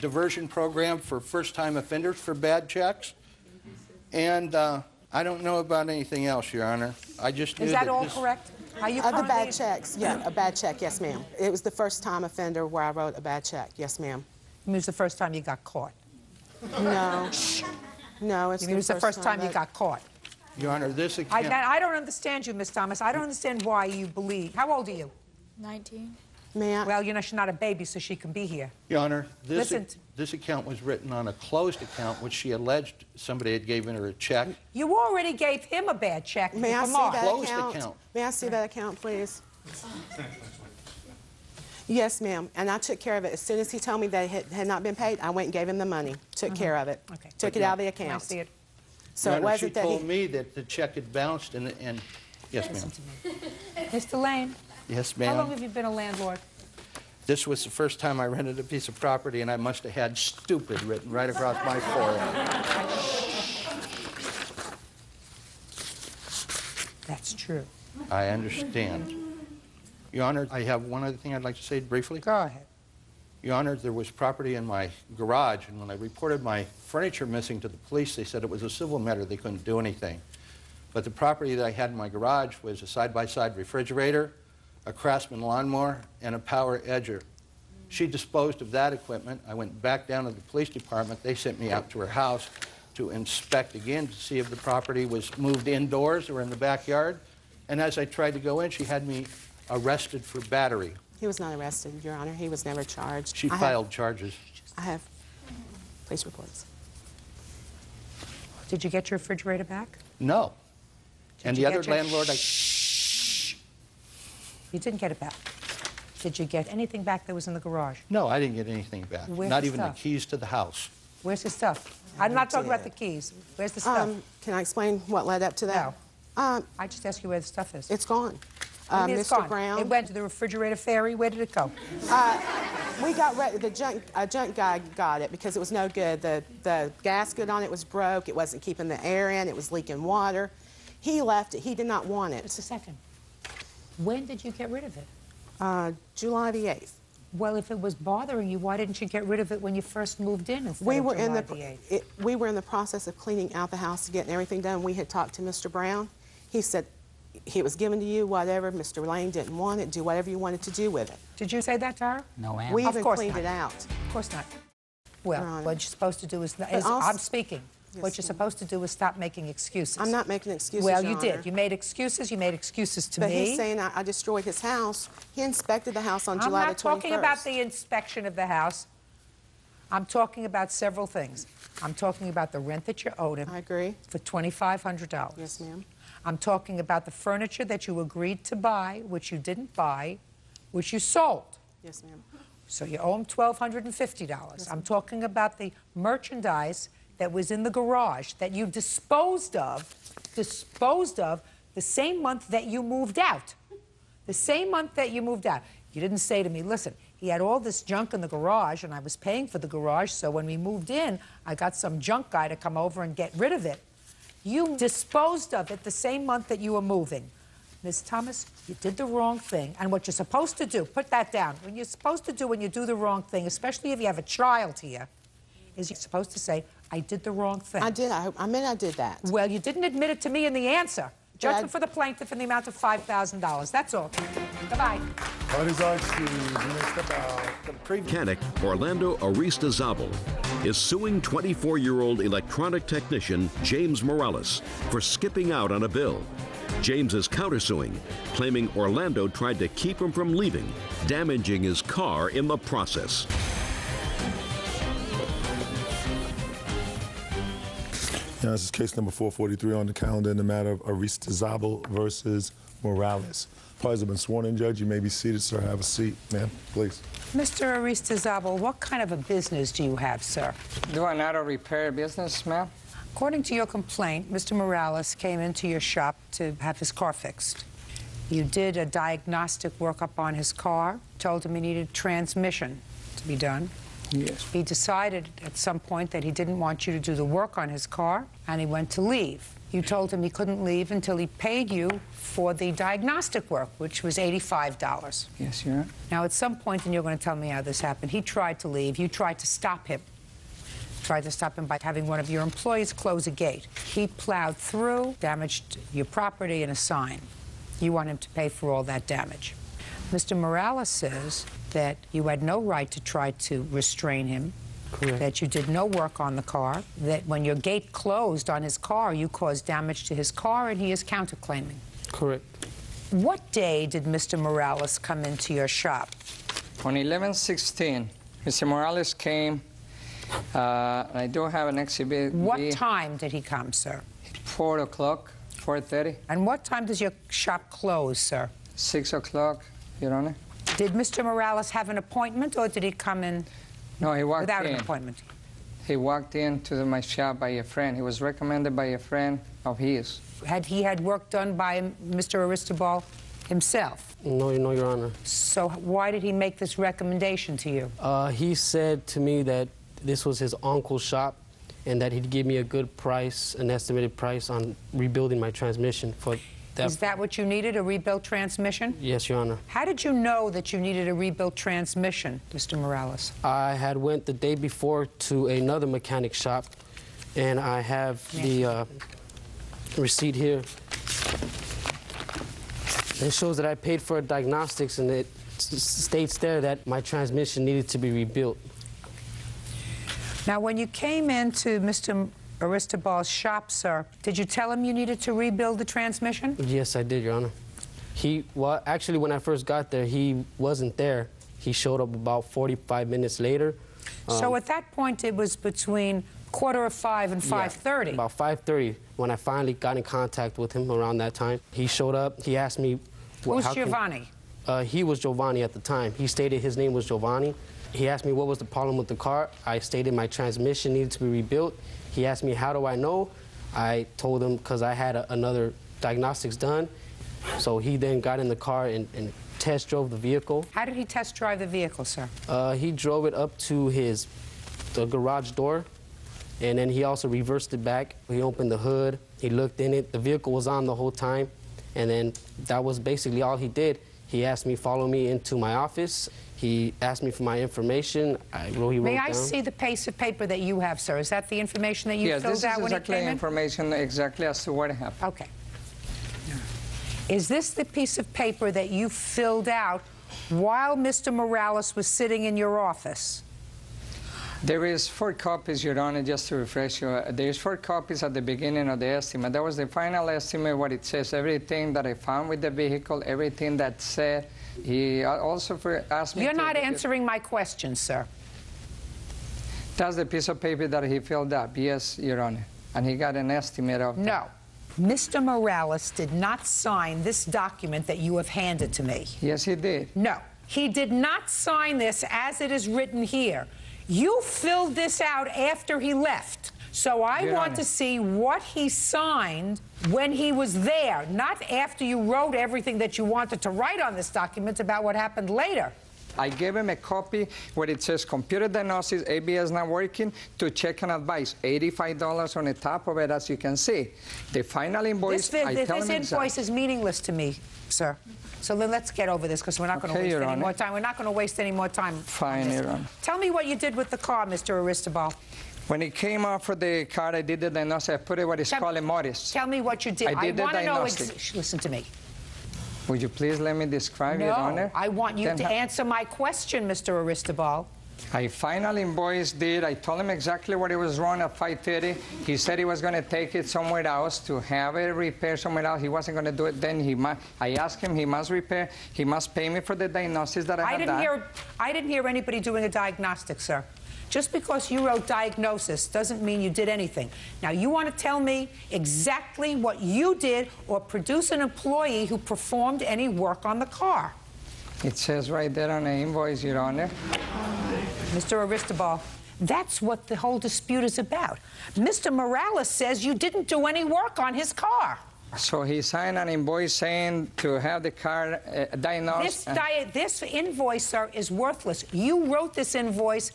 diversion program for first-time offenders for bad checks. And I don't know about anything else, Your Honor. I just knew Is that that all this... correct? Are you The currently... bad checks, yeah, a bad check, yes, ma'am. It was the first time offender where I wrote a bad check, yes, ma'am. It was the first time you got caught. No. No, It was the first time you got caught. Your Honor, this account... I don't understand you, Miss Thomas. I don't understand why you believe... How old are you? 19. May I? Well, you know, she's not a baby, so she can be here. Your Honor, Listen. this account was written on a closed account, which she alleged somebody had given her a check. You already gave him a bad check. May I for see Mark. that Closed account? account. May I see that account, please? Yes, ma'am. And I took care of it. As soon as he told me that it had not been paid, I went and gave him the money. Took care of it. Okay. Took it out of the Can I account. see it? So Your it Honor, wasn't she that told he... me that the check had bounced and yes, ma'am. Mr. Lane, Yes, how long ma'am. have you been a landlord? This was the first time I rented a piece of property, and I must have had stupid written right across my forehead. That's true. I understand. Your Honor, I have one other thing I'd like to say briefly. Go ahead. Your Honor, there was property in my garage, and when I reported my furniture missing to the police, they said it was a civil matter. They couldn't do anything. But the property that I had in my garage was a side-by-side refrigerator, a Craftsman lawnmower, and a power edger. She disposed of that equipment. I went back down to the police department. They sent me out to her house to inspect again to see if the property was moved indoors or in the backyard. And as I tried to go in, she had me arrested for battery. He was not arrested, Your Honor. He was never charged. She filed charges. I have police reports. Did you get your refrigerator back? No. And you the get other your- landlord, You didn't get it back. Did you get anything back that was in the garage? no, I didn't get anything back. Where's Not the even stuff? the keys to the house. Where's the stuff? I'm not talking about the keys. Where's the stuff? Can I explain what led up to that? No. I just asked you where the stuff is. It's gone. What do you mean it's Mr. gone? Brown. It went to the refrigerator ferry. Where did it go? We got the junk guy got it because it was no good. The gasket on it was broke. It wasn't keeping the air in. It was leaking water. He left it. He did not want it. Just a second. When did you get rid of it? July the 8th. Well, if it was bothering you, why didn't you get rid of it when you first moved in instead We of were July in the the 8th? we were in the process of cleaning out the house and getting everything done. We had talked to Mr. Brown. He said he was given to you whatever. Mr. Lane didn't want it. Do whatever you wanted to do with it. Did you say that to her? No, ma'am. We Of even course cleaned not. it out. Of course not. Well, Your Honor. what you're supposed to do is also- I'm speaking. Yes, What you're ma'am. supposed to do is stop making excuses. I'm not making excuses, Well, Your you Honor. did. You made excuses. You made excuses to But me. he's saying I destroyed his house. He inspected the house on July I'm not the 21st. talking about the inspection of the house. I'm talking about several things. I'm talking about the rent that you owed him. I agree. For $2,500. Yes, ma'am. I'm talking about the furniture that you agreed to buy, which you didn't buy, which you sold. Yes, ma'am. So you owe him $1,250. I'm talking about the merchandise that was in the garage that you disposed of the same month that you moved out. The same month that you moved out. You didn't say to me, listen, he had all this junk in the garage and I was paying for the garage, so when we moved in, I got some junk guy to come over and get rid of it. You disposed of it the same month that you were moving. Ms. Thomas, you did the wrong thing. And what you're supposed to do, put that down. What you're supposed to do when you do the wrong thing, especially if you have a child here, is you're supposed to say, I did the wrong thing. I did. I mean, I did that. Well, you didn't admit it to me in the answer. Judgment for the plaintiff in the amount of $5,000. That's all. Goodbye. Parties are excused. Next about the previous. Mechanic Orlando Aristizabal is suing 24-year-old electronic technician James Morales for skipping out on a bill. James is countersuing, claiming Orlando tried to keep him from leaving, damaging his car in the process. Yeah, this is case number 443 on the calendar in the matter of Aristizabal versus Morales. Parties have been sworn in, Judge. You may be seated, sir. Have a seat, ma'am, please. Mr. Aristizabal, what kind of a business do you have, sir? Do an auto repair business, ma'am? According to your complaint, Mr. Morales came into your shop to have his car fixed. You did a diagnostic workup on his car, told him he needed transmission to be done. Yes. He decided at some point that he didn't want you to do the work on his car, and he went to leave. You told him he couldn't leave until he paid you for the diagnostic work, which was $85. Yes, Your Honor. Now, at some point, and you're going to tell me how this happened, he tried to leave. You tried to stop him. Tried to stop him by having one of your employees close a gate. He plowed through, damaged your property and a sign. You want him to pay for all that damage. Mr. Morales says that you had no right to try to restrain him. Correct. That you did no work on the car, that when your gate closed on his car, you caused damage to his car, and he is counterclaiming. Correct. What day did Mr. Morales come into your shop? On 11/16, Mr. Morales came. I do have an exhibit. What time did he come, sir? 4 o'clock, 4:30. And what time does your shop close, sir? 6 o'clock, Your Honor. Did Mr. Morales have an appointment, or did he come in No, he walked without in. an appointment? He walked into my shop by a friend. He was recommended by a friend of his. Had he had work done by Mr. Aristizabal himself? No, Your Honor. So why did he make this recommendation to you? He said to me that this was his uncle's shop and that he'd give me a good price, an estimated price on rebuilding my transmission for that. Is that what you needed, a rebuilt transmission? Yes, Your Honor. How did you know that you needed a rebuilt transmission, Mr. Morales? I had went the day before to another mechanic shop, and I have the receipt here. It shows that I paid for diagnostics, and it states there that my transmission needed to be rebuilt. Now, when you came into Mr. Aristibal's shop, sir, did you tell him you needed to rebuild the transmission? Yes, I did, Your Honor. Well, actually, when I first got there, he wasn't there. He showed up about 45 minutes later. So at that point, it was between 4:45 and 5:30. Yeah, about 5:30, when I finally got in contact with him around that time. He showed up. He asked me... Who's Giovanni? He was Giovanni at the time. He stated his name was Giovanni. He asked me what was the problem with the car. I stated my transmission needed to be rebuilt. He asked me, how do I know? I told him because I had another diagnostics done. So he then got in the car and test drove the vehicle. How did he test drive the vehicle, sir? He drove it up to the garage door, and then he also reversed it back. He opened the hood. He looked in it. The vehicle was on the whole time. And then that was basically all he did. He asked me, follow me into my office. He asked me for my information. He wrote May down. I see the piece of paper that you have, sir? Is that the information that you filled out when you came in? Yes, this is exactly information exactly as to what happened. Okay. Is this the piece of paper that you filled out while Mr. Morales was sitting in your office? There is 4 copies, Your Honor, just to refresh you. There's 4 copies at the beginning of the estimate. That was the final estimate, what it says, everything that I found with the vehicle, everything that said. He also asked me You're not answering my question, sir. That's the piece of paper that he filled up, yes, Your Honor. And he got an estimate of that. No. Mr. Morales did not sign this document that you have handed to me. Yes, he did. No. He did not sign this as it is written here. You filled this out after he left. So I Your want Honor. to see what he signed when he was there, not after you wrote everything that you wanted to write on this document about what happened later. I gave him a copy where it says computer diagnosis, ABS not working, to check and advise. $85 on the top of it, as you can see. The final invoice, This I tell him invoice exactly. is meaningless to me, sir. So then let's get over this, because we're not going to Okay, waste Your any Honor. more time. We're not going to waste any more time. Fine, Your Honor. Tell me what you did with the car, Mr. Aristizabal. When he came off for the car, I did the diagnosis. I put it what is called a modis. Tell me what you did. I did the want to know. diagnostic. Listen to me. Would you please let me describe, Your Honor? No, I want you Then to answer my question, Mr. Aristobal. I finally invoiced it. I told him exactly what it was wrong at 5:30. He said he was going to take it somewhere else to have it repaired somewhere else. He wasn't going to do it then. I asked him he must repair. He must pay me for the diagnosis that I had done. I didn't hear anybody doing a diagnostic, sir. Just because you wrote diagnosis doesn't mean you did anything. Now, you want to tell me exactly what you did or produce an employee who performed any work on the car. It says right there on the invoice, Your Honor. Mr. Aristobal, that's what the whole dispute is about. Mr. Morales says you didn't do any work on his car. So he signed an invoice saying to have the car diagnosed. This invoice, sir, is worthless. You wrote this invoice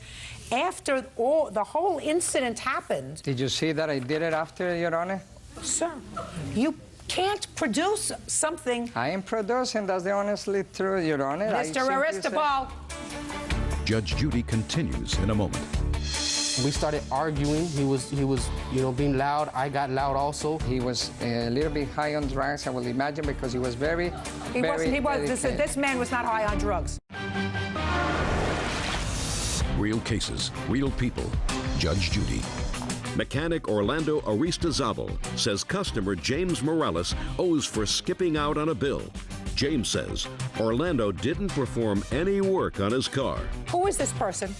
after the whole incident happened. Did you see that I did it after, Your Honor? Sir, you can't produce something. I am producing. That's the honestly truth, Your Honor. Mr. Aristobal. Judge Judy continues in a moment. We started arguing. He was, being loud. I got loud also. He was a little bit high on drugs, I will imagine, because he was very, This man was not high on drugs. Real cases, real people. Judge Judy. Mechanic Orlando Aristizabal says customer James Morales owes for skipping out on a bill. James says Orlando didn't perform any work on his car. Who is this person?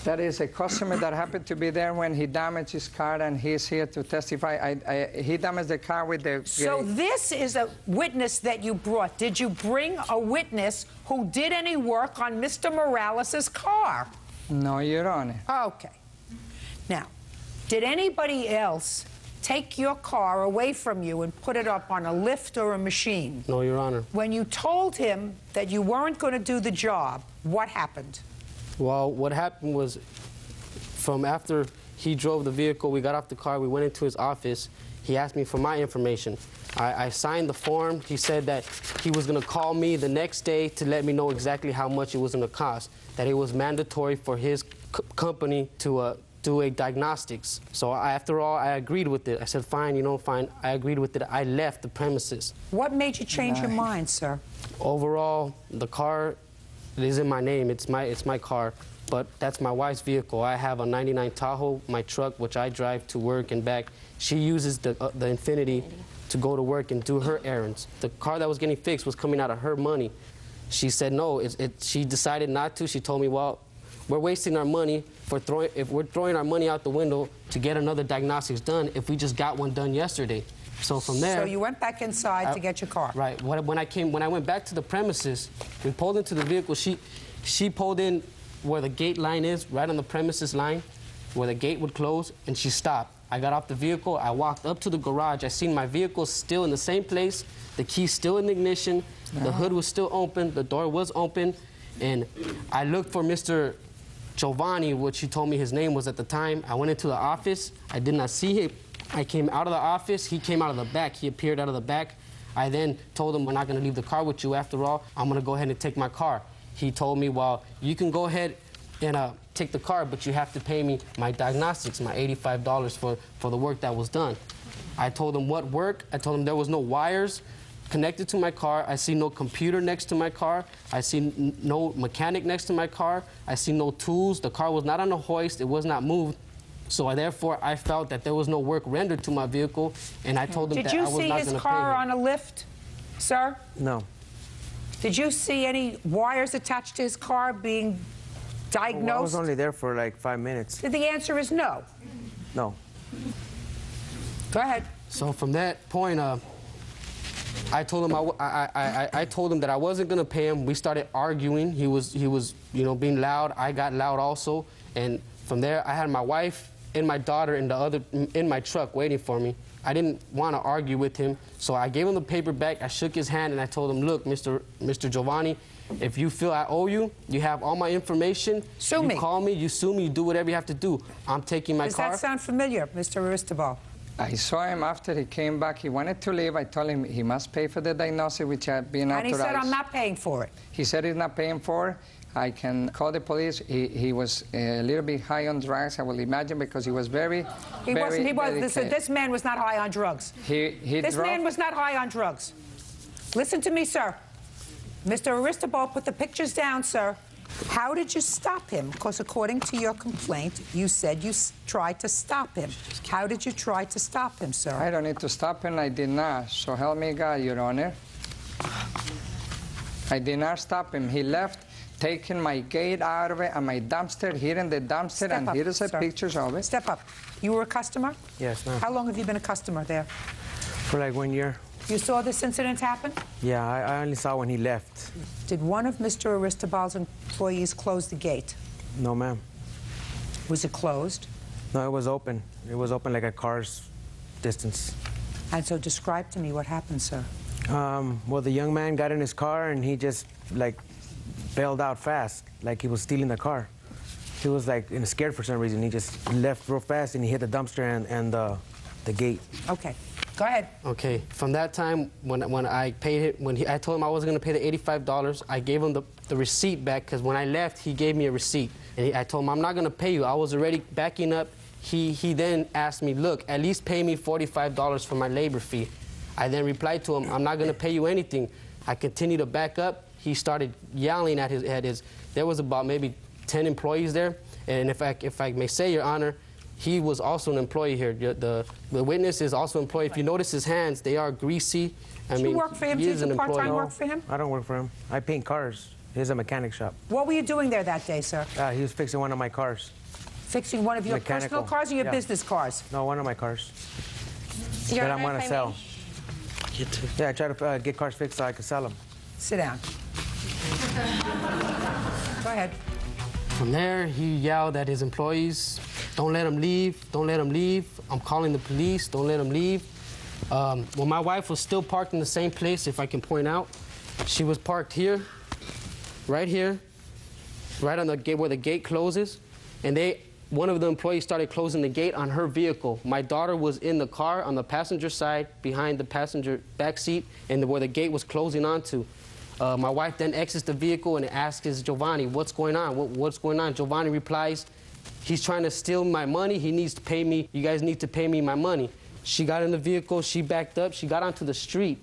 That is a customer that happened to be there when he damaged his car, and he's here to testify. He damaged the car with the... So this is a witness that you brought. Did you bring a witness who did any work on Mr. Morales' car? No, Your Honor. Okay. Now, did anybody else take your car away from you and put it up on a lift or a machine? No, Your Honor. When you told him that you weren't going to do the job, what happened? Well, what happened was, from after he drove the vehicle, we got off the car, we went into his office. He asked me for my information. I signed the form. He said that he was going to call me the next day to let me know exactly how much it was going to cost, that it was mandatory for his company to do a diagnostics. So after all, I agreed with it. I said, fine, fine. I agreed with it. I left the premises. What made you change your mind, sir? Overall, the car is in my name. It's my car, but that's my wife's vehicle. I have a 99 Tahoe, my truck, which I drive to work and back. She uses the Infiniti to go to work and do her errands. The car that was getting fixed was coming out of her money. She said no. She decided not to. She told me, well, we're wasting our money if we're throwing our money out the window to get another diagnostics done if we just got one done yesterday. So from there... So you went back inside to get your car? Right. When I went back to the premises, we pulled into the vehicle. She pulled in where the gate line is, right on the premises line, where the gate would close, and she stopped. I got off the vehicle. I walked up to the garage. I seen my vehicle still in the same place, the key still in the ignition, the hood was still open, the door was open, and I looked for Mr. Giovanni, which he told me his name was at the time. I went into the office. I did not see him. I came out of the office. He came out of the back. He appeared out of the back. I then told him, we're not going to leave the car with you after all. I'm going to go ahead and take my car. He told me, well, you can go ahead and take the car, but you have to pay me my diagnostics, my $85 for the work that was done. I told him what work. I told him there was no wires connected to my car. I see no computer next to my car. I see no mechanic next to my car. I see no tools. The car was not on a hoist. It was not moved. So therefore, I felt that there was no work rendered to my vehicle, and I told him that I was not going to pay him. Did you see his car on a lift, sir? No. Did you see any wires attached to his car being diagnosed? Well, I was only there for like 5 minutes. The answer is no. No. Go ahead. So from that point, I told him I told him that I wasn't going to pay him. We started arguing. He was being loud. I got loud also, and from there I had my wife and my daughter in my truck waiting for me. I didn't want to argue with him, so I gave him the paper back. I shook his hand and I told him, look, Mr. Giovanni, if you feel I owe you, you have all my information. Sue me. You call me, you sue me, you do whatever you have to do. I'm taking my car. Does that sound familiar, Mr. Aristobal? I saw him after he came back. He wanted to leave. I told him he must pay for the diagnosis, which had been authorized. And he said, I'm not paying for it. He said he's not paying for it. I can call the police. He was a little bit high on drugs, I will imagine, because he was very, He wasn't. He was. delicate. This man was not high on drugs. This man was not high on drugs. Listen to me, sir. Mr. Aristobal, put the pictures down, sir. How did you stop him? Because according to your complaint, you said you tried to stop him. How did you try to stop him, sir? I don't need to stop him. I did not. So help me God, Your Honor. I did not stop him. He left, taking my gate out of it and my dumpster, here in the dumpster, and here is the pictures of it. Step up. You were a customer? Yes, ma'am. How long have you been a customer there? For like 1 year. You saw this incident happen? Yeah, I only saw when he left. Did one of Mr. Aristobal's employees close the gate? No, ma'am. Was it closed? No, it was open. It was open like a car's distance. And so describe to me what happened, sir. Well, the young man got in his car and he just like bailed out fast, like he was stealing the car. He was like scared for some reason. He just left real fast and he hit the dumpster and the gate. Okay. Go ahead. Okay. From that time, when I paid it, I told him I wasn't going to pay the $85, I gave him the receipt back, because when I left, he gave me a receipt. And I told him, I'm not going to pay you. I was already backing up. He then asked me, look, at least pay me $45 for my labor fee. I then replied to him, I'm not going to pay you anything. I continued to back up. He started yelling at his. There was about maybe 10 employees there. And if I may say, Your Honor, he was also an employee here. The witness is also an employee. If you notice his hands, they are greasy. I mean, you work for him? he Did is you an employee. part-time work for him? I don't work for him. I paint cars. He's a mechanic shop. What were you doing there that day, sir? He was fixing one of my cars. Fixing one of your Mechanical. personal cars or your Yeah. business cars? No, one of my cars. Your that Honor, I'm going if to I sell. Yeah, I try to get cars fixed so I can sell them. Sit down. Go ahead. From there, he yelled at his employees, don't let him leave, don't let him leave. I'm calling the police, don't let him leave. When my wife was still parked in the same place, if I can point out, she was parked here, right on the gate where the gate closes, and one of the employees started closing the gate on her vehicle. My daughter was in the car on the passenger side, behind the passenger back seat, and where the gate was closing onto. My wife then exits the vehicle and asks Giovanni, what's going on? What's going on? Giovanni replies, he's trying to steal my money. He needs to pay me. You guys need to pay me my money. She got in the vehicle. She backed up. She got onto the street.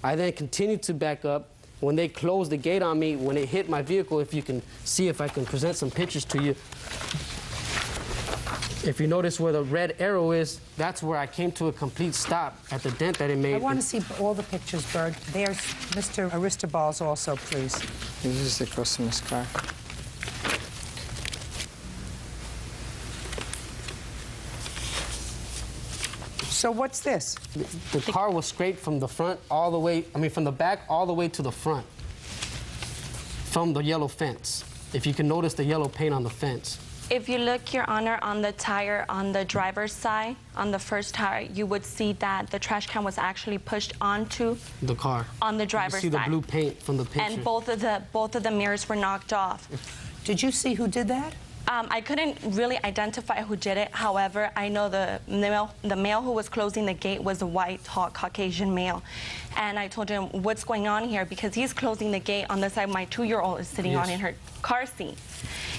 I then continued to back up. When they closed the gate on me, when it hit my vehicle, if you can see, if I can present some pictures to you. If you notice where the red arrow is, that's where I came to a complete stop at the dent that it made. I want to see all the pictures, Bird. There's Mr. Aristobal's also, please. This is the customer's car. So what's this? The car was scraped from the front all the way, from the back all the way to the front, from the yellow fence. If you can notice the yellow paint on the fence. If you look, Your Honor, on the tire on the driver's side, on the first tire, you would see that the trash can was actually pushed onto the car. On the driver's you see side. the blue paint from the picture. And both of the mirrors were knocked off. Did you see who did that? I couldn't really identify who did it. However, I know the male who was closing the gate was a white, tall, Caucasian male. And I told him, what's going on here? Because he's closing the gate on the side my 2-year-old is sitting on in her car seat.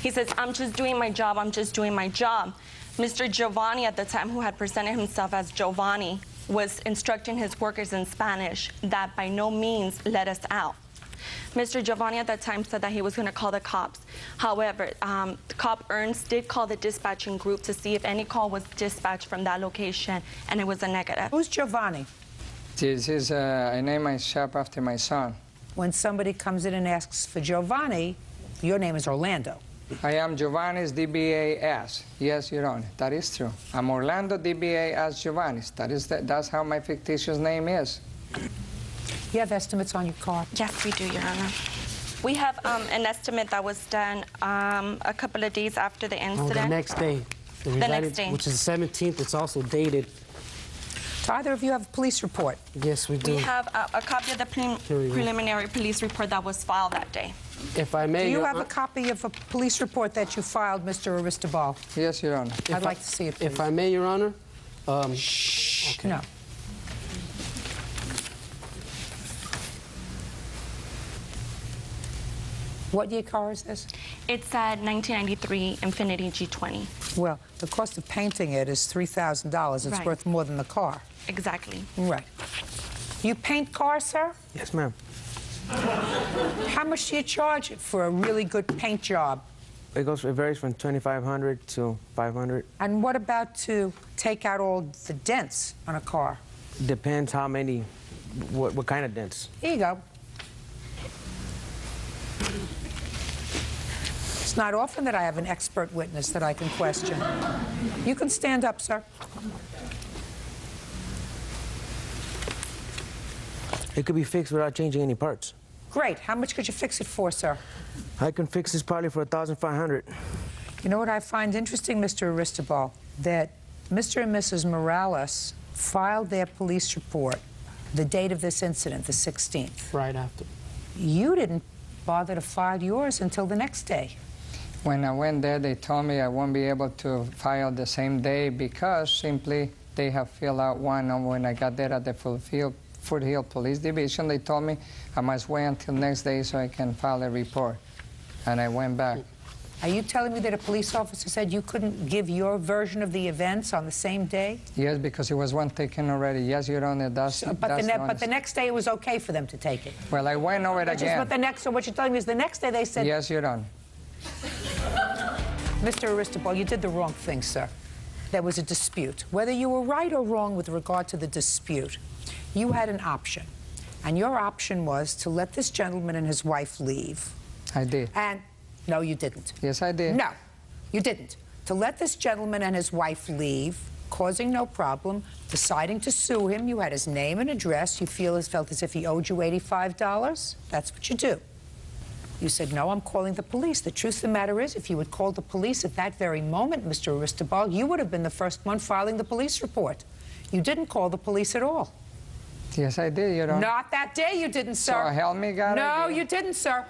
He says, I'm just doing my job. I'm just doing my job. Mr. Giovanni, at the time, who had presented himself as Giovanni, was instructing his workers in Spanish that by no means let us out. Mr. Giovanni at that time said that he was going to call the cops. However, Cop Ernst did call the dispatching group to see if any call was dispatched from that location, and it was a negative. Who's Giovanni? This is, I named my shop after my son. When somebody comes in and asks for Giovanni, your name is Orlando. I am Giovanni's DBAS. Yes, Your Honor, that is true. I'm Orlando DBAS Giovanni's. That's how my fictitious name is. You have estimates on your car? Yes, we do, Your Honor. We have an estimate that was done a couple of days after the incident. The next day. The next day. Which is the 17th. It's also dated. Do either of you have a police report? Yes, we do. We have a copy of the preliminary police report that was filed that day. If I may, Do you have a copy of a police report that you filed, Mr. Aristobal? Yes, Your Honor. I'd like to see it, please. If I may, Your Honor. Shh. Okay. No. What year car is this? It's a 1993 Infiniti G20. Well, the cost of painting it is $3,000. It's Right. worth more than the car. Exactly. Right. You paint cars, sir? Yes, ma'am. How much do you charge for a really good paint job? It varies from $2,500 to $500. And what about to take out all the dents on a car? Depends how many, what kind of dents. Here you go. It's not often that I have an expert witness that I can question. You can stand up, sir. It could be fixed without changing any parts. Great. How much could you fix it for, sir? I can fix this probably for $1,500. You know what I find interesting, Mr. Aristobal? That Mr. and Mrs. Morales filed their police report the date of this incident, the 16th. Right after. You didn't bother to file yours until the next day. When I went there, they told me I won't be able to file the same day because simply they have filled out one. And when I got there at the Foothill Police Division, they told me I must wait until next day so I can file a report. And I went back. Are you telling me that a police officer said you couldn't give your version of the events on the same day? Yes, because it was one taken already. Yes, Your Honor, that's But the next day it was okay for them to take it. Well, I went over it again. So what you're telling me is the next day they said... Yes, Your Honor. Mr. Aristobal, you did the wrong thing, sir. There was a dispute. Whether you were right or wrong with regard to the dispute, you had an option. And your option was to let this gentleman and his wife leave. I did. And no, you didn't. Yes, I did. No, you didn't. To let this gentleman and his wife leave, causing no problem, deciding to sue him. You had his name and address. You felt as if he owed you $85. That's what you do. You said, no, I'm calling the police. The truth of the matter is, if you had called the police at that very moment, Mr. Aristobal, you would have been the first one filing the police report. You didn't call the police at all. Yes, I did, Your Honor. Not that day you didn't, sir. So help me God. No, you didn't, sir.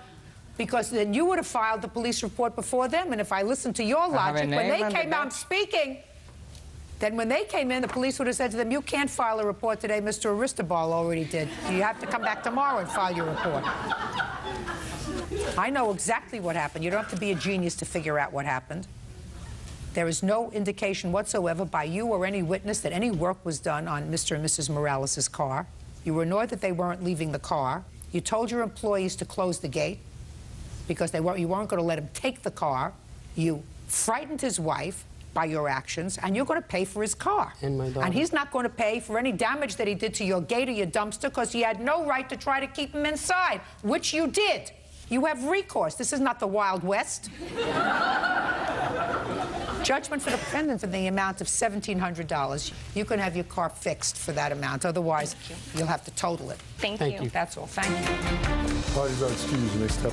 Because then you would have filed the police report before them, and if I listened to your logic, when they came out speaking, then when they came in, the police would have said to them, you can't file a report today, Mr. Aristobal already did. You have to come back tomorrow and file your report. I know exactly what happened. You don't have to be a genius to figure out what happened. There is no indication whatsoever by you or any witness that any work was done on Mr. and Mrs. Morales' car. You were annoyed that they weren't leaving the car. You told your employees to close the gate because you weren't going to let him take the car. You frightened his wife by your actions, and you're going to pay for his car. And my daughter. And he's not going to pay for any damage that he did to your gate or your dumpster because he had no right to try to keep him inside, which you did. You have recourse. This is not the Wild West. Judgment for the defendant in the amount of $1,700. You can have your car fixed for that amount. Otherwise, you'll have to total it. Thank you. That's all. Thank you. Parties are excused. They step